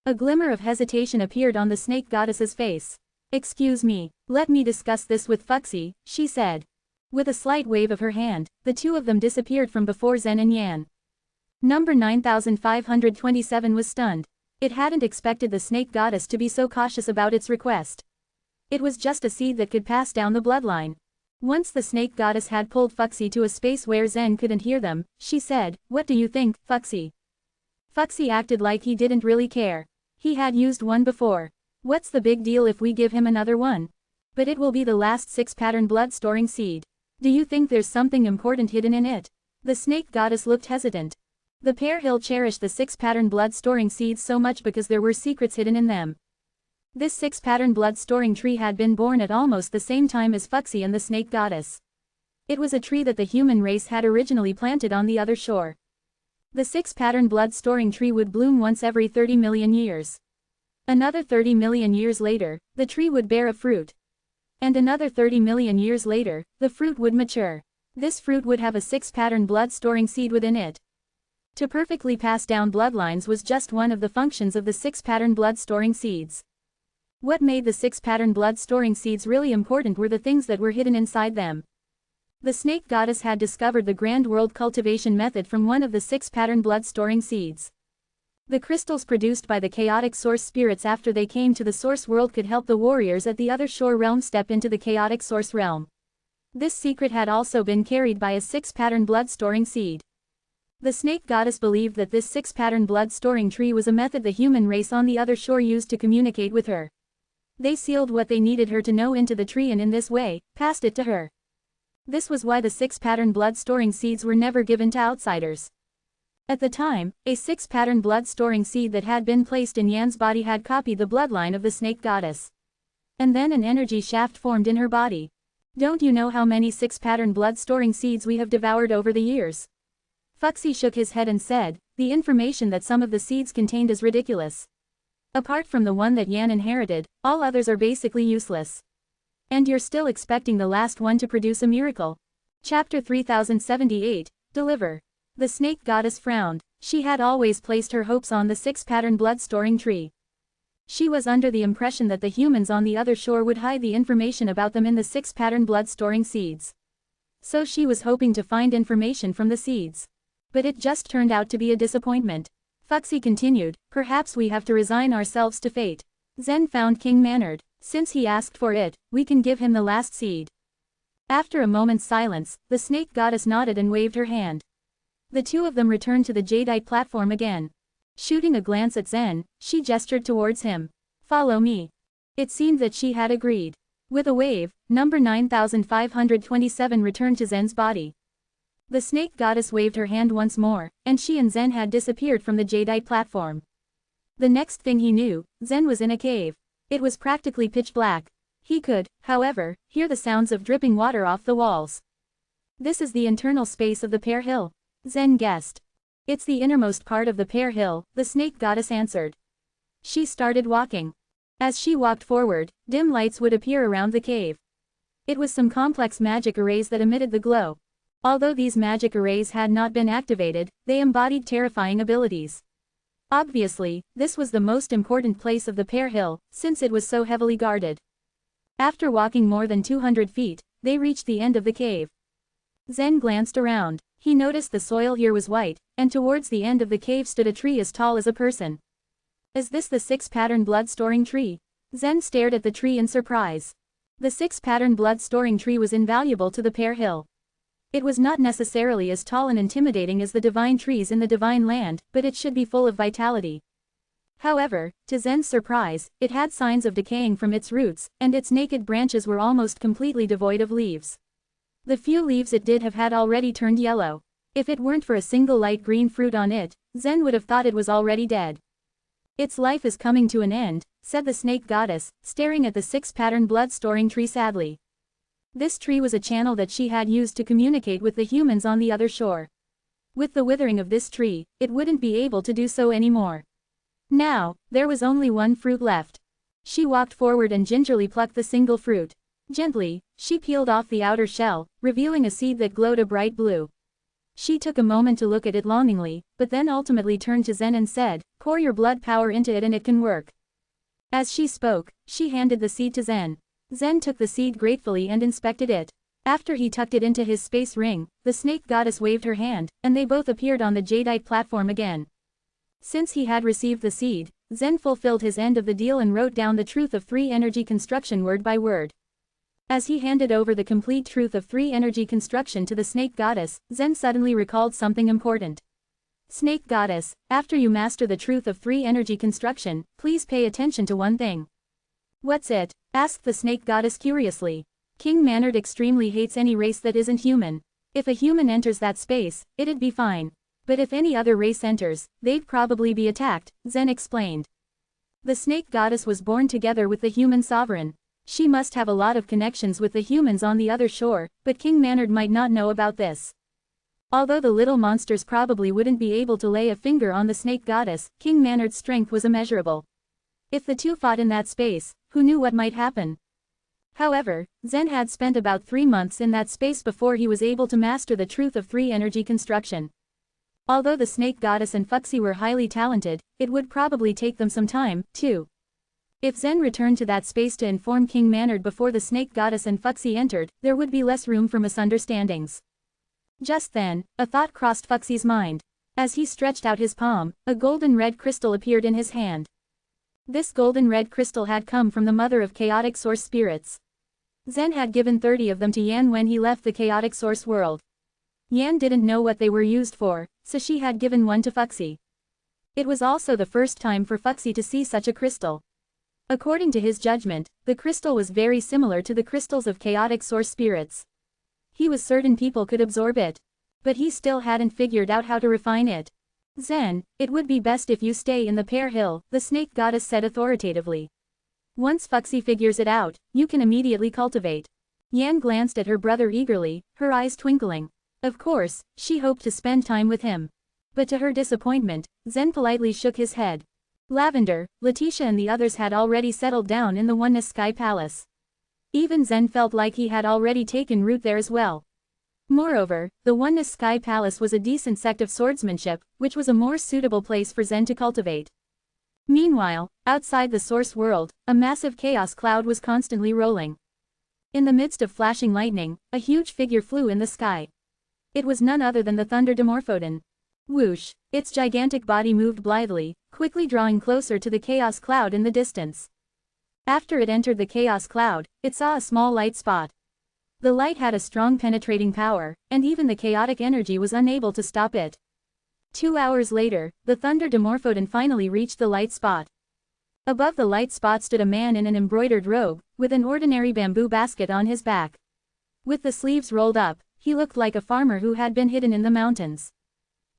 A glimmer of hesitation appeared on the snake goddess's face. Excuse me, let me discuss this with Fuxi, she said. With a slight wave of her hand, the two of them disappeared from before Zen and Yan. Number 9527 was stunned. It hadn't expected the snake goddess to be so cautious about its request. It was just a seed that could pass down the bloodline. Once the snake goddess had pulled Fuxi to a space where Zen couldn't hear them, she said, "What do you think, Fuxi?" Fuxi acted like he didn't really care. He had used one before. What's the big deal if we give him another one? But it will be the last 6-pattern blood-storing seed. Do you think there's something important hidden in it? The snake goddess looked hesitant. The Pear Hill cherished the 6-pattern blood-storing seeds so much because there were secrets hidden in them. This 6-pattern blood-storing tree had been born at almost the same time as Fuxi and the snake goddess. It was a tree that the human race had originally planted on the other shore. The 6-pattern blood-storing tree would bloom once every 30 million years. Another 30 million years later, the tree would bear a fruit. And another 30 million years later, the fruit would mature. This fruit would have a 6-pattern blood-storing seed within it. To perfectly pass down bloodlines was just one of the functions of the 6-pattern blood-storing seeds. What made the 6-pattern blood-storing seeds really important were the things that were hidden inside them. The snake goddess had discovered the grand world cultivation method from one of the 6-pattern blood-storing seeds. The crystals produced by the chaotic source spirits after they came to the source world could help the warriors at the other shore realm step into the chaotic source realm. This secret had also been carried by a 6-pattern blood-storing seed. The snake goddess believed that this 6-pattern blood-storing tree was a method the human race on the other shore used to communicate with her. They sealed what they needed her to know into the tree and in this way, passed it to her. This was why the 6-pattern blood-storing seeds were never given to outsiders. At the time, a 6-pattern blood-storing seed that had been placed in Yan's body had copied the bloodline of the snake goddess. And then an energy shaft formed in her body. Don't you know how many 6-pattern blood-storing seeds we have devoured over the years? Fuxi shook his head and said, the information that some of the seeds contained is ridiculous. Apart from the one that Yan inherited, all others are basically useless. And you're still expecting the last one to produce a miracle. Chapter 3078, Deliver. The snake goddess frowned. She had always placed her hopes on the 6-pattern blood-storing tree. She was under the impression that the humans on the other shore would hide the information about them in the 6-pattern blood-storing seeds. So she was hoping to find information from the seeds. But it just turned out to be a disappointment. Fuxi continued, perhaps we have to resign ourselves to fate. Zen found king-mannered. Since he asked for it, we can give him the last seed. After a moment's silence, the snake goddess nodded and waved her hand. The two of them returned to the jadeite platform again. Shooting a glance at Zen, she gestured towards him. "Follow me." It seemed that she had agreed. With a wave, number 9527 returned to Zen's body. The snake goddess waved her hand once more, and she and Zen had disappeared from the jadeite platform. The next thing he knew, Zen was in a cave. It was practically pitch black. He could, however, hear the sounds of dripping water off the walls. "This is the internal space of the pear hill," Zen guessed. "It's the innermost part of the pear hill," the snake goddess answered. She started walking. As she walked forward, dim lights would appear around the cave. It was some complex magic arrays that emitted the glow. Although these magic arrays had not been activated, they embodied terrifying abilities. Obviously, this was the most important place of the pear hill, since it was so heavily guarded. After walking more than 200 feet, they reached the end of the cave. Zen glanced around. He noticed the soil here was white, and towards the end of the cave stood a tree as tall as a person. "Is this the 6-pattern blood-storing tree?" Zen stared at the tree in surprise. The 6-pattern blood-storing tree was invaluable to the pear hill. It was not necessarily as tall and intimidating as the divine trees in the divine land, but it should be full of vitality. However, to Zen's surprise, it had signs of decaying from its roots, and its naked branches were almost completely devoid of leaves. The few leaves it did have had already turned yellow. If it weren't for a single light green fruit on it, Zen would have thought it was already dead. "Its life is coming to an end," said the snake goddess, staring at the 6-pattern blood-storing tree sadly. This tree was a channel that she had used to communicate with the humans on the other shore. With the withering of this tree, it wouldn't be able to do so anymore. Now, there was only one fruit left. She walked forward and gingerly plucked the single fruit. Gently, she peeled off the outer shell, revealing a seed that glowed a bright blue. She took a moment to look at it longingly, but then ultimately turned to Zen and said, "Pour your blood power into it and it can work." As she spoke, she handed the seed to Zen. Zen took the seed gratefully and inspected it. After he tucked it into his space ring, the snake goddess waved her hand, and they both appeared on the jadeite platform again. Since he had received the seed, Zen fulfilled his end of the deal and wrote down the truth of 3 energy construction word by word. As he handed over the complete truth of 3 energy construction to the snake goddess, Zen suddenly recalled something important. "Snake goddess, after you master the truth of 3 energy construction, please pay attention to one thing." "What's it?" asked the snake goddess curiously. "King Manard extremely hates any race that isn't human. If a human enters that space, it'd be fine. But if any other race enters, they'd probably be attacked," Zen explained. The snake goddess was born together with the human sovereign. She must have a lot of connections with the humans on the other shore, but King Manard might not know about this. Although the little monsters probably wouldn't be able to lay a finger on the snake goddess, King Manard's strength was immeasurable. If the two fought in that space, who knew what might happen? However, Zen had spent about 3 months in that space before he was able to master the truth of 3 energy construction. Although the snake goddess and Fuxi were highly talented, it would probably take them some time, too. If Zen returned to that space to inform King Manard before the snake goddess and Fuxi entered, there would be less room for misunderstandings. Just then, a thought crossed Fuxi's mind. As he stretched out his palm, a golden red crystal appeared in his hand. This golden red crystal had come from the mother of chaotic source spirits. Zen had given 30 of them to Yan when he left the chaotic source world. Yan didn't know what they were used for, so she had given one to Fuxi. It was also the first time for Fuxi to see such a crystal. According to his judgment, the crystal was very similar to the crystals of chaotic source spirits. He was certain people could absorb it. But he still hadn't figured out how to refine it. "Zen, it would be best if you stay in the pear hill," the snake goddess said authoritatively. "Once Fuxi figures it out, you can immediately cultivate." Yan glanced at her brother eagerly, her eyes twinkling. Of course, she hoped to spend time with him. But to her disappointment, Zen politely shook his head. Lavender, Letitia and the others had already settled down in the Oneness Sky Palace. Even Zen felt like he had already taken root there as well. Moreover, the Oneness Sky Palace was a decent sect of swordsmanship, which was a more suitable place for Zen to cultivate. Meanwhile, outside the source world, a massive chaos cloud was constantly rolling. In the midst of flashing lightning, a huge figure flew in the sky. It was none other than the Thunder Dimorphodon. Whoosh! Its gigantic body moved blithely, quickly drawing closer to the chaos cloud in the distance. After it entered the chaos cloud, it saw a small light spot. The light had a strong penetrating power, and even the chaotic energy was unable to stop it. 2 hours later, the Thunder Dimorphodon finally reached the light spot. Above the light spot stood a man in an embroidered robe, with an ordinary bamboo basket on his back. With the sleeves rolled up, he looked like a farmer who had been hidden in the mountains.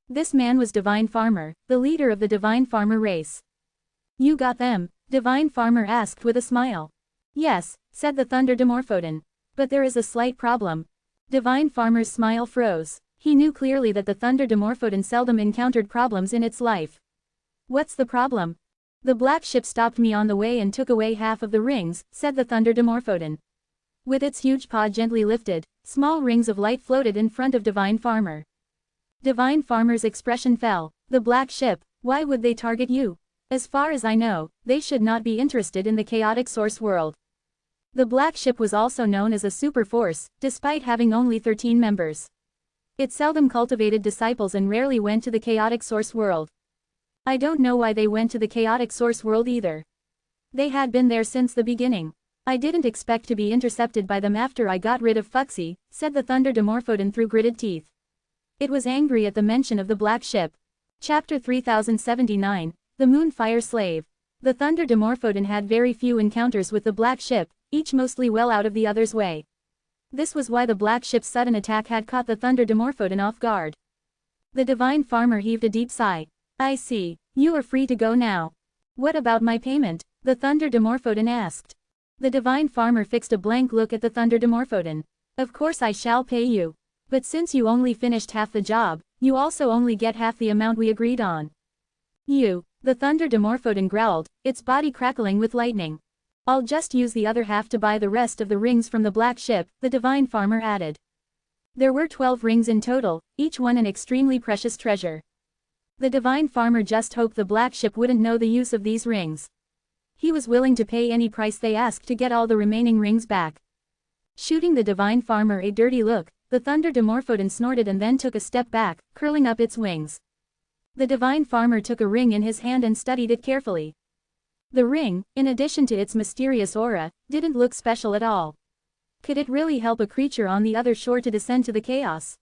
This man was Divine Farmer, the leader of the Divine Farmer race. "You got them?" Divine Farmer asked with a smile. "Yes," said the Thunder Dimorphodon. "But there is a slight problem." Divine Farmer's smile froze. He knew clearly that the Thunder Dimorphodon seldom encountered problems in its life. "What's the problem?" "The black ship stopped me on the way and took away half of the rings," said the Thunder Dimorphodon. With its huge paw gently lifted, small rings of light floated in front of Divine Farmer. Divine Farmer's expression fell. "The black ship, why would they target you? As far as I know, they should not be interested in the chaotic source world." The black ship was also known as a super force, despite having only 13 members. It seldom cultivated disciples and rarely went to the chaotic source world. I don't know why they went to the chaotic source world either. They had been there since the beginning. I didn't expect to be intercepted by them after I got rid of Fuxi, said the Thunder Dimorphodon through gritted teeth. It was angry at the mention of the black ship. Chapter 3079, The Moonfire Slave. The Thunder Dimorphodon had very few encounters with the black ship, each mostly well out of the other's way. This was why the black ship's sudden attack had caught the Thunder Dimorphodon off guard. The Divine Farmer heaved a deep sigh. "I see. You are free to go now." "What about my payment?" the Thunder Dimorphodon asked. The Divine Farmer fixed a blank look at the Thunder Dimorphodon. "Of course I shall pay you. But since you only finished half the job, you also only get half the amount we agreed on." "You," the Thunder Dimorphodon growled, its body crackling with lightning. "I'll just use the other half to buy the rest of the rings from the black ship," the Divine Farmer added. There were 12 rings in total, each one an extremely precious treasure. The Divine Farmer just hoped the black ship wouldn't know the use of these rings. He was willing to pay any price they asked to get all the remaining rings back. Shooting the Divine Farmer a dirty look, the Thunder Dimorphodon snorted and then took a step back, curling up its wings. The Divine Farmer took a ring in his hand and studied it carefully. The ring, in addition to its mysterious aura, didn't look special at all. Could it really help a creature on the other shore to descend to the chaos?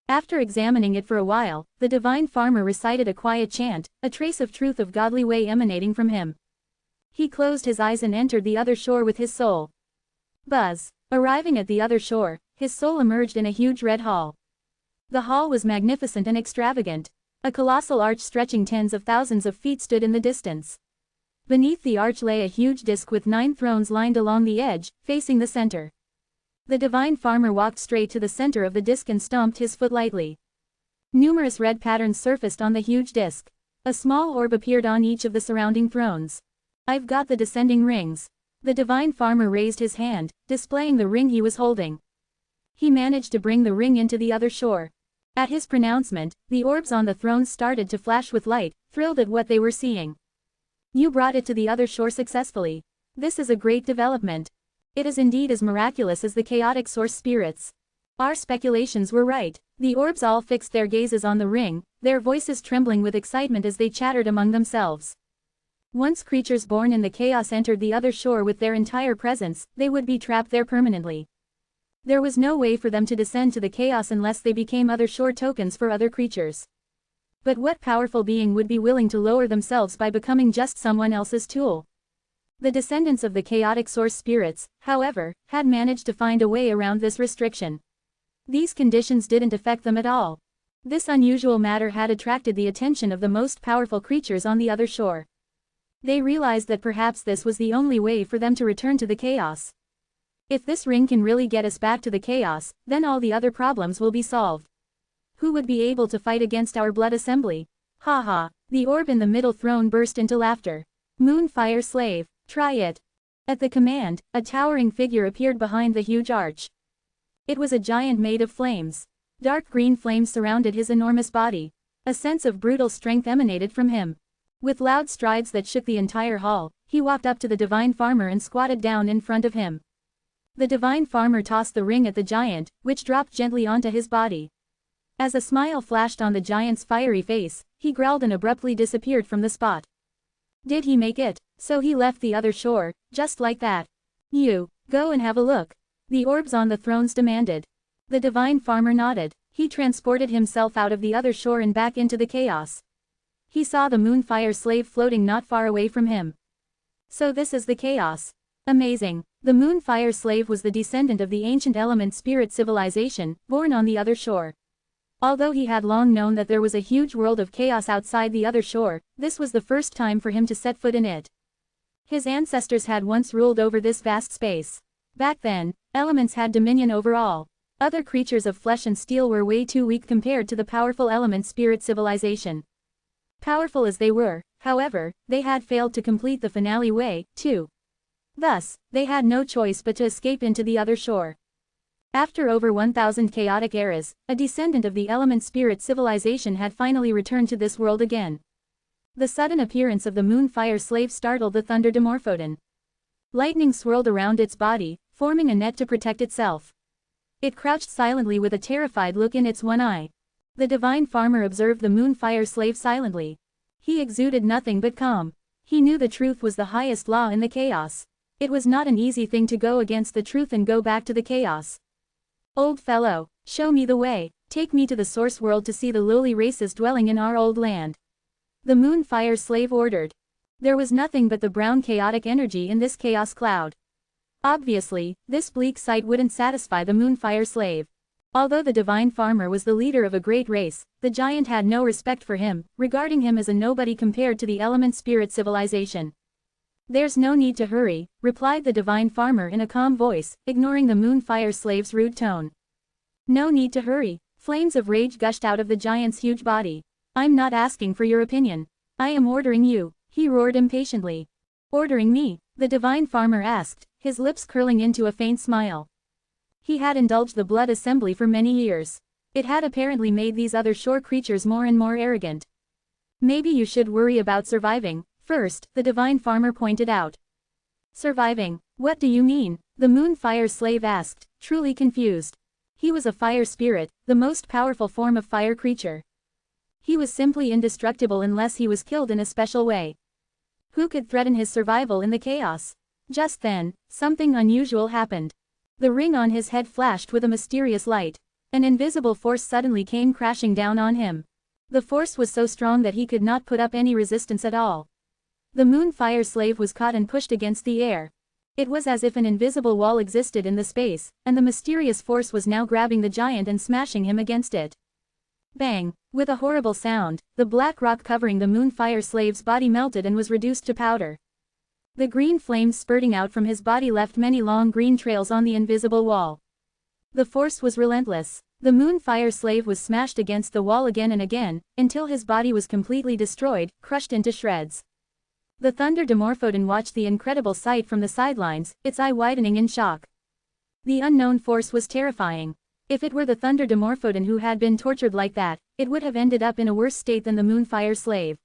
After examining it for a while, the Divine Farmer recited a quiet chant, a trace of truth of godly way emanating from him. He closed his eyes and entered the other shore with his soul. Buzz. Arriving at the other shore, his soul emerged in a huge red hall. The hall was magnificent and extravagant. A colossal arch stretching tens of thousands of feet stood in the distance. Beneath the arch lay a huge disc with 9 thrones lined along the edge, facing the center. The Divine Farmer walked straight to the center of the disc and stomped his foot lightly. Numerous red patterns surfaced on the huge disc. A small orb appeared on each of the surrounding thrones. "I've got the descending rings." The Divine Farmer raised his hand, displaying the ring he was holding. He managed to bring the ring into the other shore. At his pronouncement, the orbs on the thrones started to flash with light, thrilled at what they were seeing. "You brought it to the other shore successfully. This is a great development. It is indeed as miraculous as the chaotic source spirits. Our speculations were right." The orbs all fixed their gazes on the ring, their voices trembling with excitement as they chattered among themselves. Once creatures born in the chaos entered the other shore with their entire presence, they would be trapped there permanently. There was no way for them to descend to the chaos unless they became other shore tokens for other creatures. But what powerful being would be willing to lower themselves by becoming just someone else's tool? The descendants of the chaotic source spirits, however, had managed to find a way around this restriction. These conditions didn't affect them at all. This unusual matter had attracted the attention of the most powerful creatures on the other shore. They realized that perhaps this was the only way for them to return to the chaos. If this ring can really get us back to the chaos, then all the other problems will be solved. Who would be able to fight against our blood assembly? Ha ha, the orb in the middle throne burst into laughter. Moonfire Slave, try it. At the command, a towering figure appeared behind the huge arch. It was a giant made of flames. Dark green flames surrounded his enormous body. A sense of brutal strength emanated from him. With loud strides that shook the entire hall, he walked up to the Divine Farmer and squatted down in front of him. The Divine Farmer tossed the ring at the giant, which dropped gently onto his body. As a smile flashed on the giant's fiery face, he growled and abruptly disappeared from the spot. Did he make it? So he left the other shore, just like that. You, go and have a look. The orbs on the thrones demanded. The divine farmer nodded. He transported himself out of the other shore and back into the chaos. He saw the Moonfire slave floating not far away from him. So this is the chaos. Amazing. The Moonfire slave was the descendant of the ancient element spirit civilization, born on the other shore. Although he had long known that there was a huge world of chaos outside the other shore, this was the first time for him to set foot in it. His ancestors had once ruled over this vast space. Back then, elements had dominion over all. Other creatures of flesh and steel were way too weak compared to the powerful element spirit civilization. Powerful as they were, however, they had failed to complete the finale way, too. Thus, they had no choice but to escape into the other shore. After over 1,000 chaotic eras, a descendant of the element spirit civilization had finally returned to this world again. The sudden appearance of the Moonfire slave startled the Thunder Dimorphodon. Lightning swirled around its body, forming a net to protect itself. It crouched silently with a terrified look in its one eye. The divine farmer observed the Moonfire slave silently. He exuded nothing but calm. He knew the truth was the highest law in the chaos. It was not an easy thing to go against the truth and go back to the chaos. Old fellow, show me the way, take me to the source world to see the lowly races dwelling in our old land. The Moonfire slave ordered. There was nothing but the brown chaotic energy in this chaos cloud. Obviously, this bleak sight wouldn't satisfy the Moonfire slave. Although the divine farmer was the leader of a great race, the giant had no respect for him, regarding him as a nobody compared to the element spirit civilization. There's no need to hurry, replied the divine farmer in a calm voice, ignoring the Moonfire slave's rude tone. No need to hurry. Flames of rage gushed out of the giant's huge body. I'm not asking for your opinion. I am ordering you, he roared impatiently. Ordering me? The divine farmer asked, his lips curling into a faint smile. He had indulged the blood assembly for many years. It had apparently made these other shore creatures more and more arrogant. Maybe you should worry about surviving first, the divine farmer pointed out. Surviving? What do you mean? The Moonfire slave asked, truly confused. He was a fire spirit, the most powerful form of fire creature. He was simply indestructible unless he was killed in a special way. Who could threaten his survival in the chaos? Just then, something unusual happened. The ring on his head flashed with a mysterious light. An invisible force suddenly came crashing down on him. The force was so strong that he could not put up any resistance at all. The Moonfire slave was caught and pushed against the air. It was as if an invisible wall existed in the space, and the mysterious force was now grabbing the giant and smashing him against it. Bang! With a horrible sound, the black rock covering the Moonfire slave's body melted and was reduced to powder. The green flames spurting out from his body left many long green trails on the invisible wall. The force was relentless. The Moonfire slave was smashed against the wall again and again, until his body was completely destroyed, crushed into shreds. The Thunder Dimorphodon watched the incredible sight from the sidelines, its eye widening in shock. The unknown force was terrifying. If it were the Thunder Dimorphodon who had been tortured like that, it would have ended up in a worse state than the Moonfire slave.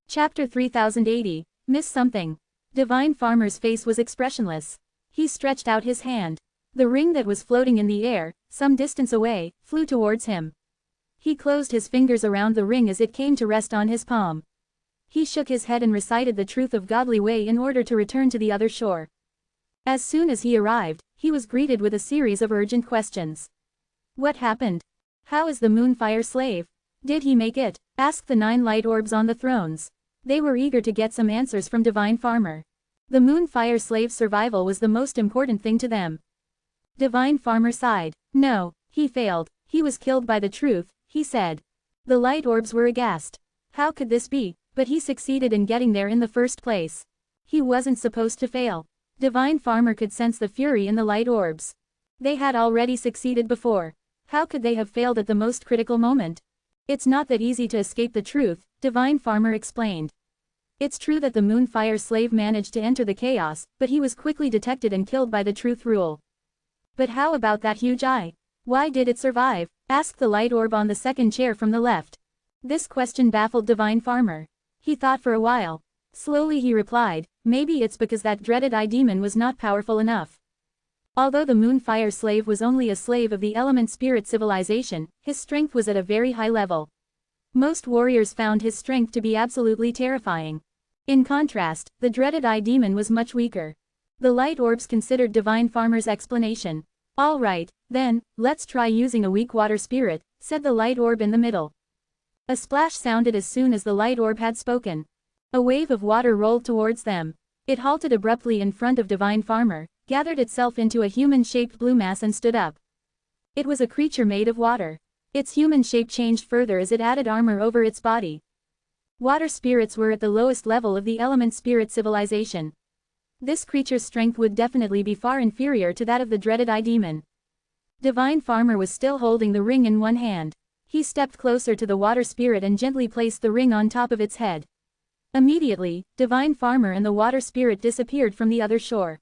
Chapter 3080, Miss Something. Divine Farmer's face was expressionless. He stretched out his hand. The ring that was floating in the air, some distance away, flew towards him. He closed his fingers around the ring as it came to rest on his palm. He shook his head and recited the truth of godly way in order to return to the other shore. As soon as he arrived, he was greeted with a series of urgent questions. What happened? How is the Moonfire slave? Did he make it? Asked the 9 light orbs on the thrones. They were eager to get some answers from Divine Farmer. The Moonfire slave's survival was the most important thing to them. Divine Farmer sighed. No, he failed. He was killed by the truth, he said. The light orbs were aghast. How could this be? But he succeeded in getting there in the first place. He wasn't supposed to fail. Divine Farmer could sense the fury in the light orbs. They had already succeeded before. How could they have failed at the most critical moment? It's not that easy to escape the truth, Divine Farmer explained. It's true that the Moonfire slave managed to enter the chaos, but he was quickly detected and killed by the truth rule. But how about that huge eye? Why did it survive? Asked the light orb on the second chair from the left. This question baffled Divine Farmer. He thought for a while. Slowly he replied, maybe it's because that dreaded eye demon was not powerful enough. Although the Moonfire slave was only a slave of the element spirit civilization, his strength was at a very high level. Most warriors found his strength to be absolutely terrifying. In contrast, the dreaded eye demon was much weaker. The light orbs considered Divine Farmer's explanation. All right, then, let's try using a weak water spirit, said the light orb in the middle. A splash sounded as soon as the light orb had spoken. A wave of water rolled towards them. It halted abruptly in front of Divine Farmer, gathered itself into a human-shaped blue mass and stood up. It was a creature made of water. Its human shape changed further as it added armor over its body. Water spirits were at the lowest level of the element spirit civilization. This creature's strength would definitely be far inferior to that of the dreaded demon. Divine Farmer was still holding the ring in one hand. He stepped closer to the water spirit and gently placed the ring on top of its head. Immediately, Divine Farmer and the water spirit disappeared from the other shore.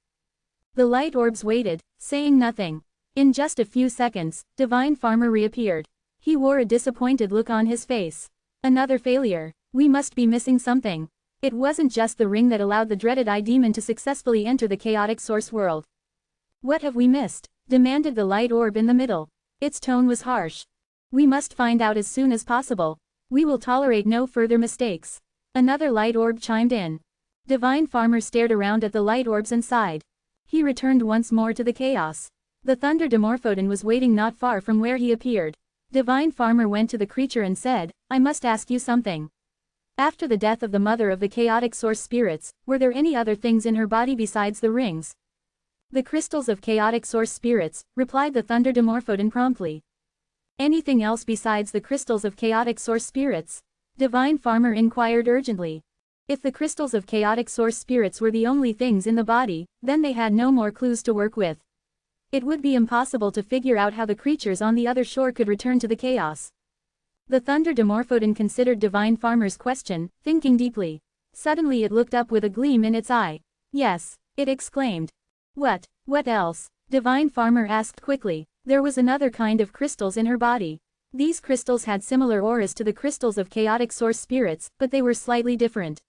The light orbs waited, saying nothing. In just a few seconds, Divine Farmer reappeared. He wore a disappointed look on his face. Another failure. We must be missing something. It wasn't just the ring that allowed the dreaded demon to successfully enter the chaotic source world. What have we missed? Demanded the light orb in the middle. Its tone was harsh. We must find out as soon as possible. We will tolerate no further mistakes. Another light orb chimed in. Divine Farmer stared around at the light orbs and sighed. He returned once more to the chaos. The Thunder Dimorphodon was waiting not far from where he appeared. Divine Farmer went to the creature and said, I must ask you something. After the death of the mother of the chaotic source spirits, were there any other things in her body besides the rings? The crystals of chaotic source spirits, replied the Thunder Dimorphodon promptly. Anything else besides the crystals of chaotic source spirits? Divine Farmer inquired urgently. If the crystals of chaotic source spirits were the only things in the body, then they had no more clues to work with. It would be impossible to figure out how the creatures on the other shore could return to the chaos. The Thunder Dimorphodon considered Divine Farmer's question, thinking deeply. Suddenly it looked up with a gleam in its eye. Yes, it exclaimed. What else? Divine Farmer asked quickly. There was another kind of crystals in her body. These crystals had similar auras to the crystals of chaotic source spirits, but they were slightly different.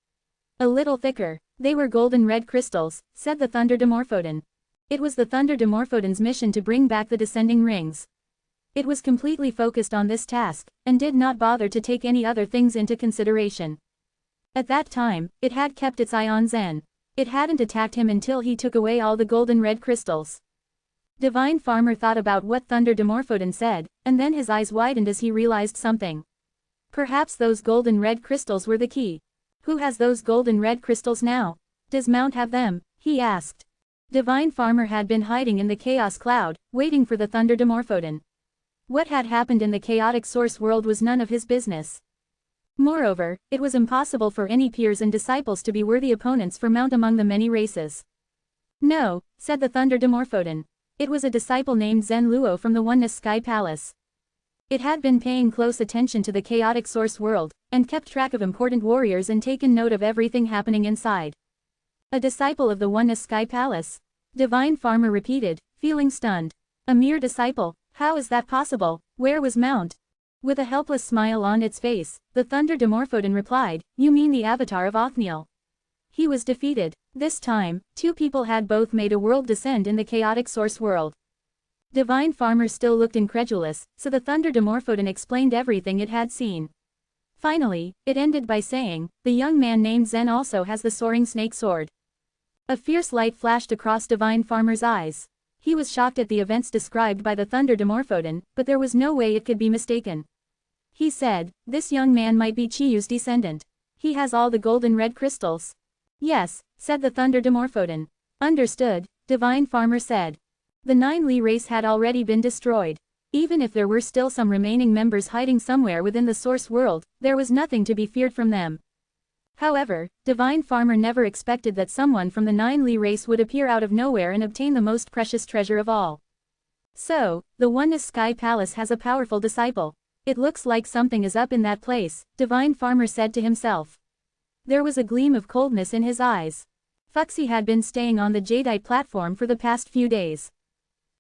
A little thicker. They were golden red crystals, said the Thunder Dimorphodon. It was the Thunder Dimorphodon's mission to bring back the descending rings. It was completely focused on this task, and did not bother to take any other things into consideration. At that time, it had kept its eye on Zen. It hadn't attacked him until he took away all the golden red crystals. Divine Farmer thought about what Thunder Dimorphodon said, and then his eyes widened as he realized something. Perhaps those golden red crystals were the key. Who has those golden red crystals now? Does Mount have them? He asked. Divine Farmer had been hiding in the chaos cloud, waiting for the Thunder Dimorphodon. What had happened in the chaotic source world was none of his business. Moreover, it was impossible for any peers and disciples to be worthy opponents for Mount among the many races. No, said the Thunder Dimorphodon. It was a disciple named Zen Luo from the Oneness Sky Palace. It had been paying close attention to the chaotic source world, and kept track of important warriors and taken note of everything happening inside. A disciple of the Oneness Sky Palace? Divine Farmer repeated, feeling stunned. A mere disciple? How is that possible? Where was Mount? With a helpless smile on its face, the Thunder Dimorphodon replied, You mean the avatar of Othniel. He was defeated. This time, two people had both made a world descend in the chaotic source world. Divine Farmer still looked incredulous, so the Thunder Dimorphodon explained everything it had seen. Finally, it ended by saying, The young man named Zen also has the soaring snake sword. A fierce light flashed across Divine Farmer's eyes. He was shocked at the events described by the Thunder Dimorphodon, but there was no way it could be mistaken. He said, This young man might be Chiyu's descendant. He has all the golden red crystals. Yes, said the Thunder Dimorphodon. Understood, Divine Farmer said. The 9 Li race had already been destroyed. Even if there were still some remaining members hiding somewhere within the source world, there was nothing to be feared from them. However, Divine Farmer never expected that someone from the 9 Li race would appear out of nowhere and obtain the most precious treasure of all. So, the Oneness Sky Palace has a powerful disciple. It looks like something is up in that place, Divine Farmer said to himself. There was a gleam of coldness in his eyes. Fuxi had been staying on the jadeite platform for the past few days.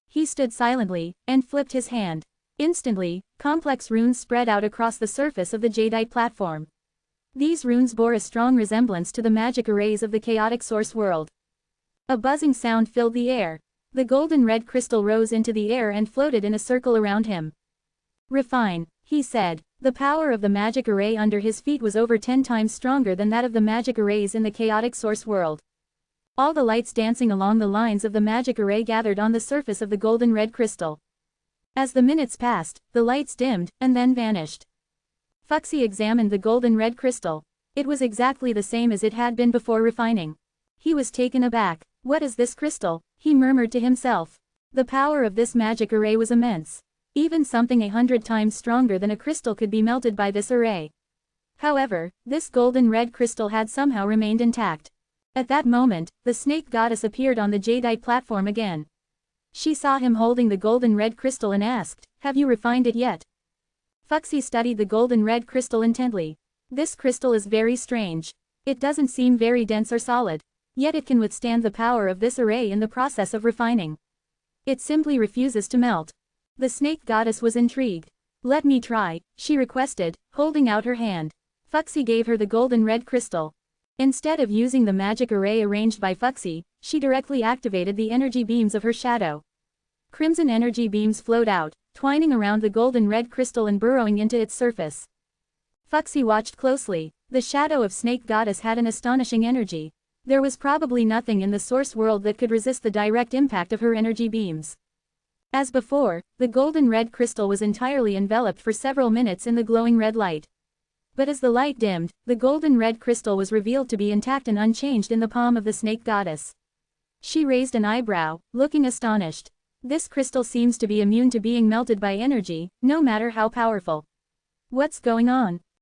He stood silently, and flipped his hand. Instantly, complex runes spread out across the surface of the jadeite platform. These runes bore a strong resemblance to the magic arrays of the chaotic source world. A buzzing sound filled the air. The golden red crystal rose into the air and floated in a circle around him. Refine, he said. The power of the magic array under his feet was over 10 times stronger than that of the magic arrays in the chaotic source world. All the lights dancing along the lines of the magic array gathered on the surface of the golden red crystal. As the minutes passed, the lights dimmed, and then vanished. Fuxi examined the golden red crystal. It was exactly the same as it had been before refining. He was taken aback. "What is this crystal?" he murmured to himself. The power of this magic array was immense. Even something 100 times stronger than a crystal could be melted by this array. However, this golden red crystal had somehow remained intact. At that moment, the snake goddess appeared on the jadeite platform again. She saw him holding the golden red crystal and asked, "Have you refined it yet?" Fuxi studied the golden red crystal intently. This crystal is very strange. It doesn't seem very dense or solid. Yet it can withstand the power of this array in the process of refining. It simply refuses to melt. The snake goddess was intrigued. "Let me try," she requested, holding out her hand. Fuxi gave her the golden red crystal. Instead of using the magic array arranged by Fuxi, she directly activated the energy beams of her shadow. Crimson energy beams flowed out, twining around the golden red crystal and burrowing into its surface. Fuxi watched closely. The shadow of Snake Goddess had an astonishing energy. There was probably nothing in the source world that could resist the direct impact of her energy beams. As before, the golden red crystal was entirely enveloped for several minutes in the glowing red light. But as the light dimmed, the golden red crystal was revealed to be intact and unchanged in the palm of the Snake Goddess. She raised an eyebrow, looking astonished. This crystal seems to be immune to being melted by energy, no matter how powerful. What's going on?